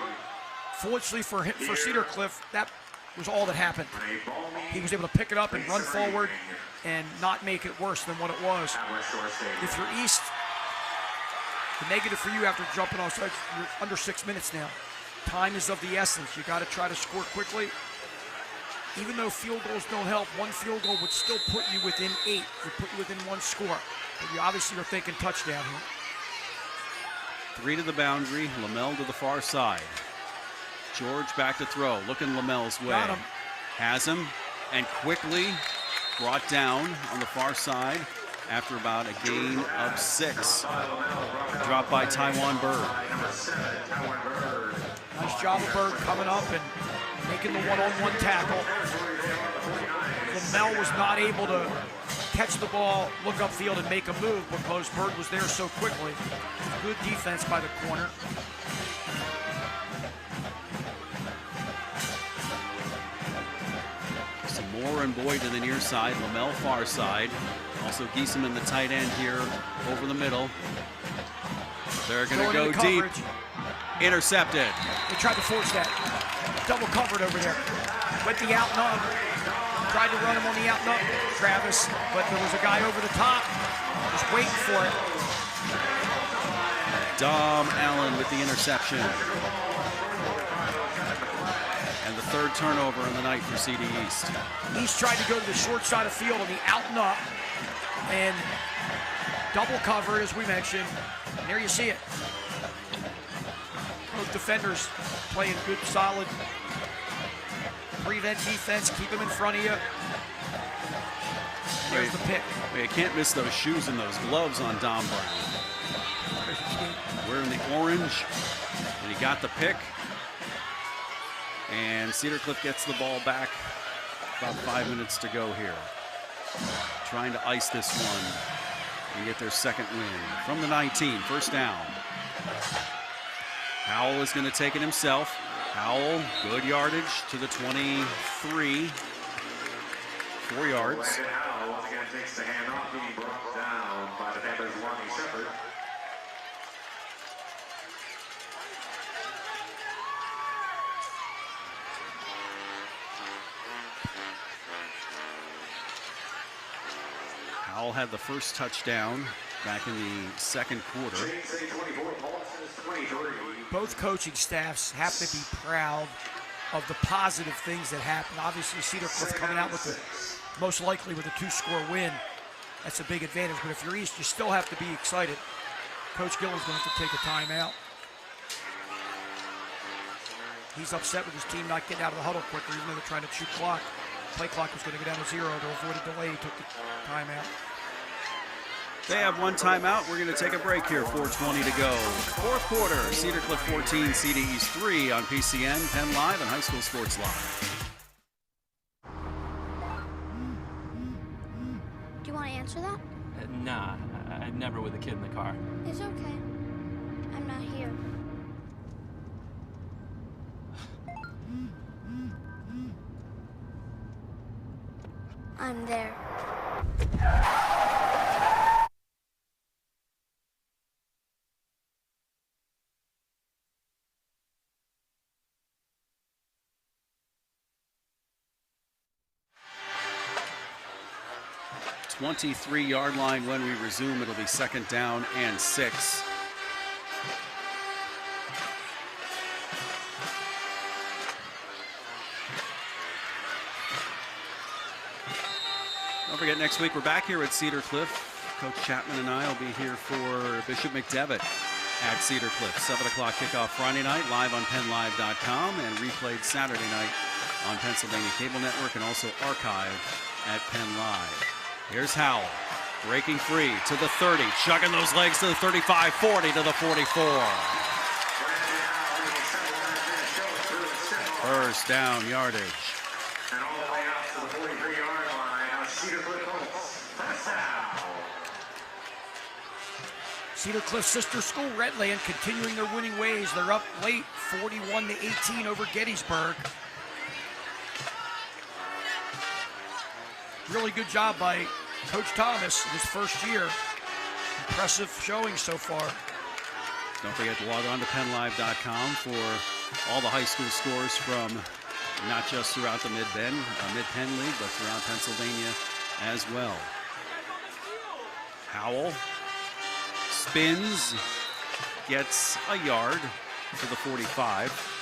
S2: Fortunately for Cedar Cliff, that was all that happened. He was able to pick it up and run forward and not make it worse than what it was. If you're East, the negative for you after jumping off sides, you're under 6 minutes now. Time is of the essence. You got to try to score quickly. Even though field goals don't help, 1 field goal would still put you within 8. Would put you within 1 score. But you obviously are thinking touchdown here.
S1: 3 to the boundary, Lamel to the far side. George back to throw, looking Lamel's way.
S2: Got him.
S1: Has him, and quickly brought down on the far side after about a gain of 6. Dropped by Taiwan Bird.
S2: Nice job of Bird coming up and making the one-on-one tackle. Lamel was not able to catch the ball, look upfield, and make a move because Bird was there so quickly. Good defense by the corner.
S1: Some Moore and Boyd to the near side, Lamel far side. Also Giesemann, the tight end here over the middle. They're going to go deep. Intercepted.
S2: They tried to force that. Double covered over there. Went the out and up. Tried to run him on the out and up, Travis, but there was a guy over the top just waiting for it.
S1: Dom Allen with the interception. And the third turnover in the night for CD East.
S2: East tried to go to the short side of field on the out and up and double covered, as we mentioned. And there you see it. Both defenders playing good, solid prevent defense, keep them in front of you. And there's the pick.
S1: You can't miss those shoes and those gloves on Dom Brown. Wearing the orange, and he got the pick. And Cedar Cliff gets the ball back. About 5 minutes to go here. Trying to ice this one and get their second win. From the 19, first down. Howell is going to take it himself. Howell, good yardage to the 23. 4 yards.
S11: Howell once again takes the handoff, being brought down by the Panthers' Lonnie Shepard.
S1: Howell had the first touchdown back in the second quarter.
S2: Both coaching staffs have to be proud of the positive things that happen. Obviously, Cedar Cliff coming out with most likely with a 2-score win. That's a big advantage. But if you're East, you still have to be excited. Coach Gillen's going to have to take a timeout. He's upset with his team not getting out of the huddle quicker, even though they're trying to chew clock. Play clock was going to go down to 0 to avoid a delay. He took the timeout.
S1: They have one timeout. We're going to take a break here. 4:20 to go. Fourth quarter. Cedar Cliff 14, CD East 3 on PCN, Penn Live, and High School Sports Live.
S16: Do you want to answer that?
S17: Nah, I'd never with a kid in the car.
S16: It's okay. I'm not here. I'm there.
S1: The 23-yard line when we resume. It'll be second down and 6. Don't forget, next week we're back here at Cedar Cliff. Coach Chapman and I will be here for Bishop McDevitt at Cedar Cliff. 7 o'clock kickoff Friday night, live on PennLive.com, and replayed Saturday night on Pennsylvania Cable Network, and also archived at PennLive. Here's Howell, breaking free to the 30, chugging those legs to the 35, 40 to the 44. First down yardage.
S11: And all the way out to the 43-yard line, Cedar Cliff Colts. Touchdown.
S2: Cedar Cliff sister school Redland continuing their winning ways. They're up late, 41-18 over Gettysburg. Really good job by Coach Thomas in his first year. Impressive showing so far.
S1: Don't forget to log on to PennLive.com for all the high school scores from not just throughout the Mid-Penn League, but throughout Pennsylvania as well. Howell spins, gets a yard to the 45.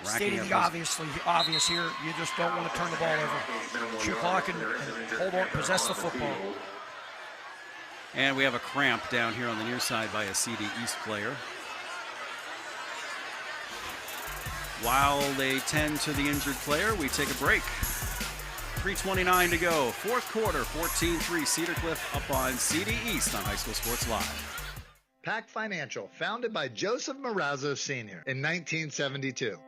S2: Stating the obvious here, you just don't want to turn the ball over. Shoot clock and hold on, possess the football.
S1: And we have a cramp down here on the near side by a CD East player. While they tend to the injured player, we take a break. 3:29 to go. Fourth quarter, 14-3. Cedar Cliff up on CD East on High School Sports Live.
S18: Pac Financial, founded by Joseph Marazzo Sr. in 1972.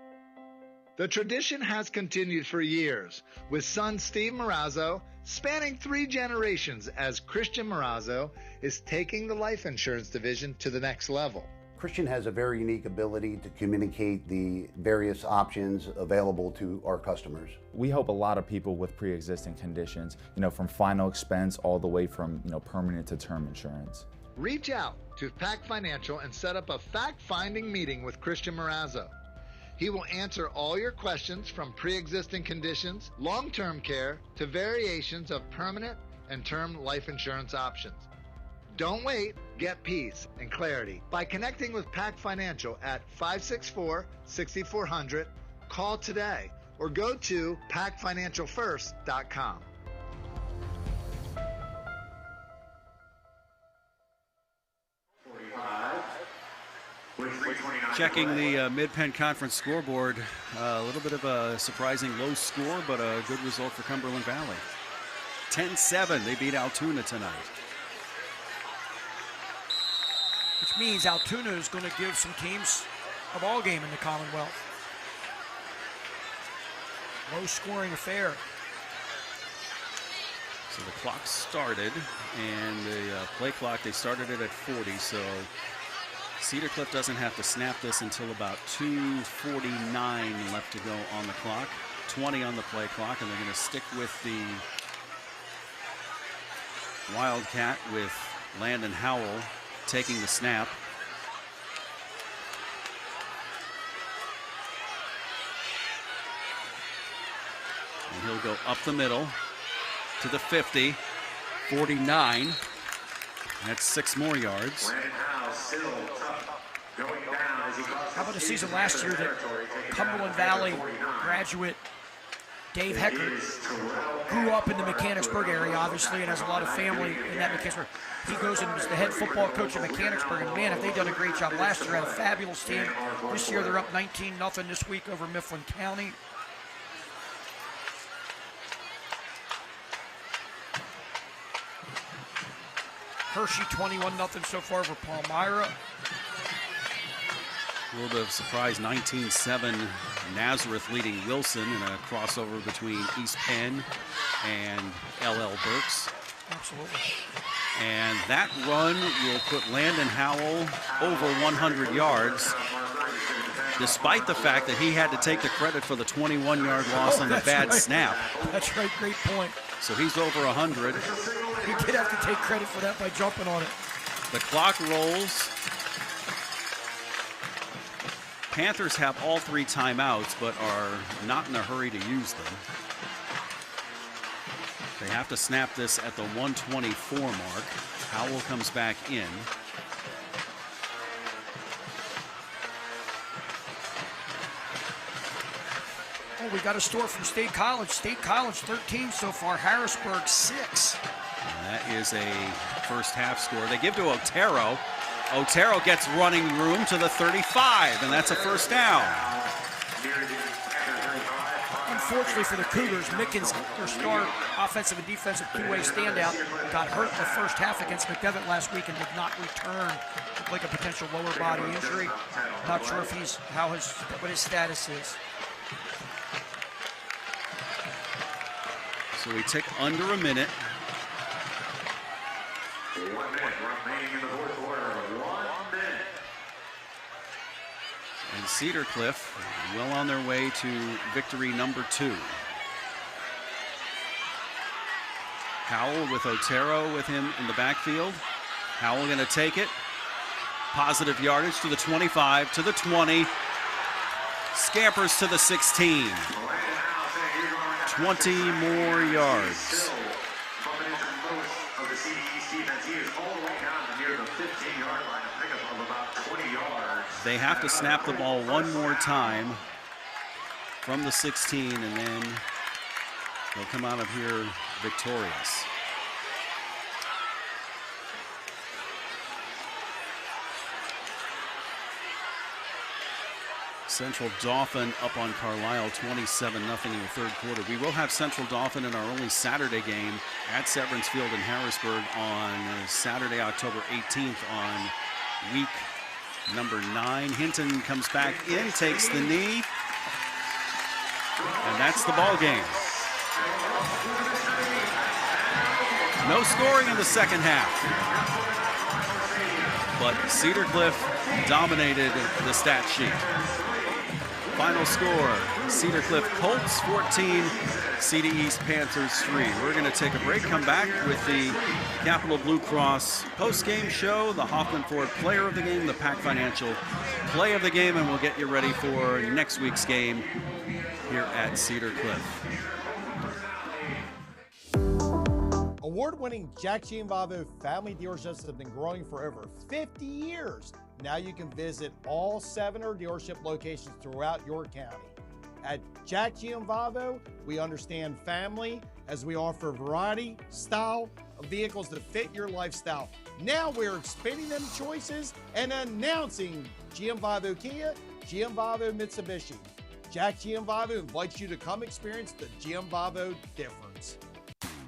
S18: The tradition has continued for years, with son Steve Marazzo spanning 3 generations as Christian Marazzo is taking the life insurance division to the next level.
S14: Christian has a very unique ability to communicate the various options available to our customers.
S15: We help a lot of people with pre-existing conditions, from final expense all the way from, permanent to term insurance.
S18: Reach out to Pac Financial and set up a fact-finding meeting with Christian Marazzo. He will answer all your questions from pre-existing conditions, long-term care, to variations of permanent and term life insurance options. Don't wait. Get peace and clarity by connecting with Pac Financial at 564-6400. Call today or go to pacfinancialfirst.com.
S1: Checking the Mid-Penn Conference scoreboard, a little bit of a surprising low score, but a good result for Cumberland Valley. 10-7, they beat Altoona tonight.
S2: Which means Altoona is going to give some teams a ball game in the Commonwealth. Low-scoring affair.
S1: So the clock started, and the play clock, they started it at 40, so Cedar Cliff doesn't have to snap this until about 2:49 left to go on the clock. 20 on the play clock, and they're going to stick with the Wildcat with Landon Howell taking the snap. And he'll go up the middle to the 50, 49. That's 6 more yards.
S2: How about the season last year that Cumberland Valley graduate Dave Hecker grew up in the Mechanicsburg area, obviously, and has a lot of family in that Mechanicsburg. He goes and is the head football coach in Mechanicsburg, and man, have they done a great job. Last year had a fabulous team. This year they're up 19-0 this week over Mifflin County. Hershey 21-0 so far over Palmyra.
S1: A little bit of surprise, 19-7 Nazareth leading Wilson in a crossover between East Penn and LL Burks.
S2: Absolutely.
S1: And that run will put Landon Howell over 100 yards, despite the fact that he had to take the credit for the 21-yard loss on the bad snap.
S2: That's right, great point.
S1: So he's over 100.
S2: He did have to take credit for that by jumping on it.
S1: The clock rolls. Panthers have all 3 timeouts, but are not in a hurry to use them. They have to snap this at the 124 mark. Howell comes back in.
S2: Oh, we got a score from State College. State College 13 so far, Harrisburg 6.
S1: And that is a first half score. They give to Otero. Otero gets running room to the 35, and that's a first down.
S2: Unfortunately for the Cougars, Mickens, their star offensive and defensive two-way standout, got hurt in the first half against McDevitt last week and did not return. Looked like a potential lower body injury. Not sure if what his status is.
S1: So we tick under a minute.
S11: 1 minute remaining in the fourth quarter. 1 minute.
S1: And Cedar Cliff well on their way to victory number 2. Howell with Otero with him in the backfield. Howell going to take it. Positive yardage to the 25, to the 20. Scampers to the 16. 20 more yards. They have to snap the ball one more time from the 16, and then they'll come out of here victorious. Central Dauphin up on Carlisle 27-0 in the third quarter. We will have Central Dauphin in our only Saturday game at Severance Field in Harrisburg on Saturday, October 18th on week number 9. Hinton comes back in, takes the knee, and that's the ball game. No scoring in the second half, but Cedar Cliff dominated the stat sheet. Final score, Cedar Cliff Colts 14, CD East Panthers 3. We're going to take a break, come back with the Capital Blue Cross post-game show, the Hoffman Ford Player of the Game, the Pac Financial Play of the Game, and we'll get you ready for next week's game here at Cedar Cliff.
S3: Award-winning Jack Gianvavo family dealerships have been growing for over 50 years. Now you can visit all 7 dealership locations throughout your county. At Jack Gianvavo, we understand family as we offer a variety, style of vehicles that fit your lifestyle. Now we're expanding them choices and announcing Gianvavo Kia, Gianvavo Mitsubishi. Jack Gianvavo invites you to come experience the Gianvavo difference.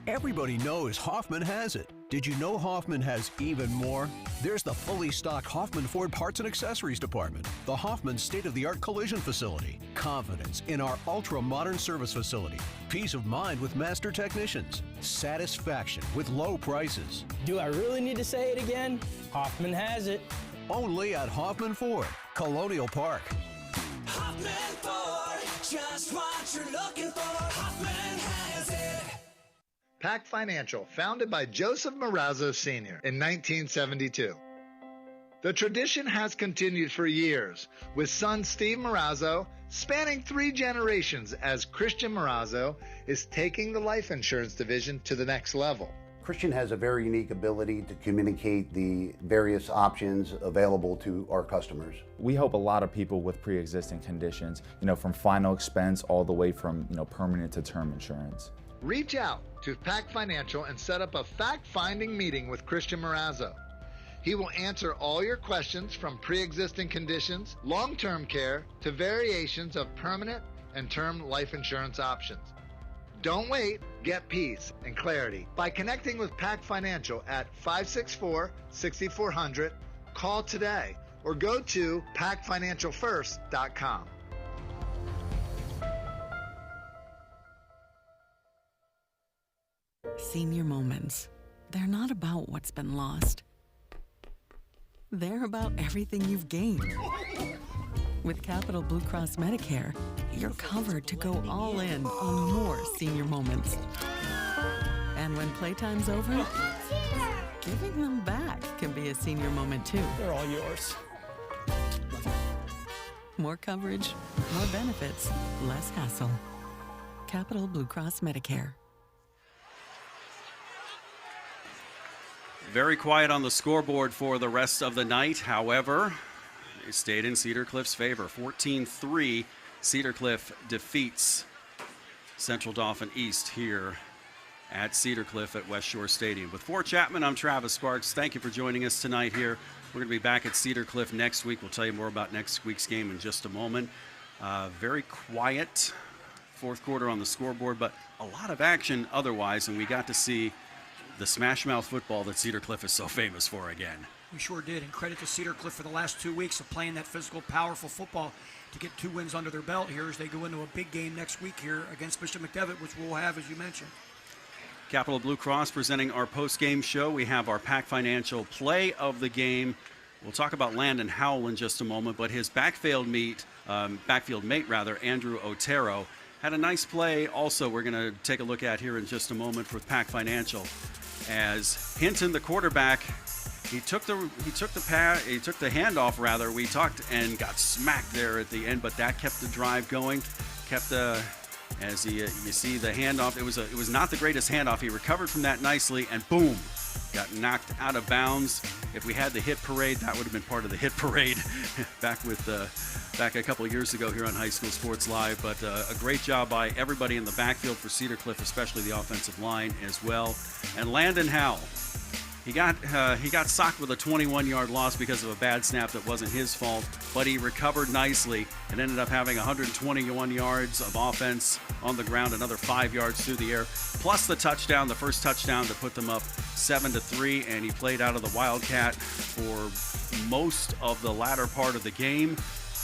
S6: Everybody knows Hoffman has it. Did you know Hoffman has even more? There's the fully stocked Hoffman Ford Parts and Accessories Department, the Hoffman state-of-the-art collision facility, confidence in our ultra-modern service facility, peace of mind with master technicians, satisfaction with low prices.
S7: Do I really need to say it again? Hoffman has it.
S6: Only at Hoffman Ford, Colonial Park.
S8: Hoffman Ford, just what you're looking for. Hoffman has it.
S18: Pac Financial, founded by Joseph Marazzo Sr. in 1972. The tradition has continued for years, with son Steve Marazzo spanning 3 generations as Christian Marazzo is taking the life insurance division to the next level.
S14: Christian has a very unique ability to communicate the various options available to our customers.
S15: We help a lot of people with pre-existing conditions, from final expense all the way from, permanent to term insurance.
S18: Reach out to Pac Financial and set up a fact-finding meeting with Christian Marazzo. He will answer all your questions from pre-existing conditions, long-term care, to variations of permanent and term life insurance options. Don't wait. Get peace and clarity by connecting with Pac Financial at 564-6400. Call today or go to pacfinancialfirst.com.
S5: Senior moments. They're not about what's been lost. They're about everything you've gained. With Capital Blue Cross Medicare, you're covered to go all in on more senior moments. And when playtime's over, giving them back can be a senior moment too.
S7: They're all yours.
S5: More coverage, more benefits, less hassle. Capital Blue Cross Medicare.
S1: Very quiet on the scoreboard for the rest of the night. However, it stayed in Cedar Cliff's favor. 14-3, Cedar Cliff defeats Central Dauphin East here at Cedar Cliff at West Shore Stadium. With For Chapman, I'm Travis Sparks. Thank you for joining us tonight here. We're going to be back at Cedar Cliff next week. We'll tell you more about next week's game in just a moment. Very quiet fourth quarter on the scoreboard, but a lot of action otherwise, and we got to see the smash mouth football that Cedar Cliff is so famous for again.
S2: We sure did, and credit to Cedar Cliff for the last 2 weeks of playing that physical, powerful football to get 2 wins under their belt here as they go into a big game next week here against Bishop McDevitt, which we'll have, as you mentioned.
S1: Capital Blue Cross presenting our post-game show. We have our Pac Financial Play of the Game. We'll talk about Landon Howell in just a moment, but his backfield mate, Andrew Otero, had a nice play also we're going to take a look at here in just a moment for Pac Financial. As Hinton, the quarterback, he took the handoff rather. We talked and got smacked there at the end, but that kept the drive going. As you see the handoff, it was not the greatest handoff. He recovered from that nicely, and boom, got knocked out of bounds. If we had the hit parade, that would have been part of the hit parade back a couple of years ago here on High School Sports Live. But a great job by everybody in the backfield for Cedar Cliff, especially the offensive line as well. And Landon Howell, He got socked with a 21-yard loss because of a bad snap that wasn't his fault, but he recovered nicely and ended up having 121 yards of offense on the ground, another 5 yards through the air, plus the touchdown, the first touchdown to put them up 7-3, and he played out of the Wildcat for most of the latter part of the game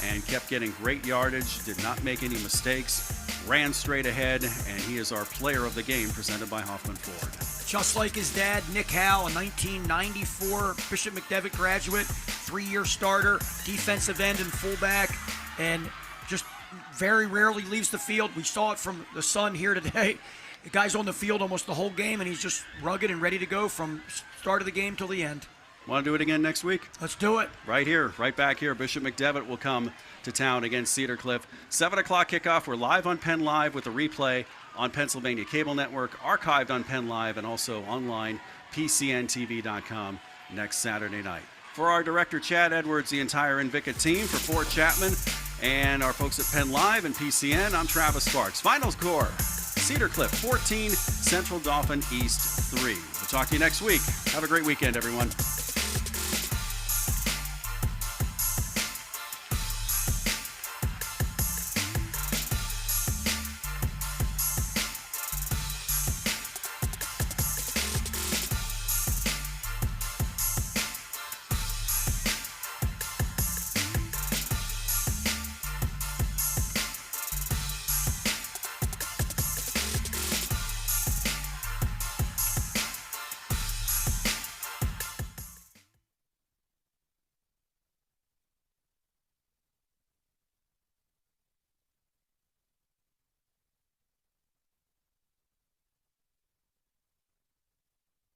S1: and kept getting great yardage, did not make any mistakes, ran straight ahead, and he is our player of the game presented by Hoffman Ford.
S2: Just like his dad, Nick Howell, a 1994 Bishop McDevitt graduate, 3-year starter, defensive end and fullback, and just very rarely leaves the field. We saw it from the Sun here today. The guy's on the field almost the whole game, and he's just rugged and ready to go from start of the game till the end.
S1: Want to do it again next week?
S2: Let's do it.
S1: Right here, right back here. Bishop McDevitt will come to town against Cedar Cliff. 7 o'clock kickoff. We're live on Penn Live with a replay on Pennsylvania Cable Network, archived on Penn Live, and also online, PCNTV.com next Saturday night. For our director, Chad Edwards, the entire Invicta team, for Fort Chapman, and our folks at Penn Live and PCN, I'm Travis Sparks. Final score, Cedar Cliff 14, Central Dauphin East 3. We'll talk to you next week. Have a great weekend, everyone.